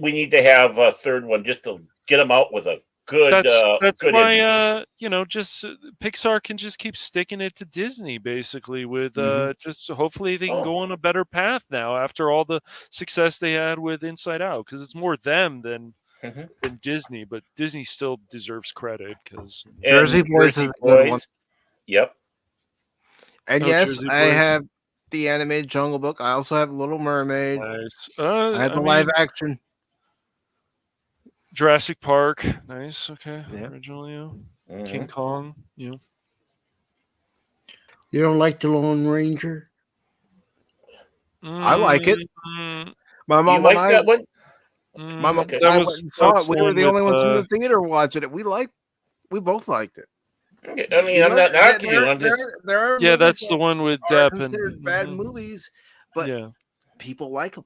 need to have a third one just to get them out with a good. That's good why just Pixar can just keep sticking it to Disney basically with just hopefully they can go on a better path now after all the success they had with Inside Out, because it's more them than Disney, but Disney still deserves credit because Jersey Boys is a good one. Yep. And yes, I have the animated Jungle Book. I also have Little Mermaid. Nice. I have the live action. Jurassic Park. Nice. Okay. Yeah. Originally, King Kong. You don't like the Lone Ranger? I like it. My mom and I that one? My mom and I saw it. We were the only ones in the theater watching it. We both liked it. I mean, I'm not knocking you. That's the one with Depp and bad movies, but Yeah. people like them.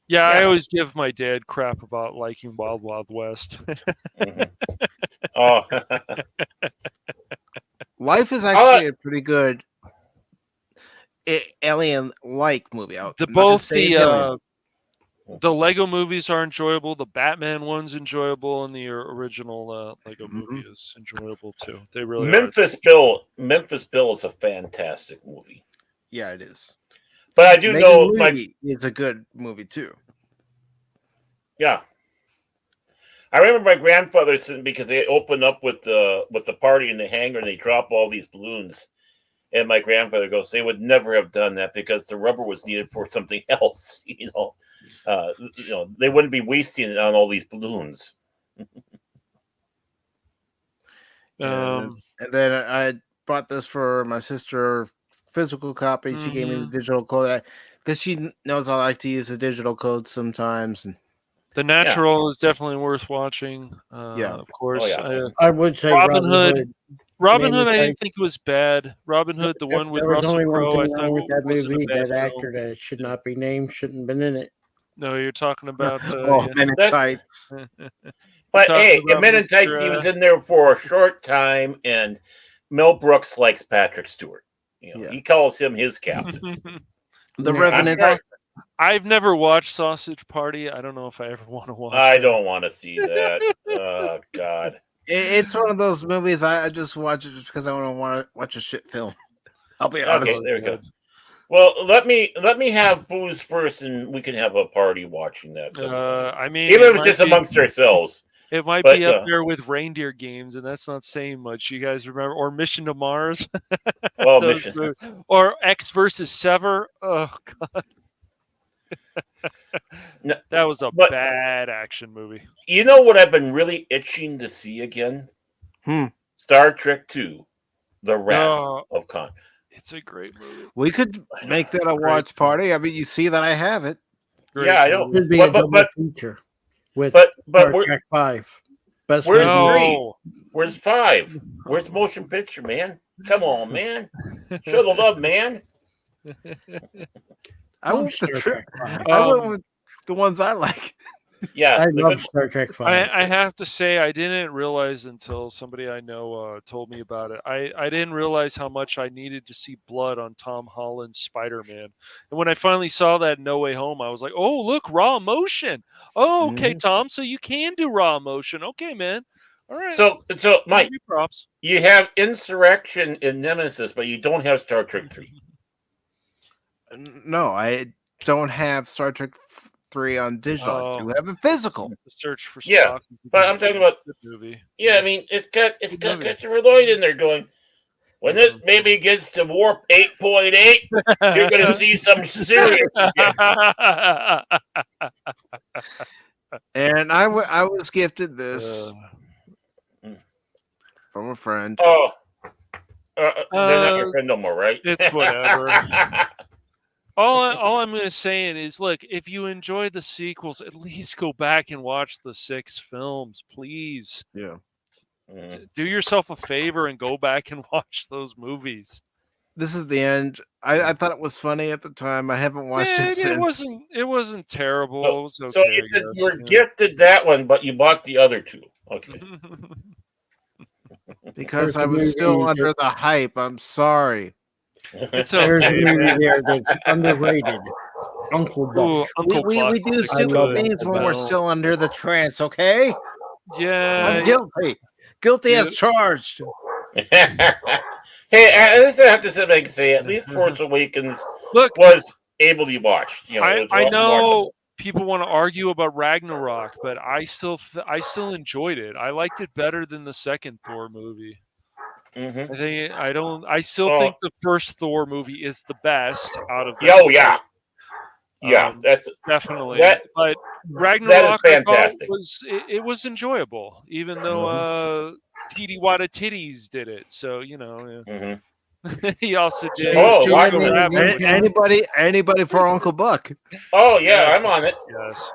Yeah, I Yeah. always give my dad crap about liking Wild Wild West. Mhm. Oh, Life is actually a pretty good alien-like movie. I'm not gonna say it's alien. The Lego movies are enjoyable. The Batman one's enjoyable, and the original Lego movie Mhm. is enjoyable too. They really are. Memphis Bill. Memphis Bill is a fantastic movie. Yeah, it is. But I do Making know my Movie is a good movie too. yeah. I remember my grandfather saying because they open up with the party in the hangar and they drop all these balloons. And my grandfather goes, they would never have done that because the rubber was needed for something else. They wouldn't be wasting it on all these balloons. And then I bought this for my sister, physical copy. She gave me the digital code because she knows I like to use the digital code sometimes. And The Natural is definitely worth watching. Of course. I would say Robin Hood. Robin Hood, I Maybe didn't think it was bad. Robin Hood, the one with there was Russell only one Crowe, I thing thought wrong with that wasn't movie. a bad That film. actor that should not be named shouldn't have been in it. No, you're talking about Men in Tights. But hey, about in Men in Mr. Tights, he was in there for a short time, and Mel Brooks likes Patrick Stewart. He calls him his captain. The Revenant. I've never watched Sausage Party. I don't know if I ever want to watch it. I don't want to see that. Oh God. It's one of those movies I just watch it just because I want to watch a shit film. I'll be honest. Okay, there we go. Well, let me have booze first, and we can have a party watching that. I mean, even if it's just amongst ourselves. It might be up there with Reindeer Games, and that's not saying much. You guys remember, or Mission to Mars? Oh, Mission. Or X versus Sever. Oh God. No, that was a bad action movie. You know what I've been really itching to see again? Star Trek II, The Wrath of Khan. It's a great movie. We could make that a watch party. I mean, you see that I have it. Yeah, I know. It would be a double feature with Star Trek 5. Where's 3? Where's 5? Where's motion picture, man? Come on, man. Show the love, man. I went with the ones I like. Yeah, I love Star Trek 5. I have to say, I didn't realize until somebody I know told me about it. I didn't realize how much I needed to see blood on Tom Holland's Spider-Man. And when I finally saw that in No Way Home, I was like, oh, look, raw emotion. Oh, okay, Tom, so you can do raw emotion. Okay, man. All right. So Mike, props. You have Insurrection in Nemesis, but you don't have Star Trek 3. No, I don't have Star Trek 3 on digital. I do have a physical. The Search for Spock. Yeah, but I'm talking about movie. Yeah, I mean it's got Christopher Lloyd in there going. When it maybe gets to warp 8.8, you're going to see some serious. And I was gifted this from a friend. Oh, they're not your friend no more, right? It's whatever. All I'm going to say is, look, if you enjoy the sequels, at least go back and watch the 6 films, please. Yeah. Do yourself a favor and go back and watch those movies. This is the end. I thought it was funny at the time. I haven't watched it since. It wasn't terrible. It was okay. So you were gifted that one, but you bought the other 2. Okay. Because I was still under the hype. I'm sorry. It's There's a okay. movie there that's underrated. Uncle Buck. We do stupid things when we're still under the trance, okay? Yeah. I'm guilty. Guilty as charged. Hey, I have to sit back and say, at least Force Awakens was able to be watched. You know, I know people want to argue about Ragnarok, but I still enjoyed it. I liked it better than the second Thor movie. Mm-hmm. I still think the first Thor movie is the best out of them. Oh yeah. Yeah, that's definitely. But Ragnarok that is fantastic. It was enjoyable, even though Titi Wada Titties did it. So you know, he also did. Anybody for Uncle Buck? Oh yeah, I'm on it. Yes.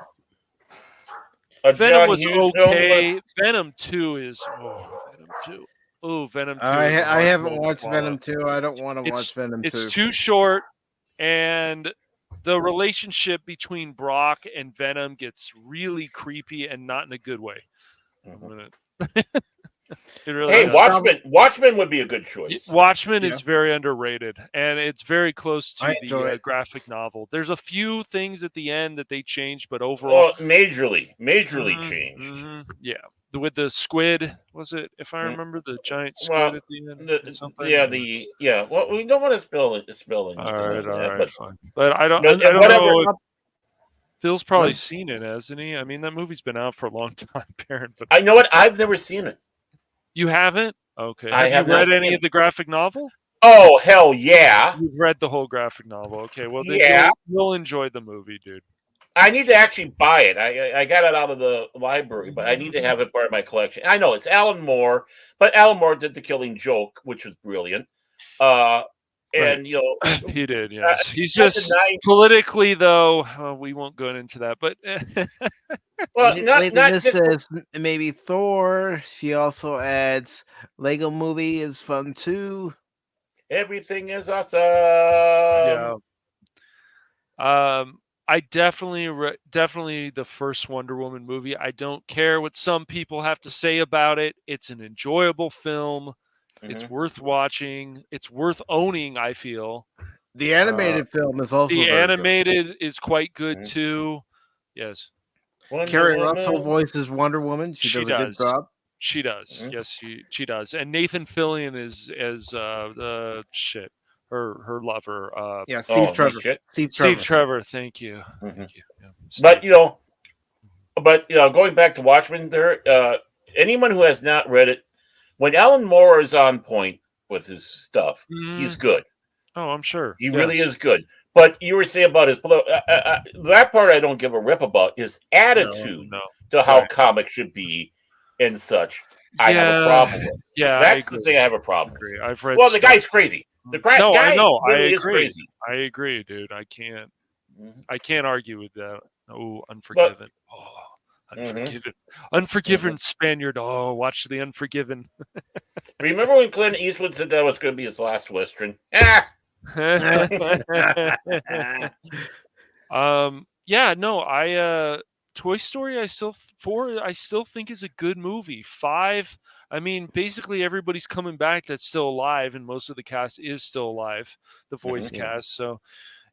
Venom was okay. Venom 2 is Venom 2. Oh, Venom 2. I haven't watched Venom 2. I don't want to watch Venom 2. It's too short, and the relationship between Brock and Venom gets really creepy and not in a good way. It really Hey, does. Watchmen would be a good choice. Watchmen is very underrated, and it's very close to enjoy the it. graphic novel. There's a few things at the end that they changed, but overall, majorly changed. Yeah, with the squid, was it? If I remember, the giant squid Well, at the end. Well, we don't want to spill anything. All right, but, fine. But I don't whatever. know. Phil's probably seen it, hasn't he? I mean, that movie's been out for a long time, Baron. But I know what. I've never seen it. You haven't? Okay. Have you read not any seen of the graphic novel? Oh, hell yeah. You've read the whole graphic novel. Okay, well, then you'll enjoy the movie, dude. I need to actually buy it. I got it out of the library, but I need to have it part of my collection. I know it's Alan Moore, but Alan Moore did The Killing Joke, which was brilliant. And, you know. He did, yes. He's just politically, though, we won't go into that, but. Well, this says maybe Thor. She also adds Lego Movie is fun too. Everything is awesome. Yeah. I definitely the first Wonder Woman movie. I don't care what some people have to say about it. It's an enjoyable film. Mm-hmm. It's worth watching. It's worth owning, I feel. The animated film is also good. Is quite good too. Yes. Kerry Russell voices Wonder Woman. She does a good job. She does. Mm-hmm. Yes, she does. And Nathan Fillion is the shit. Her lover. Steve Trevor. Steve Trevor. Thank you. Mm-hmm. Thank you. Yeah. But going back to Watchmen, anyone who has not read it, when Alan Moore is on point with his stuff, he's good. Oh, I'm sure he really is good. But you were saying about his that part I don't give a rip about. His attitude to how comics should be and such. I have a problem with. Yeah, that's the thing I have a problem with. I've read. Well, the guy's crazy. The guy I know. Really is crazy. I agree, dude. I can't argue with that. Oh, Unforgiven. Unforgiven. Unforgiven Spaniard. Oh, watch The Unforgiven. Remember when Clint Eastwood said that was going to be his last Western? Toy Story I still think is a good movie. 5, I mean, basically everybody's coming back that's still alive, and most of the cast is still alive, the voice cast. So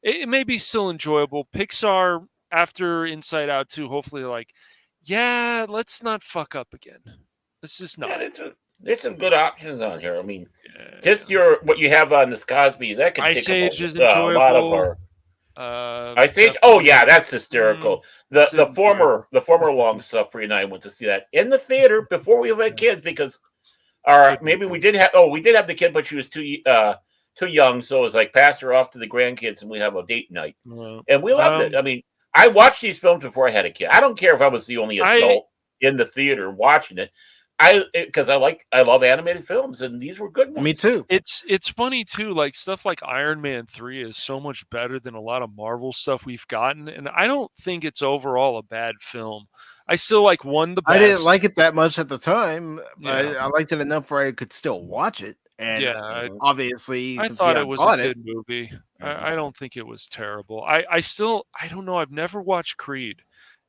it may be still enjoyable. Pixar after Inside Out 2, hopefully let's not fuck up again. Let's just not. There's some good options on here. I mean, what you have on this Cosby, that can Ice take Age is enjoyable. A lot of our. Ice Age. Oh yeah, that's hysterical. The former long suffering. I went to see that in the theater before we had kids because, maybe we did have the kid, but she was too young, so it was like pass her off to the grandkids and we have a date night, and we loved it. I mean, I watched these films before I had a kid. I don't care if I was the only adult in the theater watching it. Because I love animated films, and these were good ones. Me too. It's funny too, like stuff like Iron Man 3 is so much better than a lot of Marvel stuff we've gotten, and I don't think it's overall a bad film. I still like one the best. I didn't like it that much at the time. Yeah. I liked it enough where I could still watch it, and obviously, I thought it was a good movie. I don't think it was terrible. I don't know. I've never watched Creed,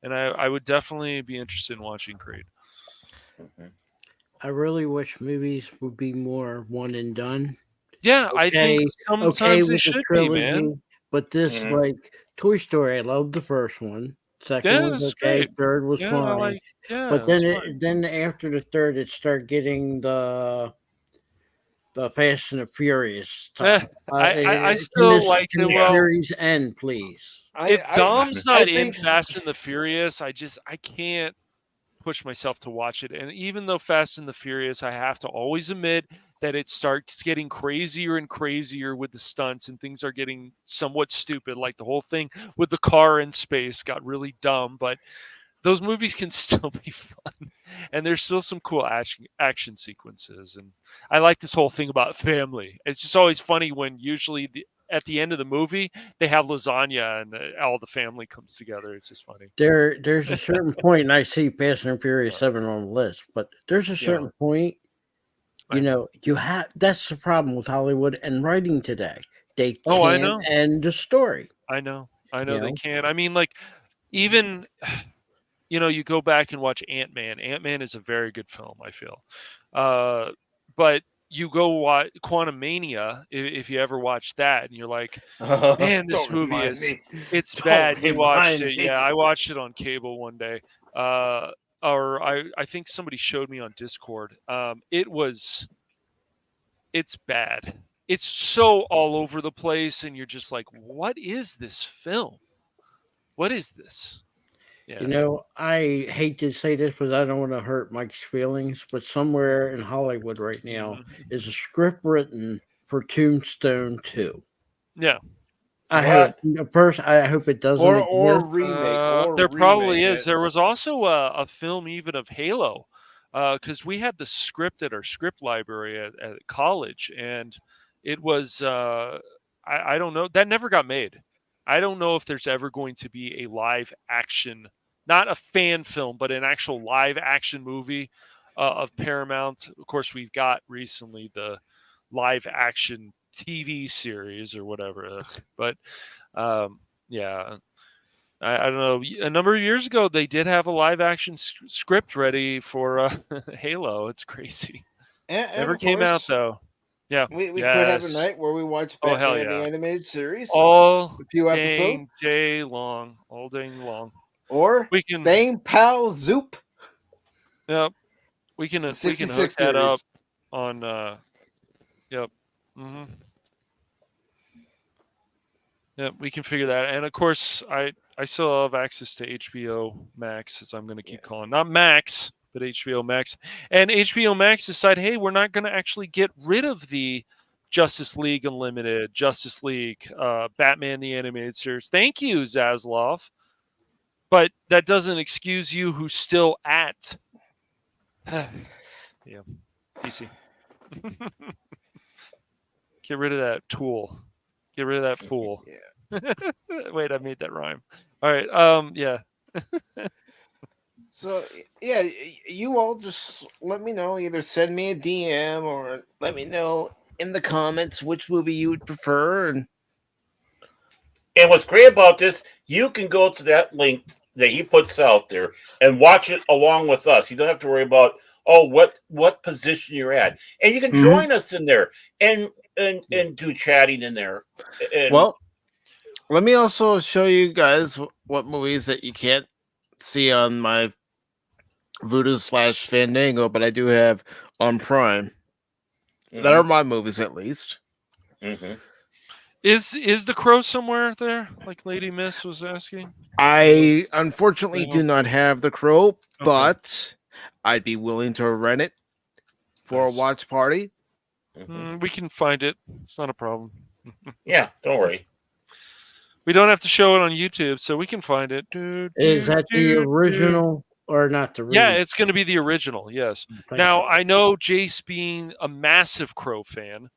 and I would definitely be interested in watching Creed. I really wish movies would be more one and done. Yeah, I think sometimes they should be, man. But this, like Toy Story, I loved the first one. Second was okay. Great. Third was fine. But then after the third, it started getting the Fast and the Furious time. I still like the Furious end, please. If Dom's not in Fast and the Furious, I can't push myself to watch it. And even though Fast and the Furious, I have to always admit that it starts getting crazier and crazier with the stunts, and things are getting somewhat stupid. Like the whole thing with the car in space got really dumb, but those movies can still be fun, and there's still some cool action sequences. And I like this whole thing about family. It's just always funny when usually at the end of the movie, they have lasagna and all the family comes together. It's just funny. There's a certain point, and I see Fast and Furious 7 on the list, but there's a certain point, that's the problem with Hollywood and writing today. They can't end the story. I know. I know You they know? can. I mean, like, even, you go back and watch Ant-Man. Ant-Man is a very good film, I feel. But you go watch Quantumania, if you ever watch that, and you're like, man, this Don't movie remind is, me. it's Don't bad. You watched remind it. me. Yeah, I watched it on cable one day. Or I think somebody showed me on Discord. It's bad. It's so all over the place, and you're just like, what is this film? What is this? Yeah. You know, I hate to say this, but I don't want to hurt Mike's feelings. But somewhere in Hollywood right now is a script written for Tombstone 2. Yeah. I What? hope first. I hope it doesn't Or exist. remake. There probably remake is. it. There was also a film even of Halo, because we had the script at our script library at college, and it was I don't know, that never got made. I don't know if there's ever going to be a live action, not a fan film, but an actual live action movie of Paramount. Of course, we've got recently the live action TV series or whatever, but yeah. I don't know. A number of years ago, they did have a live action script ready for Halo. It's crazy. And Never of came out course, though. Yeah. we could have a Yes. night where we watch Oh, hell Batman the yeah. animated series, All a few episodes, dang day long. All day long. or We can. Bang Pow Zoop, Yep. We can the hook 66 that series. up on. Yep. hmm Yep. We can figure that. And of course, I still have access to HBO Max, as I'm going to keep calling, not Max, but HBO Max. And HBO Max decided, hey, we're not going to actually get rid of the Justice League Unlimited, Justice League, Batman the Animated Series. Thank you, Zaslav. But that doesn't excuse you who's still at DC. Get rid of that tool. Get rid of that fool. Yeah. Wait, I made that rhyme. All right. Yeah. So yeah, you all just let me know. Either send me a DM or let me know in the comments which movie you would prefer. And what's great about this, you can go to that link that he puts out there and watch it along with us. You don't have to worry about what position you're at, and you can join us in there and do chatting in there. And, well, let me also show you guys what movies that you can't see on my Voodoo/Fandango, but I do have on Prime. That are my movies, at least. Mm-hmm. Is The Crow somewhere there? Like Lady Miss was asking. I unfortunately do not have The Crow, Okay. but I'd be willing to rent it for Nice. a watch party. We can find it. It's not a problem. Yeah, don't worry. We don't have to show it on YouTube, so we can find it. Is that the original or not the remake? Yeah, it's going to be the original, yes. Thank Now, you. I know Jace being a massive Crow fan,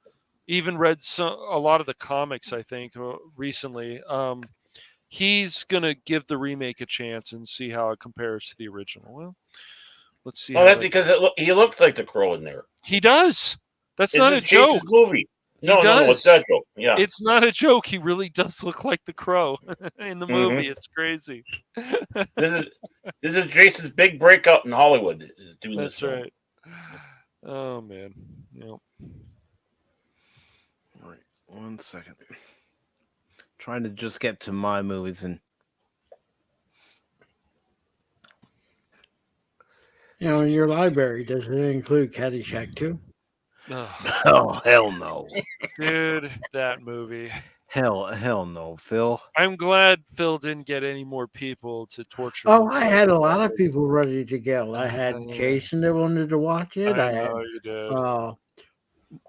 even read a lot of the comics, I think, recently. He's going to give the remake a chance and see how it compares to the original. Well, let's see. Well, that's because he looks like the Crow in there. He does. That's It's not a joke. movie. No, it's does. that joke. Yeah. It's not a joke. He really does look like the Crow in the movie. It's crazy. This is Jason's big breakout in Hollywood. Is doing That's this film. right. Oh man. Yep. All right, 1 second. Trying to just get to my movies and You know, in your library, does it include Caddyshack 2? oh hell no, Dude, that movie. hell no, Phil. I'm glad Phil didn't get any more people to torture. Oh, I himself. had a lot of people ready to go. I had Jason that wanted to watch it. I I had know you did.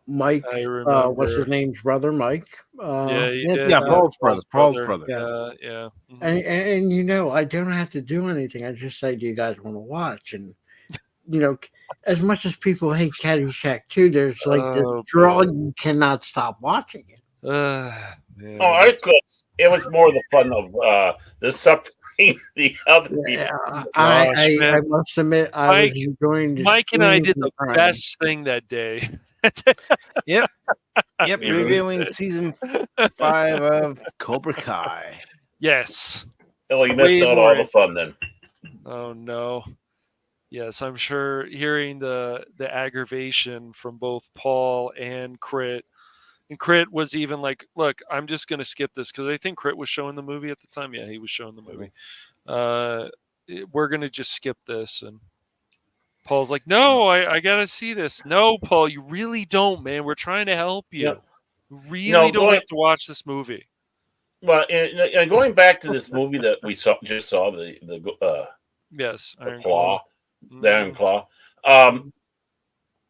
Mike, I remember. what's his name's brother, Mike. Yeah, you did. Yeah, Paul's brother. Yeah. Yeah. And you know, I don't have to do anything. I just say, do you guys want to watch? And you know, as much as people hate Caddyshack 2, there's like this draw. You cannot stop watching it. Man, I could. It was more the fun of the suffering the other people. Yeah, I must admit, I was enjoying this. Mike and I did the best thing that day. Yep, reviewing season 5 of Cobra Kai. Yes. Oh, you Way missed out more all the fun then. Oh no. Yes, I'm sure hearing the aggravation from both Paul and Crit. And Crit was even like, look, I'm just going to skip this because I think Crit was showing the movie at the time. Yeah, he was showing the movie. We're going to just skip this. And Paul's like, no, I got to see this. No, Paul, you really don't, man. We're trying to help you. Yep. You really don't going, have to watch this movie. Well, and going back to this movie that we saw the Yes, Iron Claw. Mm-hmm. The Iron Claw.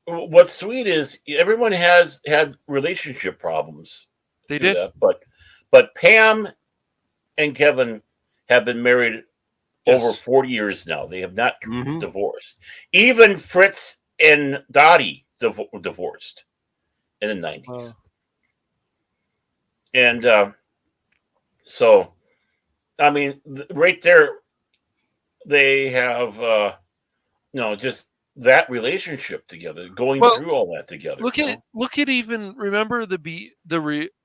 What's sweet is everyone has had relationship problems. They did. That, but Pam and Kevin have been married over 40 years now. They have not divorced. Even Fritz and Dottie divorced in the 90s. And so, I mean, right there, they have, just that relationship together, going through all that together. Look at even remember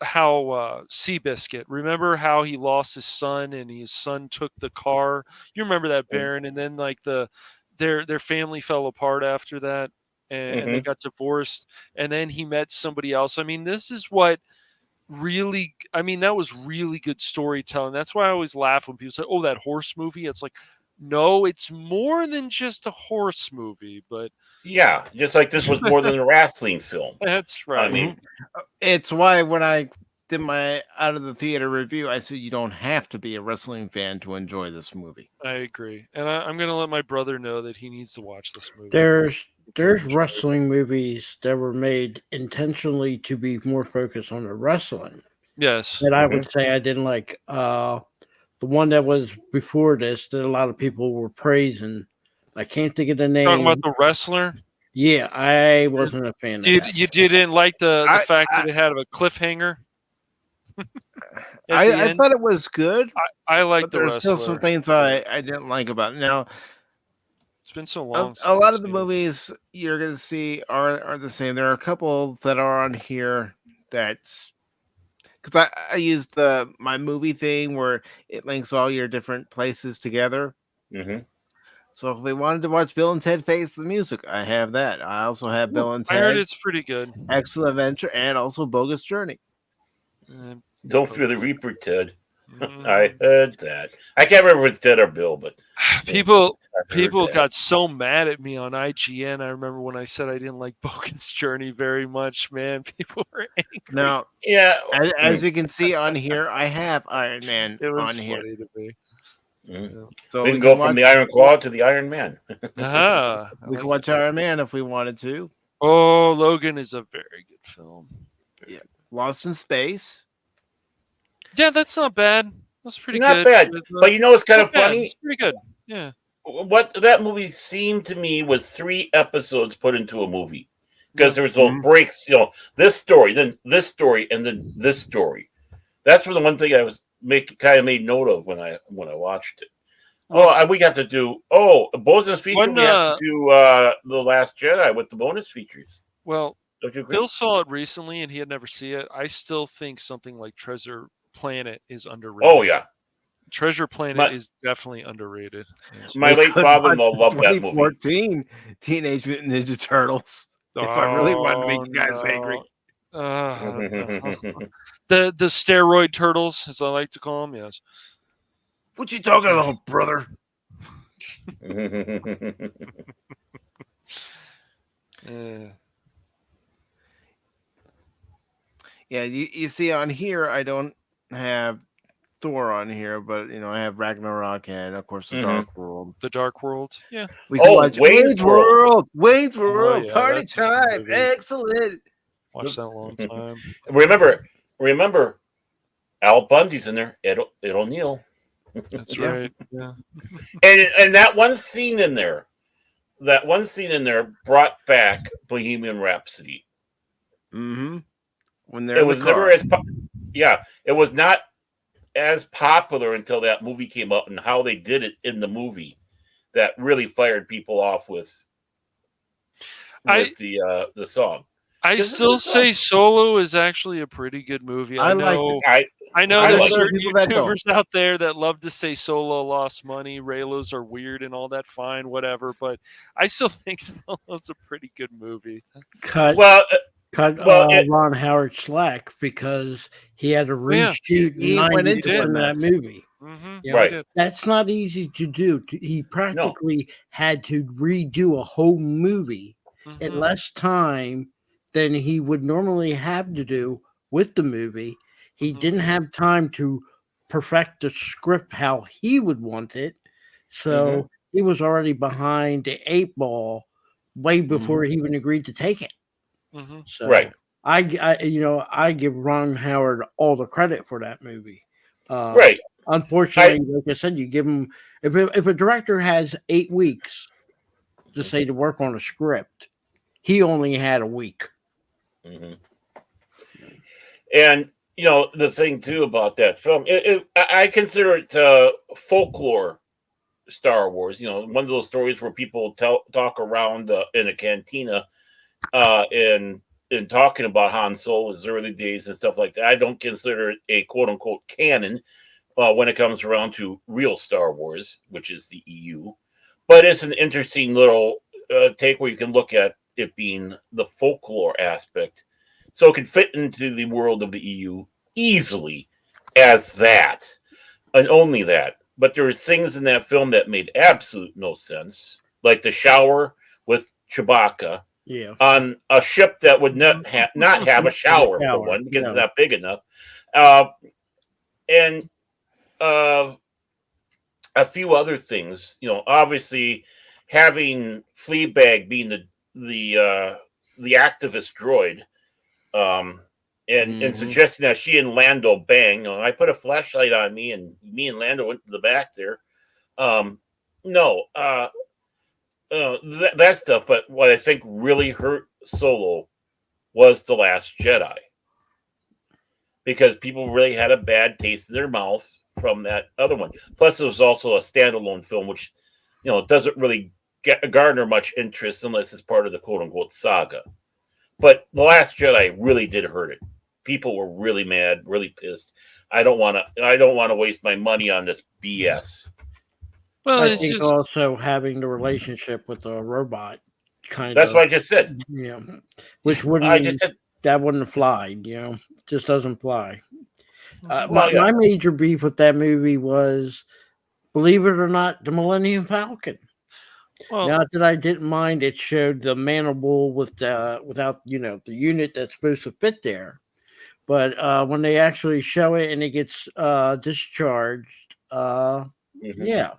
how Seabiscuit. Remember how he lost his son and his son took the car. You remember that, Baron? And then like their family fell apart after that, and they got divorced. And then he met somebody else. I mean, this is what really. I mean, that was really good storytelling. That's why I always laugh when people say, "Oh, that horse movie." It's like, no, it's more than just a horse movie, but yeah, just like this was more than a wrestling film. That's right. I mean, it's why when I did my out of the theater review, I said you don't have to be a wrestling fan to enjoy this movie. I agree, and I'm going to let my brother know that he needs to watch this movie. There's wrestling movies that were made intentionally to be more focused on the wrestling. Yes, that I would say I didn't like. The one that was before this that a lot of people were praising. I can't think of the name. Talking about the wrestler? Yeah, I wasn't a fan of that. You didn't like the fact that it had a cliffhanger? I thought it was good. I like the there's wrestler. Still some things I didn't like about it. Now, it's been so long. A lot of the movies you're going to see are the same. There are a couple that are on here that's because I used my movie thing where it links all your different places together. So if we wanted to watch Bill and Ted Face the Music, I have that. I also have Bill and Ted. I heard it's pretty good. Excellent Adventure, and also Bogus Journey. Don't Fear the Reaper, Ted. I heard that. I can't remember if it's Ted or Bill, but people got so mad at me on IGN. I remember when I said I didn't like Bogus Journey very much, man. People were angry. Now, yeah, as you can see on here, I have Iron Man on here. Funny to me. So we can go from the Iron Claw to the Iron Man. We can watch Iron Man if we wanted to. Oh, Logan is a very good film. Lost in Space. Yeah, that's not bad. That's pretty good. Not bad. But you know what's kind of funny? It's pretty good. Yeah. What that movie seemed to me was 3 episodes put into a movie. Because there was little breaks, this story, then this story, and then this story. That's the one thing I was made note of when I watched it. We got to do bonus feature. We have to do The Last Jedi with the bonus features. Well, don't you agree? Bill saw it recently and he had never seen it. I still think something like Treasure Planet is underrated. Oh yeah, Treasure Planet is definitely underrated. Yes. My late father-in-law loved that movie. 2014 Teenage Mutant Ninja Turtles. If I really wanted to make you guys angry. The steroid turtles, as I like to call them, yes. What you talking about, brother? Yeah, you see on here, I don't have Thor on here, but I have Ragnarok and of course the Dark World. The Dark World, yeah. We can watch Wayne's World. Wayne's World, party time, excellent. Watched that a long time. Remember, Al Bundy's in there. Ed O'Neill. That's right. Yeah. And that one scene in there brought back Bohemian Rhapsody. When it was never as it was not as popular until that movie came out, and how they did it in the movie that really fired people off with the song. I still say Solo is actually a pretty good movie. I know I know I there's like certain people that don't. YouTubers out there that love to say Solo lost money, Raylos are weird and all that, fine, whatever. But I still think Solo's a pretty good movie. Cut Well, Ron Howard slack because he had to Yeah. reshoot He went 90% into a of that mess. movie. Mm-hmm. You know, Right. That's not easy to do. He practically had to redo a whole movie in Mhm. less time than he would normally have to do with the movie. He Mhm. didn't have time to perfect the script how he would want it. So he was already behind the 8 ball way before he even agreed to take it. Mhm. So Right. I give Ron Howard all the credit for that movie. Right. Unfortunately, like I said, you give him if a director has 8 weeks to say to work on a script, he only had a week. Mhm. And the thing too about that film, I consider it folklore Star Wars. One of those stories where people talk around in a cantina, and talking about Han Solo's early days and stuff like that. I don't consider it a quote unquote canon when it comes around to real Star Wars, which is the EU. But it's an interesting little take where you can look at it being the folklore aspect. So it can fit into the world of the EU easily as that, and only that. But there are things in that film that made absolute no sense, like the shower with Chewbacca Yeah. on a ship that would not have a shower for one because it's not big enough, and a few other things. Obviously having Fleabag being the activist droid, and suggesting that she and Lando bang. I put a flashlight on me, and me and Lando went to the back there. No, that stuff. But what I think really hurt Solo was The Last Jedi, because people really had a bad taste in their mouth from that other one. Plus, it was also a standalone film, which doesn't really garner much interest unless it's part of the quote unquote saga. But The Last Jedi really did hurt it. People were really mad, really pissed. I don't want to waste my money on this BS. Well, I it's think just also having the relationship with a robot That's what I just said. Which wouldn't I just said that wouldn't fly, just doesn't fly. Well, yeah. My major beef with that movie was, believe it or not, the Millennium Falcon. well, Not that I didn't mind, it showed the mandible without the unit that's supposed to fit there, but when they actually show it and it gets discharged, yeah,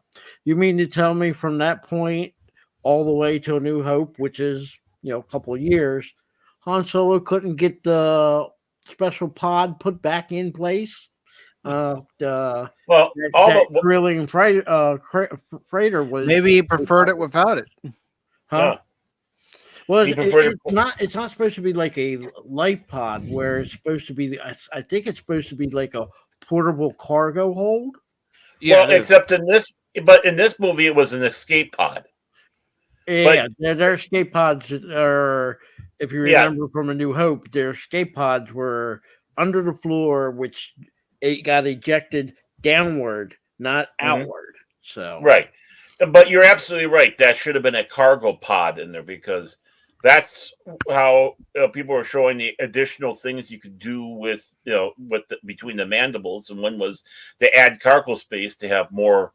you mean to tell me from that point all the way to A New Hope, which is a couple of years, Han Solo couldn't get the special pod put back in place? Well, That drilling freighter was Maybe he preferred it without it. huh? Yeah. Well, He preferred it's not supposed to be like a light pod where it's supposed to be. I think it's supposed to be like a portable cargo hold. Yeah, except in this movie, it was an escape pod. Yeah, their escape pods are. If you remember from A New Hope, their escape pods were under the floor, which it got ejected downward, not outward. So right, but you're absolutely right. That should have been a cargo pod in there, because that's how people were showing the additional things you could do with between the mandibles, and one was to add cargo space to have more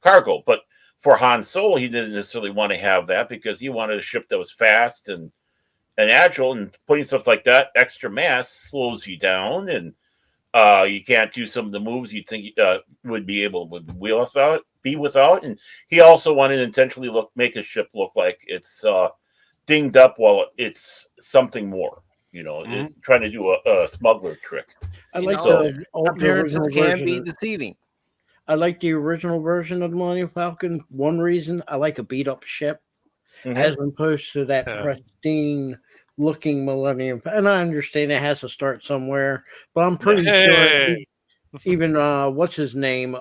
cargo. But for Han Solo, he didn't necessarily want to have that, because he wanted a ship that was fast and agile, and putting stuff like that, extra mass, slows you down, and you can't do some of the moves you think would be without. And he also wanted to intentionally make his ship look like it's dinged up while it's something more. Trying to do a smuggler trick. I like the the appearances original can version. be deceiving. I like the original version of the Millennium Falcon. One reason I like a beat up ship, as opposed to that pristine looking Millennium. And I understand it has to start somewhere, but I'm pretty sure even what's his name,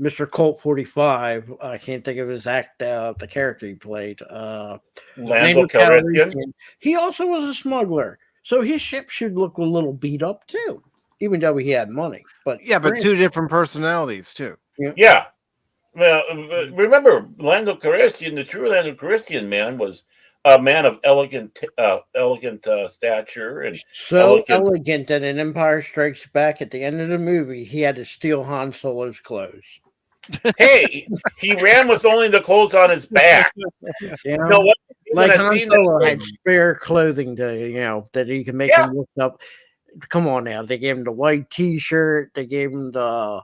Mr. Colt 45. I can't think of his the character he played. Lando Calrissian. He also was a smuggler. So his ship should look a little beat up too, even though he had money. But Yeah, but two different personalities too. Yeah. Well, remember, Lando Calrissian, the true Lando Calrissian man, was a man of elegant stature and so elegant that in Empire Strikes Back, at the end of the movie, he had to steal Han Solo's clothes. Hey, he ran with only the clothes on his back. You know, know what? like When I Han seen Solo that had spare clothing to, that he can make him look up. Come on now, they gave him the white T-shirt. They gave him the,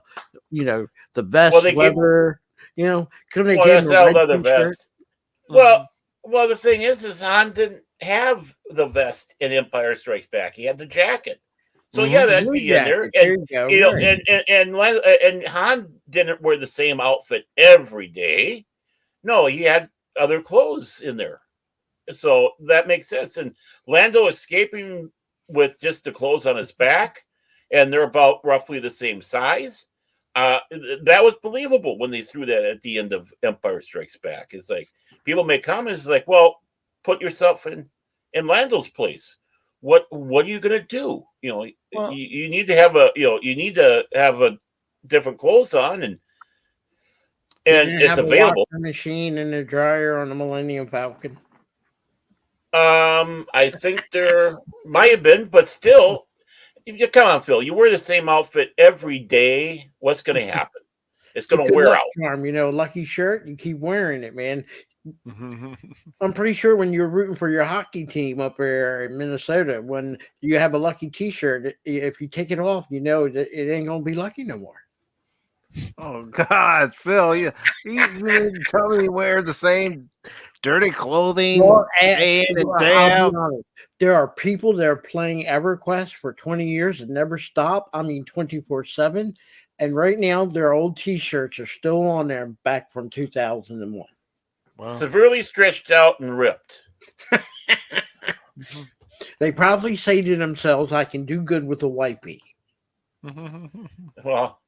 the vest leather. Couldn't they give him a red leather T-shirt? vest? Well, the thing is Han didn't have the vest in Empire Strikes Back. He had the jacket. So that'd be in there. And Han didn't wear the same outfit every day. No, he had other clothes in there. So that makes sense. And Lando escaping with just the clothes on his back, and they're about roughly the same size. That was believable when they threw that at the end of Empire Strikes Back. It's like people make comments like, well, put yourself in Lando's place. What are you gonna do? You need to have a different clothes on, and it's available. A machine and a dryer on the Millennium Falcon. I think there might have been, but still, come on, Phil. You wear the same outfit every day. What's going to happen? It's going to wear out. Charm, lucky shirt. You keep wearing it, man. I'm pretty sure when you're rooting for your hockey team up there in Minnesota, when you have a lucky T-shirt, if you take it off, that it ain't gonna be lucky no more. Oh God, Phil! You tell me you wear the same dirty clothing day in and day out. There are people that are playing EverQuest for 20 years and never stop. I mean, 24/7. And right now, their old T-shirts are still on there back from 2001. Wow. Severely stretched out and ripped. They probably say to themselves, I can do good with a wipey. Well,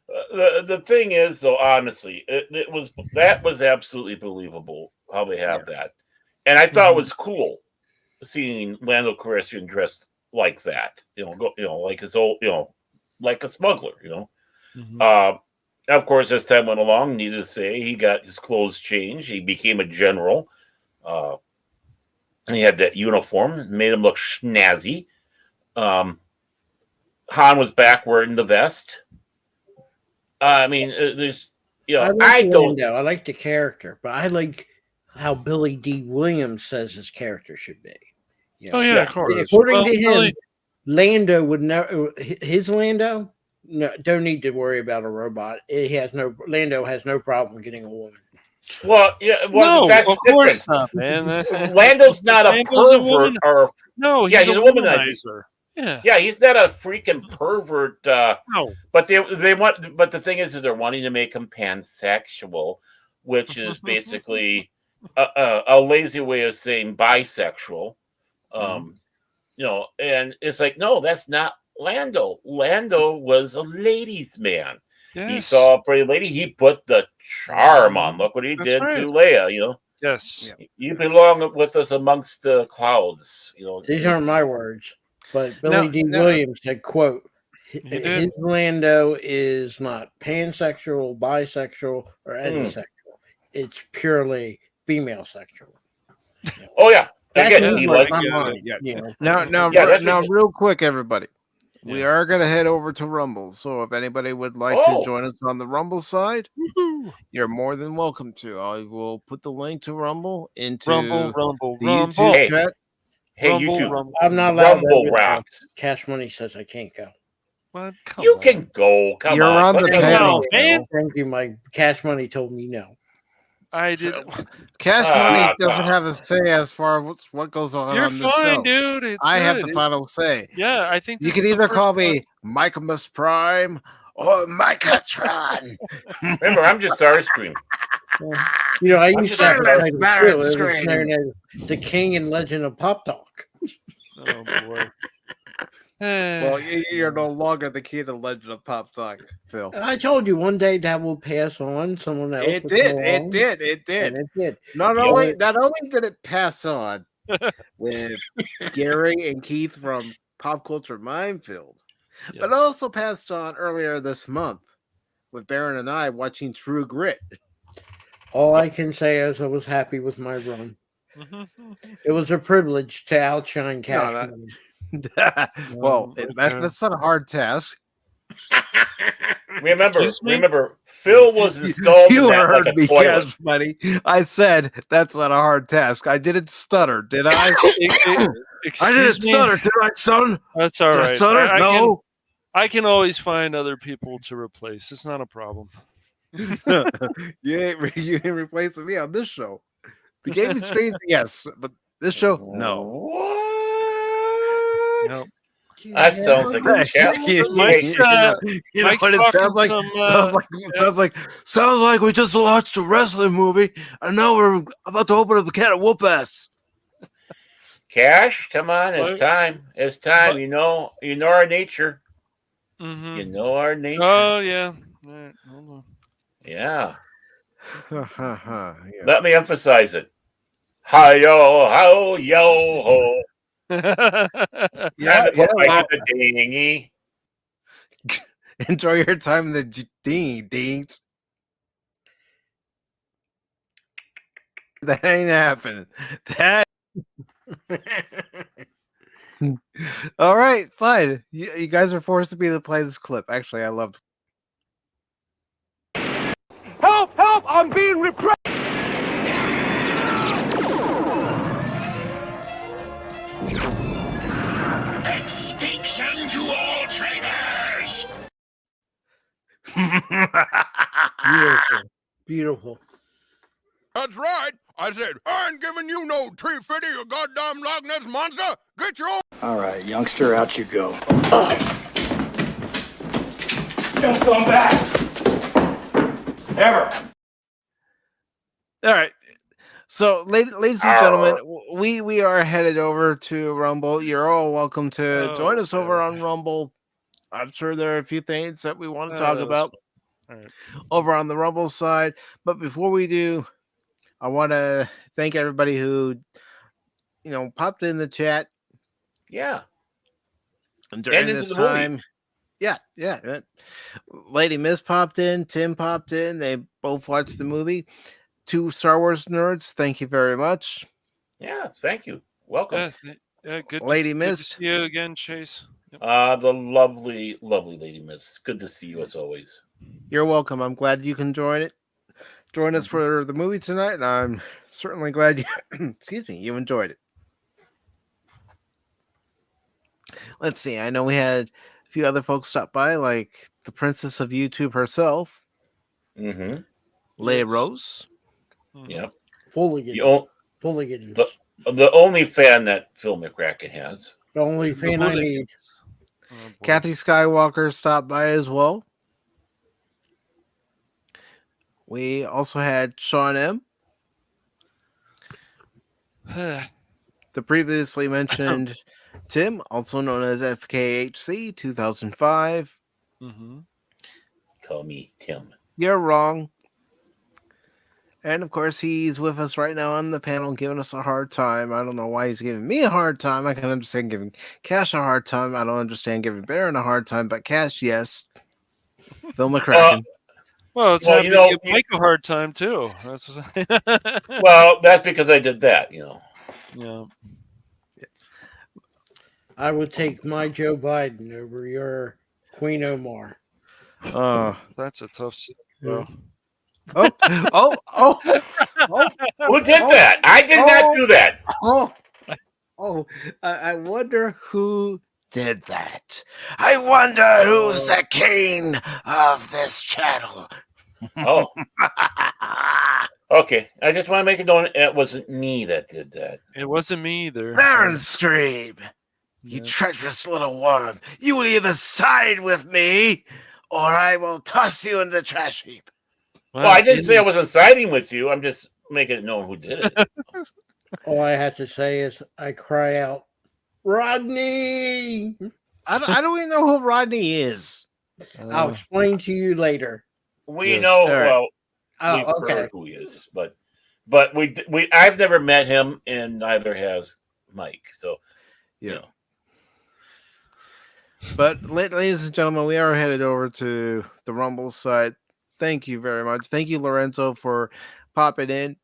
the thing is, though, honestly, that was absolutely believable how they have that. And I thought it was cool seeing Lando Calrissian dressed like that, like his old, like a smuggler, Of course, as time went along, needless to say, he got his clothes changed. He became a general. And he had that uniform, made him look snazzy. Han was back wearing the vest. I mean, there's, I like the character, but I like how Billy D. Williams says his character should be. Of course. According to him, Lando would know his Lando. No, don't need to worry about a robot. Lando has no problem getting a woman. Well, yeah, well, that's of course not, man. Lando's not a pervert, he's a womanizer. Yeah, he's not a freaking pervert. No. But the thing is that they're wanting to make him pansexual, which is basically a lazy way of saying bisexual. And it's like, no, that's not Lando. Lando was a ladies' man. Yes. He saw a pretty lady. He put the charm on. Look what he did to Leia. Yes. You belong with us amongst the clouds. These aren't my words, but Billy D. Williams said, "Quote: His Lando is not pansexual, bisexual, or antisexual. It's purely female sexual." Oh yeah. Again, he likes Now, real quick, everybody. We are going to head over to Rumble. So if anybody would like to join us on the Rumble side, you're more than welcome to. I will put the link to Rumble into Rumble, the YouTube chat. Hey, YouTube. I'm not allowed Rumble rocks. Cash Money says I can't go. What? You can go. Come you're on the panel, man. Thank you. My Cash Money told me no. I did. Cash Money doesn't have a say as far as what goes on. You're on the fine, show. dude. I have the final say. Yeah, I think you can either call me Michaelmus Prime or Micatron. Remember, I'm just Starscream. I used to the King and Legend of Pop Talk. Oh boy. Well, you're no longer the key to Legend of Pop Talk, Phil. I told you one day that will pass on. Someone else. It did. Not only did it pass on, with Gary and Keith from Pop Culture Minefield. Yes. But also passed on earlier this month with Baron and I watching True Grit. All I can say is I was happy with my run. It was a privilege to outshine Cash that- Money. Well, okay. that's not a hard task. Excuse me? Remember, Phil was installed You in that heard like a me, toilet. Cash Money. I said that's not a hard task. I didn't stutter, did I? I Excuse didn't me? stutter, did I, son? That's all Did I right. stutter? No. I can always find other people to replace. It's not a problem. you ain't replacing me on this show. The Game of Streams, yes, but this show, no. What? Yep. That sounds like a challenge. Mike's, You know Mike's what it talking sounds like? some, Sounds like we just watched a wrestling movie, and now we're about to open up a can of whoop ass. Cash, come on, it's time. It's time. You know our nature. Mhm. You know our nature. Oh yeah. All right, hold on. Yeah. Yeah. Let me emphasize it. Hi-yo, ho, ho. Time to put Mike in the dinghy. Enjoy your time in the dings. That ain't happening. That. All right, fine. You guys are forced to be to play this clip. Actually, I loved. Help! Help! I'm being repressed! Extinction to all traitors! Beautiful. Beautiful. That's right. I said, I ain't giving you no tree fitty, you goddamn Loch Ness monster. Get your own. All right, youngster, out you go. Don't come back! Ever! All right. So, ladies and gentlemen, we are headed over to Rumble. You're all welcome to join us over on Rumble. I'm sure there are a few things that we want to talk about over on the Rumble side. But before we do, I want to thank everybody who, popped in the chat. Yeah. And during into this the movie. time. Yeah. Lady Miss popped in. Tim popped in. They both watched the movie. 2 Star Wars nerds. Thank you very much. Yeah, thank you. Welcome. Yeah, good Lady good Miss. to see you again, Chase. Yep. The lovely, lovely Lady Miss. Good to see you as always. You're welcome. I'm glad you can join us for the movie tonight, and I'm certainly glad you you enjoyed it. Let's see. I know we had a few other folks stop by, like the Princess of YouTube herself, Mm-hmm. Leia Yes. Rose. Yep. Fulligans. The only fan that Phil McCracken has. The only fan I need. Oh, boy. Kathy Skywalker stopped by as well. We also had Sean M., the previously mentioned Tim, also known as FKHC 2005. Mm-hmm. Call me Tim. You're wrong. And of course, he's with us right now on the panel, giving us a hard time. I don't know why he's giving me a hard time. I can understand giving Cash a hard time. I don't understand giving Baron a hard time, but Cash, yes. Phil McCracken. Well, it's happy to give Mike a hard time too. That's well, that's because I did that. Yeah. I would take my Joe Biden over your Queen Omar. That's a tough set, bro. Oh. Who did that? I did not do that. I wonder who did that. I wonder who's the king of this channel. Oh. Okay. I just want to make it known it wasn't me that did that. It wasn't me either. Baron Scream, you treacherous little worm. You will either side with me or I will toss you in the trash heap. Well, I didn't say I wasn't siding with you. I'm just making it known who did it. All I have to say is I cry out, Rodney! I don't even know who Rodney is. I'll explain to you later. We know, Right. we've okay. heard who he is, but But I've never met him, and neither has Mike. So, Yeah. you know. But, ladies and gentlemen, we are headed over to the Rumble side. Thank you very much. Thank you, Lorenzo, for popping in.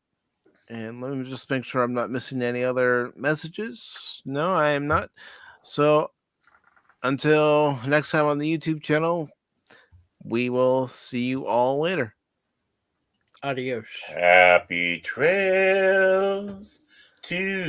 And let me just make sure I'm not missing any other messages. No, I am not. So, until next time on the YouTube channel, we will see you all later. Adios. Happy trails to